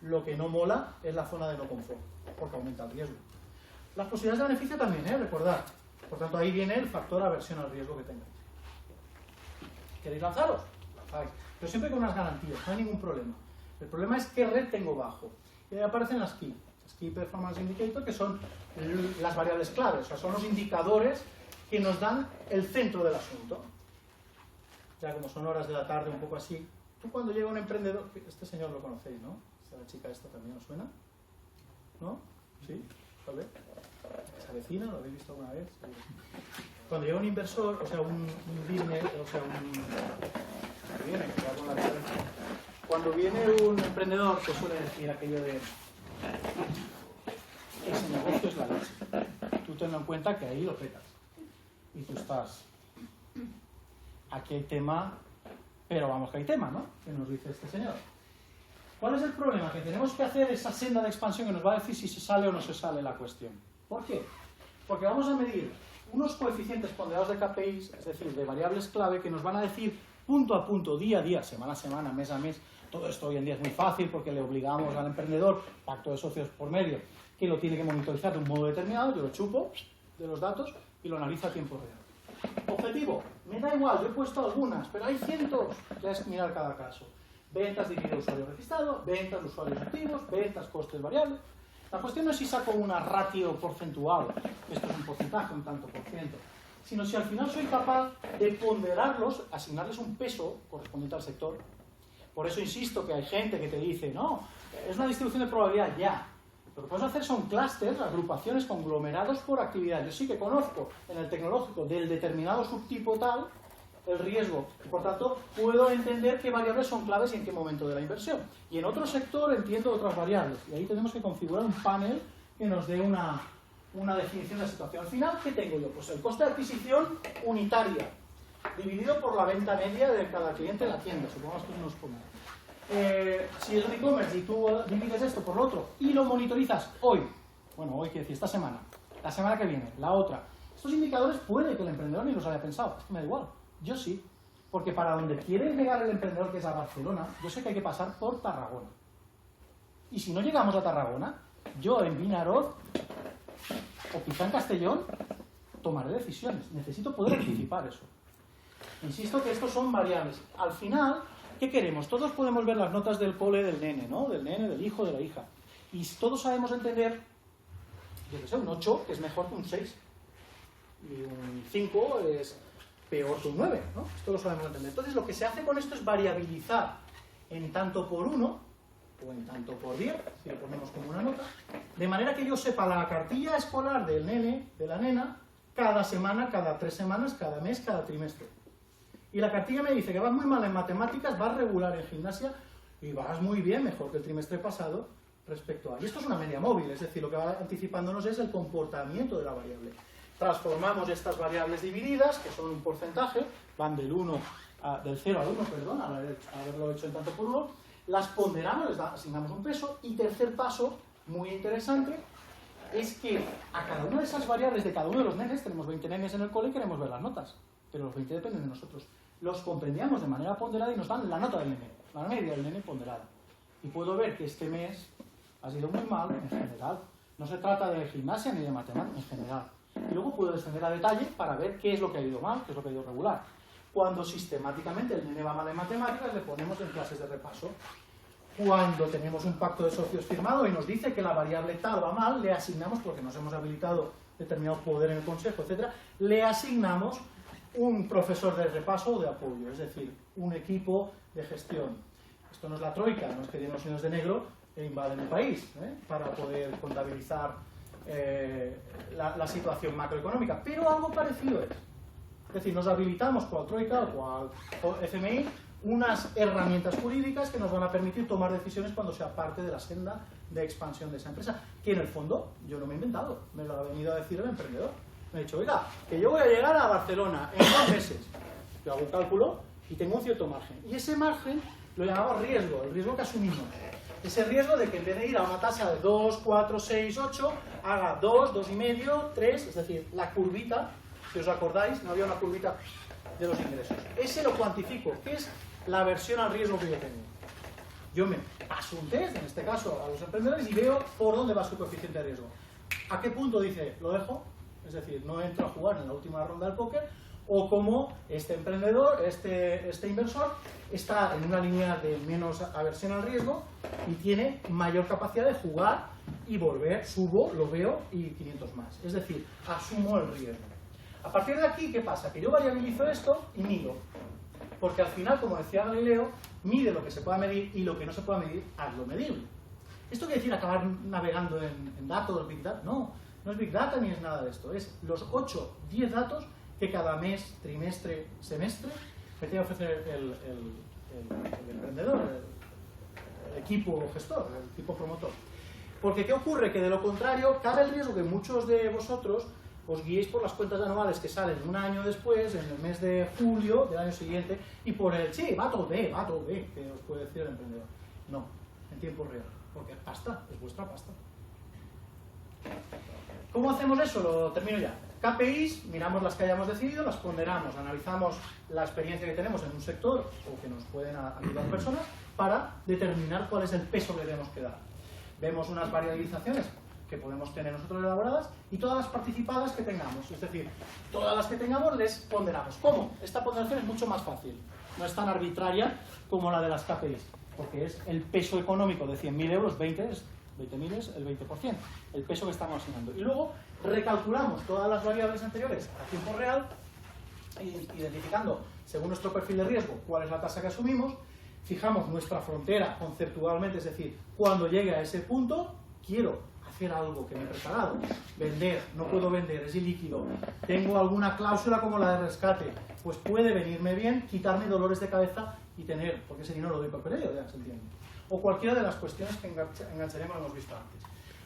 Lo que no mola es la zona de no confort, porque aumenta el riesgo. Las posibilidades de beneficio también, recordad. Por tanto, ahí viene el factor aversión al riesgo que tengáis. ¿Queréis lanzaros? Lanzáis. Pero siempre con unas garantías, no hay ningún problema. El problema es qué red tengo bajo. Y ahí aparecen las Key Performance Indicator, que son las variables claves, o sea, son los indicadores que nos dan el centro del asunto. Ya como son horas de la tarde, un poco así. Tú cuando llega un emprendedor, este señor lo conocéis, ¿no? Esta chica esta también os suena, ¿no? ¿Sí? ¿Tal vez? ¿Esa vecina? ¿Lo habéis visto alguna vez? Cuando llega un inversor, o sea, un business, o sea, cuando viene un emprendedor, te suele decir aquello de ese negocio es la leche. Tú ten en cuenta que ahí lo petas. Y tú estás, aquí hay tema, pero vamos que hay tema, ¿no? Que nos dice este señor. ¿Cuál es el problema? Que tenemos que hacer esa senda de expansión que nos va a decir si se sale o no se sale la cuestión. ¿Por qué? Porque vamos a medir unos coeficientes ponderados de KPIs, es decir, de variables clave, que nos van a decir punto a punto, día a día, semana a semana, mes a mes. Todo esto hoy en día es muy fácil porque le obligamos al emprendedor, pacto de socios por medio, que lo tiene que monitorizar de un modo determinado. Yo lo chupo de los datos y lo analizo a tiempo real. Objetivo, me da igual, yo he puesto algunas, pero hay cientos, ya es mirar cada caso. Ventas dividido usuario registrado, ventas de usuarios activos, ventas, costes variables. La cuestión no es si saco una ratio porcentual, esto es un porcentaje, un tanto por ciento, sino si al final soy capaz de ponderarlos, asignarles un peso correspondiente al sector. Por eso insisto que hay gente que te dice, no, es una distribución de probabilidad, ya. Lo que podemos hacer son clústeres, agrupaciones, conglomerados por actividad. Yo sí que conozco en el tecnológico del determinado subtipo tal el riesgo. Y por tanto, puedo entender qué variables son claves y en qué momento de la inversión. Y en otro sector entiendo otras variables. Y ahí tenemos que configurar un panel que nos dé una definición de la situación. Al final, ¿qué tengo yo? Pues el coste de adquisición unitaria, dividido por la venta media de cada cliente en la tienda. Supongamos que unos ponemos. Si es un e-commerce y tú divides esto por lo otro y lo monitorizas hoy, bueno, hoy quiere decir esta semana, la semana que viene, la otra, estos indicadores puede que el emprendedor ni los haya pensado. Es que me da igual, yo sí, porque para donde quiere llegar el emprendedor, que es a Barcelona, yo sé que hay que pasar por Tarragona. Y si no llegamos a Tarragona, yo en Vinaroz o quizá en Castellón tomaré decisiones. Necesito poder anticipar eso. Insisto que estos son variables. Al final, ¿qué queremos? Todos podemos ver las notas del cole del nene, ¿no? Del nene, del hijo, de la hija. Y todos sabemos entender, yo que sé, un 8 que es mejor que un 6. Y un 5 es peor que un 9, ¿no? Esto lo sabemos entender. Entonces, lo que se hace con esto es variabilizar en tanto por 1 o en tanto por 10, si lo ponemos como una nota, de manera que yo sepa la cartilla escolar del nene, de la nena, cada semana, cada 3 semanas, cada mes, cada trimestre. Y la cartilla me dice que vas muy mal en matemáticas, vas regular en gimnasia y vas muy bien, mejor que el trimestre pasado respecto a... Y esto es una media móvil, es decir, lo que va anticipándonos es el comportamiento de la variable. Transformamos estas variables divididas, que son un porcentaje, van del 0 al 1, perdón, al haberlo hecho en tanto por 1, las ponderamos, les asignamos un peso, y tercer paso, muy interesante, es que a cada una de esas variables de cada uno de los nenes, tenemos 20 nenes en el cole y queremos ver las notas, pero los 20 dependen de nosotros. Los comprendíamos de manera ponderada y nos dan la nota del nene, la media del nene ponderada. Y puedo ver que este mes ha sido muy mal en general. No se trata de gimnasia ni de matemáticas en general. Y luego puedo descender a detalle para ver qué es lo que ha ido mal, qué es lo que ha ido regular. Cuando sistemáticamente el nene va mal en matemáticas, le ponemos en clases de repaso. Cuando tenemos un pacto de socios firmado y nos dice que la variable tal va mal, le asignamos, porque nos hemos habilitado determinado poder en el consejo, etc., le asignamos un profesor de repaso o de apoyo, es decir, un equipo de gestión. Esto no es la troika, no es que vienen los señores de negro e invaden el país para poder contabilizar la situación macroeconómica, pero algo parecido es. Es decir, nos habilitamos cual troika o cual FMI unas herramientas jurídicas que nos van a permitir tomar decisiones cuando sea parte de la senda de expansión de esa empresa, que en el fondo yo no me he inventado, me lo ha venido a decir el emprendedor. Me ha dicho, oiga, que yo voy a llegar a Barcelona en 2 meses. Yo hago un cálculo y tengo un cierto margen. Y ese margen lo llamamos riesgo, el riesgo que asumimos. Ese riesgo de que en vez de ir a una tasa de 2, 4, 6, 8, haga 2, 2,5, 3, es decir, la curvita, si os acordáis, no había una curvita de los ingresos. Ese lo cuantifico, que es la aversión al riesgo que yo tengo. Yo me paso un test, en este caso a los emprendedores, y veo por dónde va su coeficiente de riesgo. ¿A qué punto dice, lo dejo? Es decir, no entro a jugar en la última ronda del póker, o como este emprendedor, este inversor, está en una línea de menos aversión al riesgo y tiene mayor capacidad de jugar y volver, subo, lo veo y 500 más. Es decir, asumo el riesgo. A partir de aquí, ¿qué pasa? Que yo variabilizo esto y mido. Porque al final, como decía Galileo, mide lo que se pueda medir y lo que no se pueda medir, hazlo medible. ¿Esto quiere decir acabar navegando en datos, Big Data? No, no es Big Data ni es nada de esto. Es los 8, 10 datos que cada mes, trimestre, semestre, me tiene que ofrecer el emprendedor, el equipo gestor, el equipo promotor. Porque ¿qué ocurre? Que de lo contrario, cabe el riesgo que muchos de vosotros os guiéis por las cuentas anuales que salen un año después, en el mes de julio del año siguiente, y por el, sí, va todo bien, que os puede decir el emprendedor. No, en tiempo real, porque es pasta, es vuestra pasta. ¿Cómo hacemos eso? Lo termino ya. KPIs, miramos las que hayamos decidido, las ponderamos, analizamos la experiencia que tenemos en un sector o que nos pueden ayudar personas para determinar cuál es el peso que tenemos que dar. Vemos unas variabilizaciones que podemos tener nosotros elaboradas y todas las participadas que tengamos, es decir, todas las que tengamos les ponderamos. ¿Cómo? Esta ponderación es mucho más fácil, no es tan arbitraria como la de las KPIs, porque es el peso económico de 100.000 euros, 20.000 es el 20%, el peso que estamos asignando. Y luego recalculamos todas las variables anteriores a tiempo real, identificando, según nuestro perfil de riesgo, cuál es la tasa que asumimos, fijamos nuestra frontera conceptualmente, es decir, cuando llegue a ese punto, quiero hacer algo que me he preparado, vender, no puedo vender, es ilíquido, tengo alguna cláusula como la de rescate, pues puede venirme bien quitarme dolores de cabeza y tener, porque ese dinero lo doy por perdido, ya se entiende. O cualquiera de las cuestiones que engancharemos, lo hemos visto antes.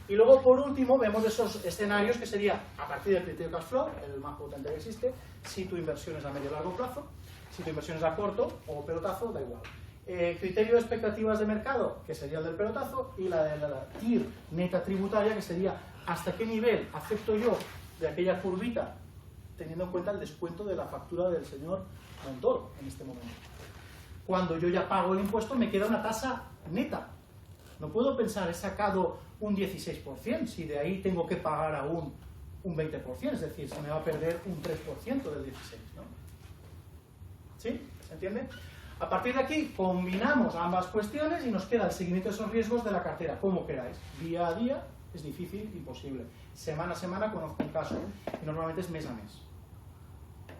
Y luego, por último, vemos esos escenarios que sería, a partir del criterio cash flow, el más potente que existe, si tu inversión es a medio o largo plazo, si tu inversión es a corto o pelotazo, da igual. Criterio de expectativas de mercado, que sería el del pelotazo, y la de la TIR neta tributaria, que sería hasta qué nivel acepto yo de aquella curvita, teniendo en cuenta el descuento de la factura del señor Montoro en este momento. Cuando yo ya pago el impuesto, me queda una tasa neta. No puedo pensar, he sacado un 16%, si de ahí tengo que pagar aún un 20%, es decir, se me va a perder un 3% del 16%, ¿no? ¿Sí? ¿Se entiende? A partir de aquí combinamos ambas cuestiones y nos queda el seguimiento de esos riesgos de la cartera, como queráis. Día a día es difícil, imposible. Semana a semana conozco un caso y normalmente es mes a mes.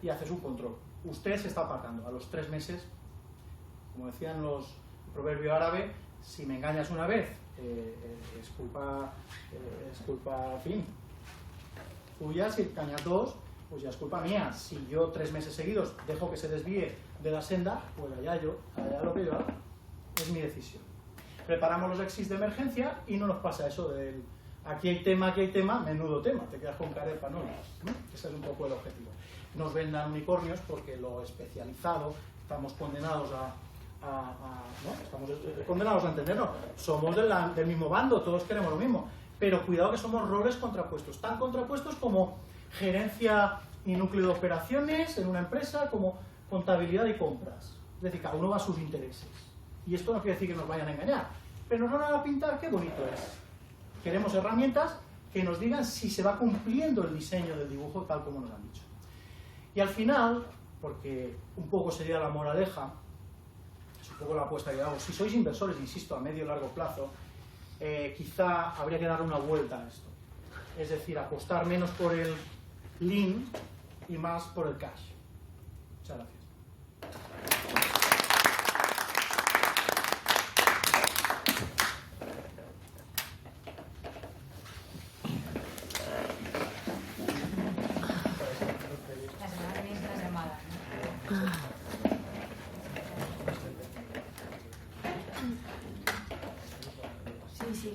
Y haces un control. Usted se está apartando. A los 3 meses, como decían el proverbio árabe, si me engañas una vez, es culpa fin, tuya. Si engañas 2, pues ya es culpa mía. Si yo 3 meses seguidos dejo que se desvíe de la senda, pues allá lo que yo hago. Es mi decisión. Preparamos los exits de emergencia y no nos pasa eso del aquí hay tema, menudo tema, te quedas con carepa, ¿no? Ese es un poco el objetivo. Nos vendan unicornios porque lo especializado, estamos condenados ¿no? Estamos condenados a entendernos. Somos del mismo bando, todos queremos lo mismo. Pero cuidado que somos roles contrapuestos, tan contrapuestos como gerencia y núcleo de operaciones en una empresa, como contabilidad y compras. Es decir, cada uno va a sus intereses. Y esto no quiere decir que nos vayan a engañar, pero nos van a pintar qué bonito es. Queremos herramientas que nos digan si se va cumpliendo el diseño del dibujo tal como nos han dicho. Y al final, porque un poco sería la moraleja, es un poco la apuesta que hago, si sois inversores, insisto, a medio y largo plazo, quizá habría que dar una vuelta a esto. Es decir, apostar menos por el lean y más por el cash. Muchas gracias.